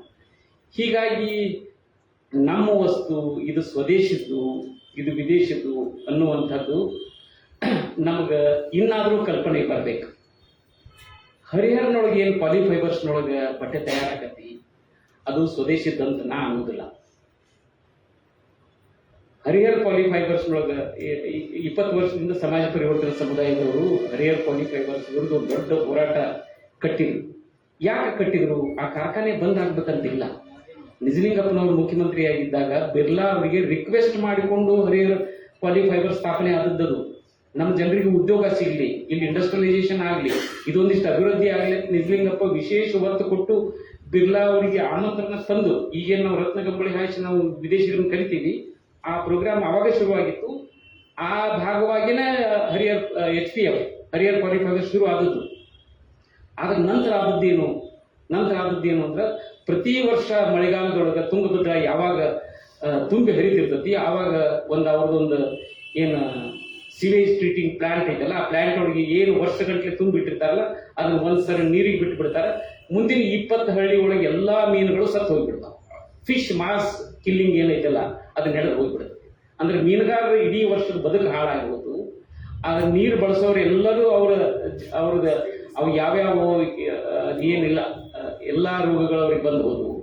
[SPEAKER 1] ಹೀಗಾಗಿ ನಮ್ಮ ವಸ್ತು ಇದು ಸ್ವದೇಶದ್ದು, ಇದು ವಿದೇಶದ್ದು ಅನ್ನುವಂಥದ್ದು ನಮ್ಗೆ ಇನ್ನಾದರೂ ಕಲ್ಪನೆ ಬರಬೇಕು. ಹರಿಹರನೊಳಗೆ ಏನು ಪಾಲಿಫೈಬರ್ಸ್ನೊಳಗೆ ಬಟ್ಟೆ ತಯಾರಾಗತ್ತಿ ಅದು ಸ್ವದೇಶಿದ್ದಂತ ನಾ ಅನ್ನೋದಿಲ್ಲ. ಹರಿಹರ್ ಪಾಲಿಫೈಬರ್ಸ್ನೊಳಗೆ 20 ವರ್ಷದಿಂದ ಸಮಾಜ ಪರಿವರ್ತನಾ ಸಮುದಾಯದವರು ಹರಿಹರ್ ಪಾಲಿಫೈಬರ್ಸ್ ವಿರುದ್ಧ ದೊಡ್ಡ ಹೋರಾಟ ಕಟ್ಟಿದ್ರು. ಯಾಕೆ ಕಟ್ಟಿದ್ರು? ಆ ಕಾರ್ಖಾನೆ ಬಂದ್ ಆಗ್ಬೇಕಂತಿಲ್ಲ. ನಿಜಲಿಂಗಪ್ಪನವರು ಮುಖ್ಯಮಂತ್ರಿಯಾಗಿದ್ದಾಗ ಬಿರ್ಲಾ ಅವರಿಗೆ ರಿಕ್ವೆಸ್ಟ್ ಮಾಡಿಕೊಂಡು ಹರಿಹರ್ ಪಾಲಿಫೈಬರ್ ಸ್ಥಾಪನೆ ಆದದ್ದು. ನಮ್ಮ ಜನರಿಗೆ ಉದ್ಯೋಗ ಸಿಗಲಿ, ಇಲ್ಲಿ ಇಂಡಸ್ಟ್ರಿಯಲೈಸೇಷನ್ ಆಗಲಿ, ಇದೊಂದಿಷ್ಟು ಅಭಿವೃದ್ಧಿ ಆಗಲಿ, ನಿಜಲಿಂಗಪ್ಪ ವಿಶೇಷ ಒತ್ತು ಕೊಟ್ಟು ಬಿರ್ಲಾ ಅವರಿಗೆ ಆಮಂತ್ರಣ ತಂದು, ಈಗೇನು ನಾವು ರತ್ನಗಂಬಳಿ ಹಾಯಿಸಿ ನಾವು ವಿದೇಶಿಗರನ್ನು ಕರಿತೀವಿ, ಆ ಪ್ರೋಗ್ರಾಮ್ ಆವಾಗ ಶುರುವಾಗಿತ್ತು. ಆ ಭಾಗವಾಗಿನೇ ಹರಿಹರ್ HPF ಹರಿಹರ್ ಪಾಲಿಫೈಬರ್ ಶುರು ಆದದ್ದು. ಆದ್ರೆ ನಂತರ ಆದದ್ದೇನು ಅಂದ್ರೆ, ಪ್ರತಿ ವರ್ಷ ಮಳೆಗಾಲದೊಳಗೆ ತುಂಗಭದ್ರಾ ಯಾವಾಗ ತುಂಬಿ ಹರಿತಿರ್ತತಿ ಆವಾಗ ಅವ್ರದ್ದೊಂದು ಏನು ಸಿವೇಜ್ ಟ್ರೀಟಿಂಗ್ ಪ್ಲಾಂಟ್ ಐತಲ್ಲ, ಆ ಪ್ಲಾಂಟ್ ಒಳಗೆ ಏನು ವರ್ಷಗಟ್ಟಲೆ ತುಂಬಿಟ್ಟಿರ್ತಾರಲ್ಲ ಅದನ್ನ ಒಂದ್ಸರಿ ನೀರಿಗೆ ಬಿಟ್ಟು ಬಿಡ್ತಾರೆ. ಮುಂದಿನ 20 ಹಳ್ಳಿ ಒಳಗೆ ಎಲ್ಲಾ ಮೀನುಗಳು ಸತ್ತು ಹೋಗ್ಬಿಡ್ತಾವೆ. ಫಿಶ್ ಮಾಸ್ ಕಿಲ್ಲಿಂಗ್ ಏನೈತಲ್ಲ ಅದು ನಡೆದು ಹೋಗ್ಬಿಡುತ್ತೆ. ಅಂದ್ರೆ ಮೀನುಗಾರರು ಇಡೀ ವರ್ಷದ ಬದುಕು ಹಾಳಾಗಿರೋದು. ಆದ್ರೆ ನೀರು ಬಳಸೋರು ಎಲ್ಲರೂ ಅವ್ರದ್ದು ಅವು ಯಾವ್ಯಾವ ಏನಿಲ್ಲ ಎಲ್ಲಾ ರೋಗಗಳು ಅವ್ರಿಗೆ ಬಂದು ಹೋದವು.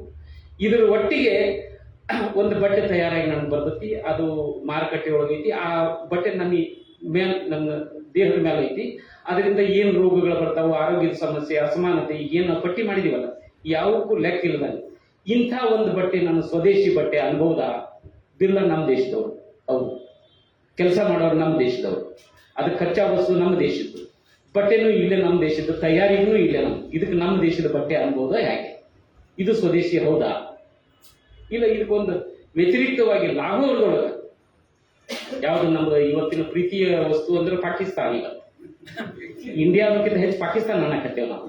[SPEAKER 1] ಇದರ ಒಟ್ಟಿಗೆ ಒಂದು ಬಟ್ಟೆ ತಯಾರಾಗಿ ನನ್ಗೆ ಬರ್ತೈತಿ, ಅದು ಮಾರುಕಟ್ಟೆ ಒಳಗೈತಿ. ಆ ಬಟ್ಟೆ ನನ್ನ ದೇಹದ ಮೇಲೆ ಐತಿ. ಅದರಿಂದ ಏನು ರೋಗಗಳು ಬರ್ತಾವೆ, ಆರೋಗ್ಯದ ಸಮಸ್ಯೆ, ಅಸಮಾನತೆ, ಏನು ನಾವು ಪಟ್ಟಿ ಮಾಡಿದೀವಲ್ಲ ಯಾವಕ್ಕೂ ಲೆಕ್ಕ ಇಲ್ಲದಂಗೆ ಇಂಥ ಒಂದು ಬಟ್ಟೆ ನನ್ನ ಸ್ವದೇಶಿ ಬಟ್ಟೆ ಅನ್ಬಹುದಾ? ಬಿರ್ಲಾ ನಮ್ಮ ದೇಶದವರು, ಹೌದು. ಕೆಲಸ ಮಾಡೋರು ನಮ್ಮ ದೇಶದವರು, ಅದಕ್ಕೆ ಖರ್ಚಾ ವಸ್ತು ನಮ್ಮ ದೇಶದ್ದು, ಬಟ್ಟೆನೂ ಇಲ್ಲೇ ನಮ್ಮ ದೇಶದ್ದು, ತಯಾರಿನೂ ಇಲ್ಲೇ ಇದಕ್ಕೆ ನಮ್ಮ ದೇಶದ ಬಟ್ಟೆ ಅನ್ಬಹುದಾ? ಹೇಗೆ ಇದು ಸ್ವದೇಶಿ ಹೌದಾ? ಇಲ್ಲ, ಇದಕ್ಕೊಂದು ವ್ಯತಿರಿಕ್ತವಾಗಿ ಲಾಭದೊಳಗೆ ಯಾವುದು ನಮ್ದು ಇವತ್ತಿನ ಪ್ರೀತಿಯ ವಸ್ತು ಅಂದ್ರೆ ಪಾಕಿಸ್ತಾನ. ಈಗ ಇಂಡಿಯಾದಕ್ಕಿಂತ ಹೆಚ್ಚು ಪಾಕಿಸ್ತಾನ ಅನ್ನಕತ್ತೇವೆ ನಾವು.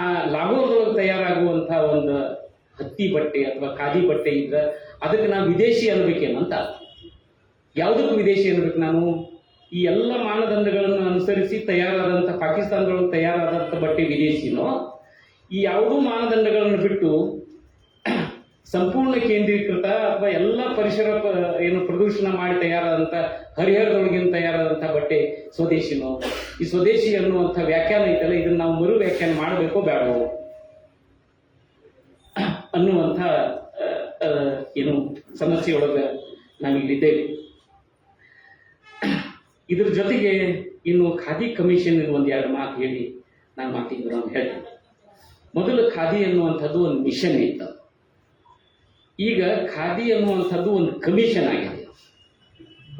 [SPEAKER 1] ಆ ಲಾಭದೊಳಗೆ ತಯಾರಾಗುವಂತಹ ಒಂದು ಹತ್ತಿ ಬಟ್ಟೆ ಅಥವಾ ಖಾದಿ ಬಟ್ಟೆ ಇದ್ರೆ ಅದಕ್ಕೆ ನಾವು ವಿದೇಶಿ ಅನ್ಬೇಕೇನಂತ. ಯಾವುದಕ್ಕೂ ವಿದೇಶಿ ಅನ್ಬೇಕು ನಾನು? ಈ ಎಲ್ಲ ಮಾನದಂಡಗಳನ್ನು ಅನುಸರಿಸಿ ತಯಾರಾದಂಥ ಪಾಕಿಸ್ತಾನದೊಳಗೆ ತಯಾರಾದಂಥ ಬಟ್ಟೆ ವಿದೇಶಿನೋ, ಈ ಯಾವುದೂ ಮಾನದಂಡಗಳನ್ನು ಬಿಟ್ಟು ಸಂಪೂರ್ಣ ಕೇಂದ್ರೀಕೃತ ಅಥವಾ ಎಲ್ಲ ಪರಿಸರ ಪ್ರದೂಷಣ ಮಾಡಿ ತಯಾರಾದಂಥ ಹರಿಹರದೊಳಗಿನ ತಯಾರಾದಂಥ ಬಟ್ಟೆ ಸ್ವದೇಶಿನೋ? ಈ ಸ್ವದೇಶಿ ಅನ್ನುವಂಥ ವ್ಯಾಖ್ಯಾನ ಐತಲ್ಲ, ಇದನ್ನ ನಾವು ಮರು ವ್ಯಾಖ್ಯಾನ ಮಾಡಬೇಕೋ ಬೇಡವೋ ಅನ್ನುವಂಥ ಸಮಸ್ಯೆಯೊಳಗೆ ನಾವಿಲ್ಲಿದ್ದೇವೆ. ಇದ್ರ ಜೊತೆಗೆ ಇನ್ನು ಖಾದಿ ಕಮಿಷನ್ ಒಂದೆರಡು ಮಾತು ಹೇಳಿ ನಾನು ಮಾತಿಗೆ ಹೇಳ್ತೇನೆ. ಮೊದಲು ಖಾದಿ ಅನ್ನುವಂಥದ್ದು ಒಂದು ಮಿಷನ್ ಇತ್ತು. ಈಗ ಖಾದಿ ಅನ್ನುವಂಥದ್ದು ಒಂದು ಕಮಿಷನ್ ಆಗಿದೆ,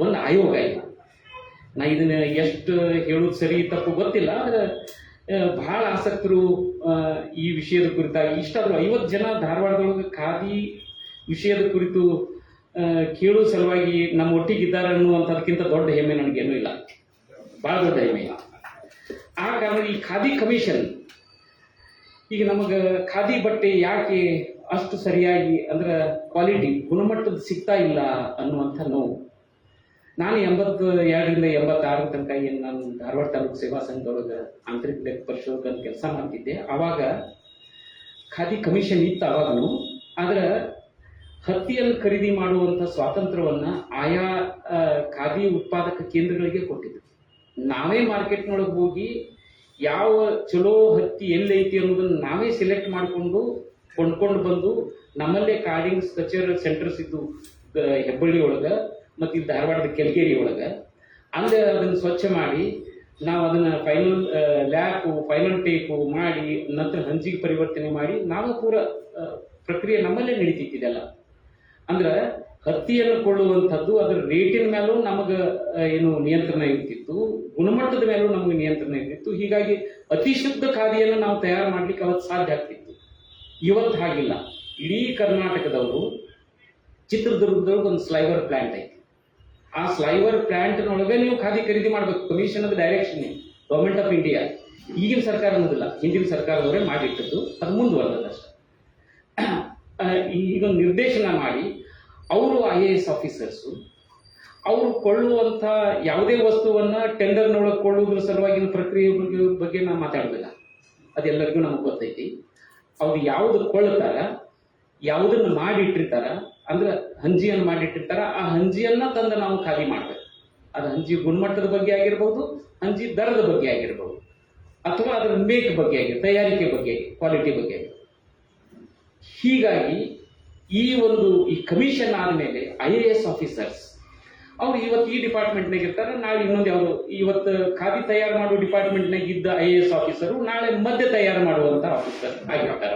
[SPEAKER 1] ಒಂದು ಆಯೋಗ ಇದೆ. ನಾ ಇದನ್ನ ಎಷ್ಟು ಹೇಳೋದು ಸರಿ ತಪ್ಪು ಗೊತ್ತಿಲ್ಲ, ಆದರೆ ಬಹಳ ಆಸಕ್ತರು ಈ ವಿಷಯದ ಕುರಿತಾಗಿ ಇಷ್ಟಾದರೂ 50 ಜನ ಧಾರವಾಡದೊಳಗೆ ಖಾದಿ ವಿಷಯದ ಕುರಿತು ಕೇಳೋ ಸಲುವಾಗಿ ನಮ್ಮ ಒಟ್ಟಿಗಿದ್ದಾರೆ ಅನ್ನುವಂಥದಕ್ಕಿಂತ ದೊಡ್ಡ ಹೆಮ್ಮೆ ನನಗೇನೂ ಇಲ್ಲ, ಬಹಳ ದೊಡ್ಡ ಹೆಮ್ಮೆ ಇಲ್ಲ. ಆ ಕಾರಣ ಈ ಖಾದಿ ಕಮಿಷನ್ ಈಗ ನಮಗೆ ಖಾದಿ ಬಟ್ಟೆ ಯಾಕೆ ಅಷ್ಟು ಸರಿಯಾಗಿ ಅಂದ್ರೆ ಕ್ವಾಲಿಟಿ ಗುಣಮಟ್ಟದ ಸಿಗ್ತಾ ಇಲ್ಲ ಅನ್ನುವಂಥ ನೋವು ನಾನು 82ರಿಂದ 86 ತನಕ ಏನು ನಾನು ಧಾರವಾಡ ತಾಲೂಕು ಸೇವಾ ಸಂಘದೊಳಗೆ ಆಂತರಿಕ ಲೆಕ್ಕ ಪರಿಶೋಧಕ ಕೆಲಸ ಮಾಡ್ತಿದ್ದೆ. ಆವಾಗ ಖಾದಿ ಕಮಿಷನ್ ಇತ್ತು ಆವಾಗನು. ಆದ್ರೆ ಹತ್ತಿಯನ್ನು ಖರೀದಿ ಮಾಡುವಂಥ ಸ್ವಾತಂತ್ರ್ಯವನ್ನು ಆಯಾ ಖಾದಿ ಉತ್ಪಾದಕ ಕೇಂದ್ರಗಳಿಗೆ ಕೊಟ್ಟಿದ್ರು. ನಾವೇ ಮಾರ್ಕೆಟ್ನೊಳಗೆ ಹೋಗಿ ಯಾವ ಚಲೋ ಹತ್ತಿ ಎಲ್ಲೈತಿ ಅನ್ನೋದನ್ನು ನಾವೇ ಸೆಲೆಕ್ಟ್ ಮಾಡಿಕೊಂಡು ಕೊಂಡ್ಕೊಂಡು ಬಂದು ನಮ್ಮಲ್ಲೇ ಕಾರ್ಡಿಂಗ್ ಕಚೇರಿ ಸೆಂಟರ್ಸ್ ಇದ್ದು ಹೆಬ್ಬಳ್ಳಿ ಒಳಗೆ ಮತ್ತು ಇಲ್ಲಿ ಧಾರವಾಡದ ಕೆಲ್ಗೇರಿ ಒಳಗೆ ಅಂದರೆ ಅದನ್ನು ಸ್ವಚ್ಛ ಮಾಡಿ ನಾವು ಅದನ್ನು ಫೈನಲ್ ಲ್ಯಾಪು ಫೈನಲ್ ಟೇಪು ಮಾಡಿ ನಂತರ ಹಂಚಿಗೆ ಪರಿವರ್ತನೆ ಮಾಡಿ ನಾವು ಪೂರ ಪ್ರಕ್ರಿಯೆ ನಮ್ಮಲ್ಲೇ ನಡೀತಿದ್ದೆಲ್ಲ. ಅಂದ್ರೆ ಹತ್ತಿಯನ್ನು ಕೊಳ್ಳುವಂಥದ್ದು ಅದರ ರೇಟಿನ ಮೇಲೂ ನಮಗೆ ಏನು ನಿಯಂತ್ರಣ ಇರ್ತಿತ್ತು, ಗುಣಮಟ್ಟದ ಮೇಲೂ ನಮಗೆ ನಿಯಂತ್ರಣ ಇರ್ತಿತ್ತು. ಹೀಗಾಗಿ ಅತಿ ಶುದ್ಧ ಖಾದಿಯನ್ನು ನಾವು ತಯಾರು ಮಾಡಲಿಕ್ಕೆ ಅವತ್ತು ಸಾಧ್ಯ ಆಗ್ತಿತ್ತು. ಇವತ್ತು ಹಾಗಿಲ್ಲ. ಇಡೀ ಕರ್ನಾಟಕದವರು ಚಿತ್ರದುರ್ಗದೊಳಗೆ ಒಂದು ಸ್ಲೈವರ್ ಪ್ಲಾಂಟ್ ಐತಿ. ಆ ಸ್ಲೈವರ್ ಪ್ಲಾಂಟ್ನೊಳಗೆ ನೀವು ಖಾದಿ ಖರೀದಿ ಮಾಡಬೇಕು. Commission of direction government of India. ಈಗಿನ ಸರ್ಕಾರ ಅನ್ನೋದಿಲ್ಲ, ಹಿಂದಿನ ಸರ್ಕಾರದವರೇ ಮಾಡಿಟ್ಟಿದ್ದು, ಅದು ಮುಂದುವರೆದಷ್ಟೆ. ಈಗ ನಿರ್ದೇಶನ ಮಾಡಿ ಅವರು IAS ಆಫೀಸರ್ಸು ಅವರು ಕೊಳ್ಳುವಂಥ ಯಾವುದೇ ವಸ್ತುವನ್ನು ಟೆಂಡರ್ನೊಳಗೆ ಕೊಳ್ಳುವುದ್ರ ಸಲುವಾಗಿನ ಪ್ರಕ್ರಿಯೆ ಬಗ್ಗೆ ನಾವು ಮಾತಾಡೋದಿಲ್ಲ. ಅದೆಲ್ಲರಿಗೂ ನಮಗೆ ಗೊತ್ತೈತಿ. ಅವ್ರು ಯಾವುದು ಕೊಳ್ಳುತ್ತಾರ, ಯಾವುದನ್ನು ಮಾಡಿಟ್ಟಿರ್ತಾರ, ಅಂದ್ರೆ ಹಂಜಿಯನ್ನು ಮಾಡಿಟ್ಟಿರ್ತಾರ, ಆ ಹಂಜಿಯನ್ನು ತಂದು ನಾವು ಖಾಲಿ ಮಾಡಬೇಕು. ಅದು ಹಂಜಿ ಗುಣಮಟ್ಟದ ಬಗ್ಗೆ ಆಗಿರ್ಬೋದು, ಹಂಜಿ ದರದ ಬಗ್ಗೆ ಆಗಿರ್ಬೋದು, ಅಥವಾ ಅದರ ಮೇಕ್ ಬಗ್ಗೆ ಆಗಿರ್ಬೋದು, ತಯಾರಿಕೆ ಬಗ್ಗೆ, ಕ್ವಾಲಿಟಿ ಬಗ್ಗೆ ಆಗಿರ್ಬೋದು. ಹೀಗಾಗಿ ಈ ಕಮಿಷನ್ ಆದಮೇಲೆ IAS ಆಫೀಸರ್ಸ್ ಅವ್ರು ಇವತ್ತು ಈ ಡಿಪಾರ್ಟ್ಮೆಂಟ್ನಾಗ ಇರ್ತಾರೆ, ನಾಳೆ ಇನ್ನೊಂದು ಯಾವುದು ಇವತ್ತು ಖಾದಿ ತಯಾರು ಮಾಡುವ ಡಿಪಾರ್ಟ್ಮೆಂಟ್ನಾಗ ಇದ್ದ IAS ಆಫೀಸರು ನಾಳೆ ಮದ್ಯ ತಯಾರು ಮಾಡುವಂಥ ಆಫೀಸರ್ ಆಗಿರ್ತಾರೆ.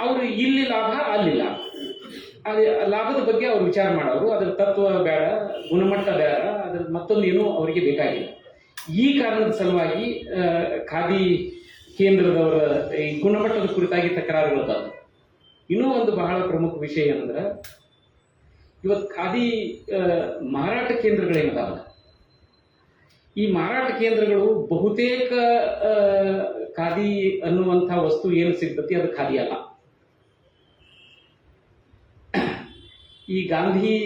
[SPEAKER 1] ಅವರು ಇಲ್ಲಿ ಲಾಭ ಅಲ್ಲಿ ಲಾಭ, ಅದೇ ಲಾಭದ ಬಗ್ಗೆ ಅವ್ರು ವಿಚಾರ ಮಾಡೋರು. ಅದ್ರ ತತ್ವ ಬೇಡ, ಗುಣಮಟ್ಟ ಬೇಡ, ಅದ್ರ ಮತ್ತೊಂದು ಏನೂ ಅವರಿಗೆ ಬೇಕಾಗಿಲ್ಲ. ಈ ಕಾರಣದ ಸಲುವಾಗಿ ಖಾದಿ ಕೇಂದ್ರದವರ ಈ ಗುಣಮಟ್ಟದ ಕುರಿತಾಗಿ ತಕರಾರುಗಳು ಬಂದವು. ಇನ್ನೂ ಒಂದು ಬಹಳ ಪ್ರಮುಖ ವಿಷಯ ಏನಂದ್ರೆ, ಇವತ್ತು ಖಾದಿ ಮಾರಾಟ ಕೇಂದ್ರಗಳೇನದಾವಲ್ಲ, ಈ ಮಾರಾಟ ಕೇಂದ್ರಗಳು ಬಹುತೇಕ ಖಾದಿ ಅನ್ನುವಂಥ ವಸ್ತು ಏನು ಸಿಗ್ತತಿ ಅದು ಖಾದಿ ಅಲ್ಲ. ಈ ಗಾಂಧಿ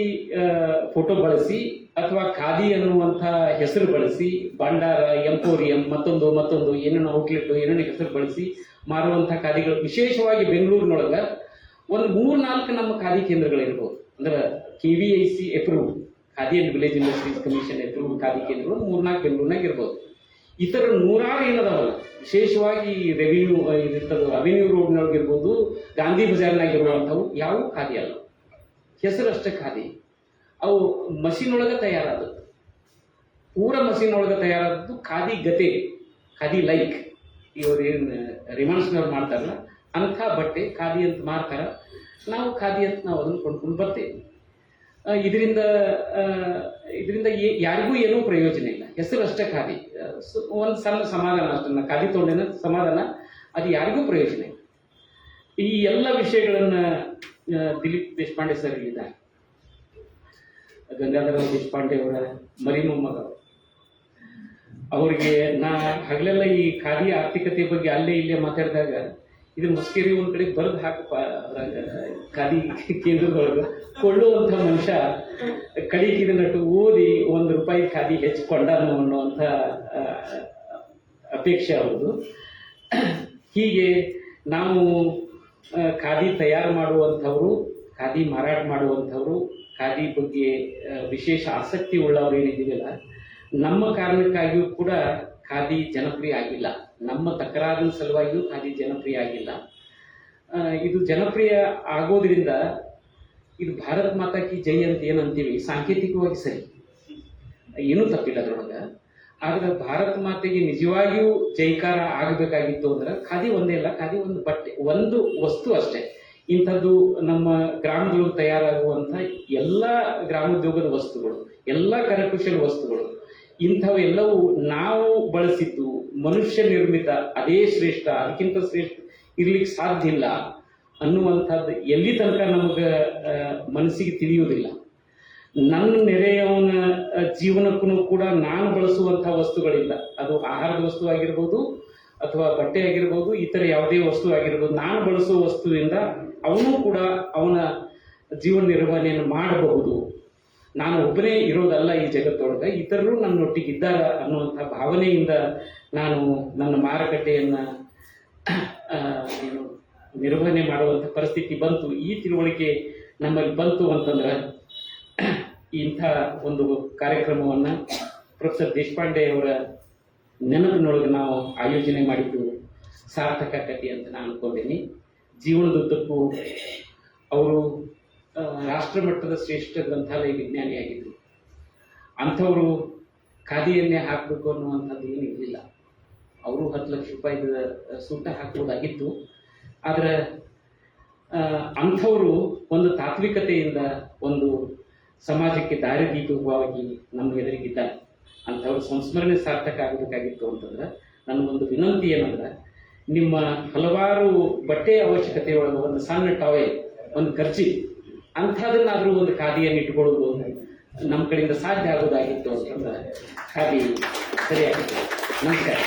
[SPEAKER 1] ಫೋಟೋ ಬಳಸಿ ಅಥವಾ ಖಾದಿ ಅನ್ನುವಂಥ ಹೆಸರು ಬಳಸಿ ಭಂಡಾರ, ಎಂಪೋರಿಯಂ, ಮತ್ತೊಂದು ಏನೇನೋ ಔಟ್ಲೆಟ್ ಏನೇನೋ ಹೆಸರು ಬಳಸಿ ಮಾರುವಂಥ ಖಾದಿಗಳು ವಿಶೇಷವಾಗಿ ಬೆಂಗಳೂರಿನೊಳಗೆ ಒಂದು 3-4 ನಮ್ಮ ಖಾದಿ ಕೇಂದ್ರಗಳಿರ್ಬೋದು. ಅಂದ್ರೆ KVIC approved khadi and village industries commission approved khadi ಕೇಂದ್ರಗಳು 3-4 ಬೆಂಗಳೂರಿನಾಗ ಇರ್ಬೋದು. ಇತರ 100 ಏನದಾವಲ್ಲ, ವಿಶೇಷವಾಗಿ ಅವೆನ್ಯೂ ರೋಡ್ನೊಳಗಿರ್ಬೋದು, ಗಾಂಧಿ ಬಜಾರ್ನಾಗಿರುವಂಥವು ಯಾವ ಖಾದಿ ಅಲ್ಲ, ಹೆಸರಷ್ಟೇ ಖಾದಿ. ಅವು ಮಷೀನ್ ಒಳಗೆ ತಯಾರಾದದ್ದು, ಪೂರ ಮಷೀನ್ ಒಳಗೆ ತಯಾರಾದದ್ದು. ಖಾದಿ ಗತೆ, ಖಾದಿ ಲೈಕ್ ಇವರು ಏನು ರಿಮಾನ್ಸ್ನವ್ರು ಮಾಡ್ತಾರಲ್ಲ ಅಂಥ ಬಟ್ಟೆ ಖಾದಿ ಅಂತ ಮಾರ್ತಾರೆ. ನಾವು ಖಾದಿ ಅಂತ ನಾವು ಅದನ್ನು ಕೊಂಡ್ಕೊಂಡು ಬರ್ತೇವೆ. ಇದರಿಂದ ಯಾರಿಗೂ ಏನೂ ಪ್ರಯೋಜನ ಇಲ್ಲ, ಹೆಸರಷ್ಟೇ ಖಾದಿ. ಒಂದು ಸಣ್ಣ ಸಮಾಧಾನ ಅಷ್ಟನ್ನು ಖಾದಿ ತೊಗೊಂಡಿನ ಸಮಾಧಾನ, ಅದು ಯಾರಿಗೂ ಪ್ರಯೋಜನ ಇಲ್ಲ. ಈ ಎಲ್ಲ ವಿಷಯಗಳನ್ನು ದಿಲೀಪ್ ದೇಶಪಾಂಡೆ ಸರ್ ಹೇಳಿದ್ದಾರೆ. ಗಂಗಾಧರ ದೇಶಪಾಂಡೆ ಅವರ ಮರಿ ಮೊಮ್ಮಗ ಅವರಿಗೆ ಹಗಲೆಲ್ಲ ಈ ಖಾದಿ ಆರ್ಥಿಕತೆ ಬಗ್ಗೆ ಅಲ್ಲೇ ಇಲ್ಲೇ ಮಾತಾಡಿದಾಗ ಇದು ಮಸ್ಕೇರಿ ಒಂದು ಕಡೆ ಬರೆದು ಹಾಕಪ್ಪ, ಖಾದಿ ಕೇಂದ್ರದೊಳಗೆ ಕೊಳ್ಳುವಂಥ ಮನುಷ್ಯ ಕಡೆಗೆ ಇದನ್ನಟ್ಟು ಓದಿ ₹1 ಖಾದಿ ಹೆಚ್ಚಿಕೊಂಡನು ಅನ್ನುವಂಥ ಅಪೇಕ್ಷೆ ಅವ್ರದ್ದು. ಹೀಗೆ ನಾವು ಖಾದಿ ತಯಾರು ಮಾಡುವಂಥವರು, ಖಾದಿ ಮಾರಾಟ ಮಾಡುವಂಥವರು, ಖಾದಿ ಬಗ್ಗೆ ವಿಶೇಷ ಆಸಕ್ತಿ ಉಳ್ಳವರು ಏನಿದ್ದೀವಲ್ಲ, ನಮ್ಮ ಕಾರಣಕ್ಕಾಗಿಯೂ ಕೂಡ ಖಾದಿ ಜನಪ್ರಿಯ ಆಗಿಲ್ಲ. ನಮ್ಮ ತಕರಾರಿನ ಸಲುವಾಗಿಯೂ ಖಾದಿ ಜನಪ್ರಿಯ ಆಗಿಲ್ಲ. ಇದು ಜನಪ್ರಿಯ ಆಗೋದ್ರಿಂದ ಇದು ಭಾರತ ಮಾತಾ ಕಿ ಜೈ ಅಂತ ಏನಂತೀವಿ, ಸಾಂಕೇತಿಕವಾಗಿ ಸರಿ, ಏನೂ ತಪ್ಪಿಲ್ಲ ಅದರೊಳಗೆ. ಆದರೆ ಭಾರತ ಮಾತೆಗೆ ನಿಜವಾಗಿಯೂ ಜೈಕಾರ ಆಗಬೇಕಾಗಿತ್ತು ಅಂದ್ರೆ ಖಾದಿ ಒಂದೇ ಇಲ್ಲ, ಖಾದಿ ಒಂದು ಬಟ್ಟೆ, ಒಂದು ವಸ್ತು ಅಷ್ಟೇ. ಇಂಥದ್ದು ನಮ್ಮ ಗ್ರಾಮದೊಳಗೆ ತಯಾರಾಗುವಂಥ ಎಲ್ಲ ಗ್ರಾಮೋದ್ಯೋಗದ ವಸ್ತುಗಳು, ಎಲ್ಲ ಕರಕುಶಲ ವಸ್ತುಗಳು, ಇಂಥವೆಲ್ಲವೂ ನಾವು ಬಳಸಿದ್ದು ಮನುಷ್ಯ ನಿರ್ಮಿತ, ಅದೇ ಶ್ರೇಷ್ಠ, ಅದಕ್ಕಿಂತ ಶ್ರೇಷ್ಠ ಇರ್ಲಿಕ್ಕೆ ಸಾಧ್ಯ ಇಲ್ಲ ಅನ್ನುವಂಥದ್ದು ಎಲ್ಲಿ ತನಕ ನಮಗೆ ಮನಸ್ಸಿಗೆ ತಿಳಿಯುವುದಿಲ್ಲ. ನನ್ನ ನೆರೆಯವನ ಜೀವನಕ್ಕೂ ಕೂಡ ನಾನು ಬಳಸುವಂಥ ವಸ್ತುಗಳಿಂದ, ಅದು ಆಹಾರದ ವಸ್ತು ಆಗಿರ್ಬೋದು ಅಥವಾ ಬಟ್ಟೆ ಆಗಿರ್ಬೋದು, ಇತರ ಯಾವುದೇ ವಸ್ತು ಆಗಿರ್ಬೋದು, ನಾನು ಬಳಸುವ ವಸ್ತುವಿಂದ ಅವನು ಕೂಡ ಅವನ ಜೀವನ ನಿರ್ವಹಣೆಯನ್ನು ಮಾಡಬಹುದು ನಾನು ಒಬ್ಬನೇ ಇರೋದಲ್ಲ ಈ ಜಗತ್ತೊಳಗೆ, ಇತರರು ನನ್ನೊಟ್ಟಿಗೆ ಇದ್ದಾರೆ ಅನ್ನುವಂಥ ಭಾವನೆಯಿಂದ ನಾನು ನನ್ನ ಮಾರುಕಟ್ಟೆಯನ್ನು ಏನು ನಿರ್ವಹಣೆ ಮಾಡುವಂಥ ಪರಿಸ್ಥಿತಿ ಬಂತು. ಈ ತಿಳುವಳಿಕೆ ನಮ್ಮಲ್ಲಿ ಬಂತು ಅಂತಂದ್ರೆ ಇಂಥ ಒಂದು ಕಾರ್ಯಕ್ರಮವನ್ನು ಪ್ರೊಫೆಸರ್ ದೇಶಪಾಂಡೆ ಅವರ ನೆನಪಿನೊಳಗೆ ನಾವು ಆಯೋಜನೆ ಮಾಡಿದ್ದು ಸಾರ್ಥಕ ಆಕತಿ ಅಂತ ನಾನು ಅನ್ಕೊಂಡೇನಿ. ಜೀವನದುದ್ದಕ್ಕೂ ಅವರು ರಾಷ್ಟ್ರಮಟ್ಟದ ಶ್ರೇಷ್ಠ ಗ್ರಂಥಾಲಯ ವಿಜ್ಞಾನಿಯಾಗಿದ್ದರು. ಅಂಥವರು ಖಾದಿಯನ್ನೇ ಹಾಕಬೇಕು ಅನ್ನುವಂಥದ್ದು ಏನೂ ಇರಲಿಲ್ಲ. ಅವರು 10 ಲಕ್ಷ ರೂಪಾಯಿದ ಸೂಟ ಹಾಕ್ಬೋದಾಗಿತ್ತು. ಆದರೆ ಅಂಥವರು ಒಂದು ತಾತ್ವಿಕತೆಯಿಂದ ಒಂದು ಸಮಾಜಕ್ಕೆ ದಾರಿದೀಪವಾಗಿ ನಮ್ಮ ಎದುರಿಗಿದ್ದಾರೆ. ಅಂಥವ್ರ ಸಂಸ್ಮರಣೆ ಸಾರ್ಥಕ ಆಗಬೇಕಾಗಿತ್ತು ಅಂತಂದ್ರೆ ನನಗೊಂದು ವಿನಂತಿ ಏನಂದ್ರೆ, ನಿಮ್ಮ ಹಲವಾರು ಬಟ್ಟೆ ಅವಶ್ಯಕತೆಯೊಳಗೆ ಒಂದು ಸಣ್ಣ ಟಾವೆಲ್, ಒಂದು ಖರ್ಚಿ ಅಂಥದನ್ನಾದರೂ ಒಂದು ಖಾದಿಯನ್ನು ಇಟ್ಕೊಳ್ಳೋದು ನಮ್ಮ ಕಡೆಯಿಂದ ಸಾಧ್ಯ ಆಗೋದಾಗಿತ್ತು ಅಂತಂದ್ರೆ ಖಾದಿ ಸರಿಯಾಗಿತ್ತು. ನಮಸ್ಕಾರ.